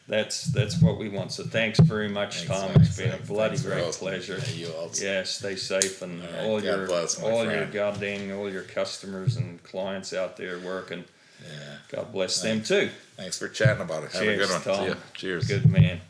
that's what we want. So thanks very much, Tom. It's been a bloody great pleasure. Yeah, you also. Yeah, stay safe, and all your customers and clients out there working. Yeah. God bless them too. Thanks for chatting about it. Have a Cheers, good one. Tom. See ya. Cheers. Good man.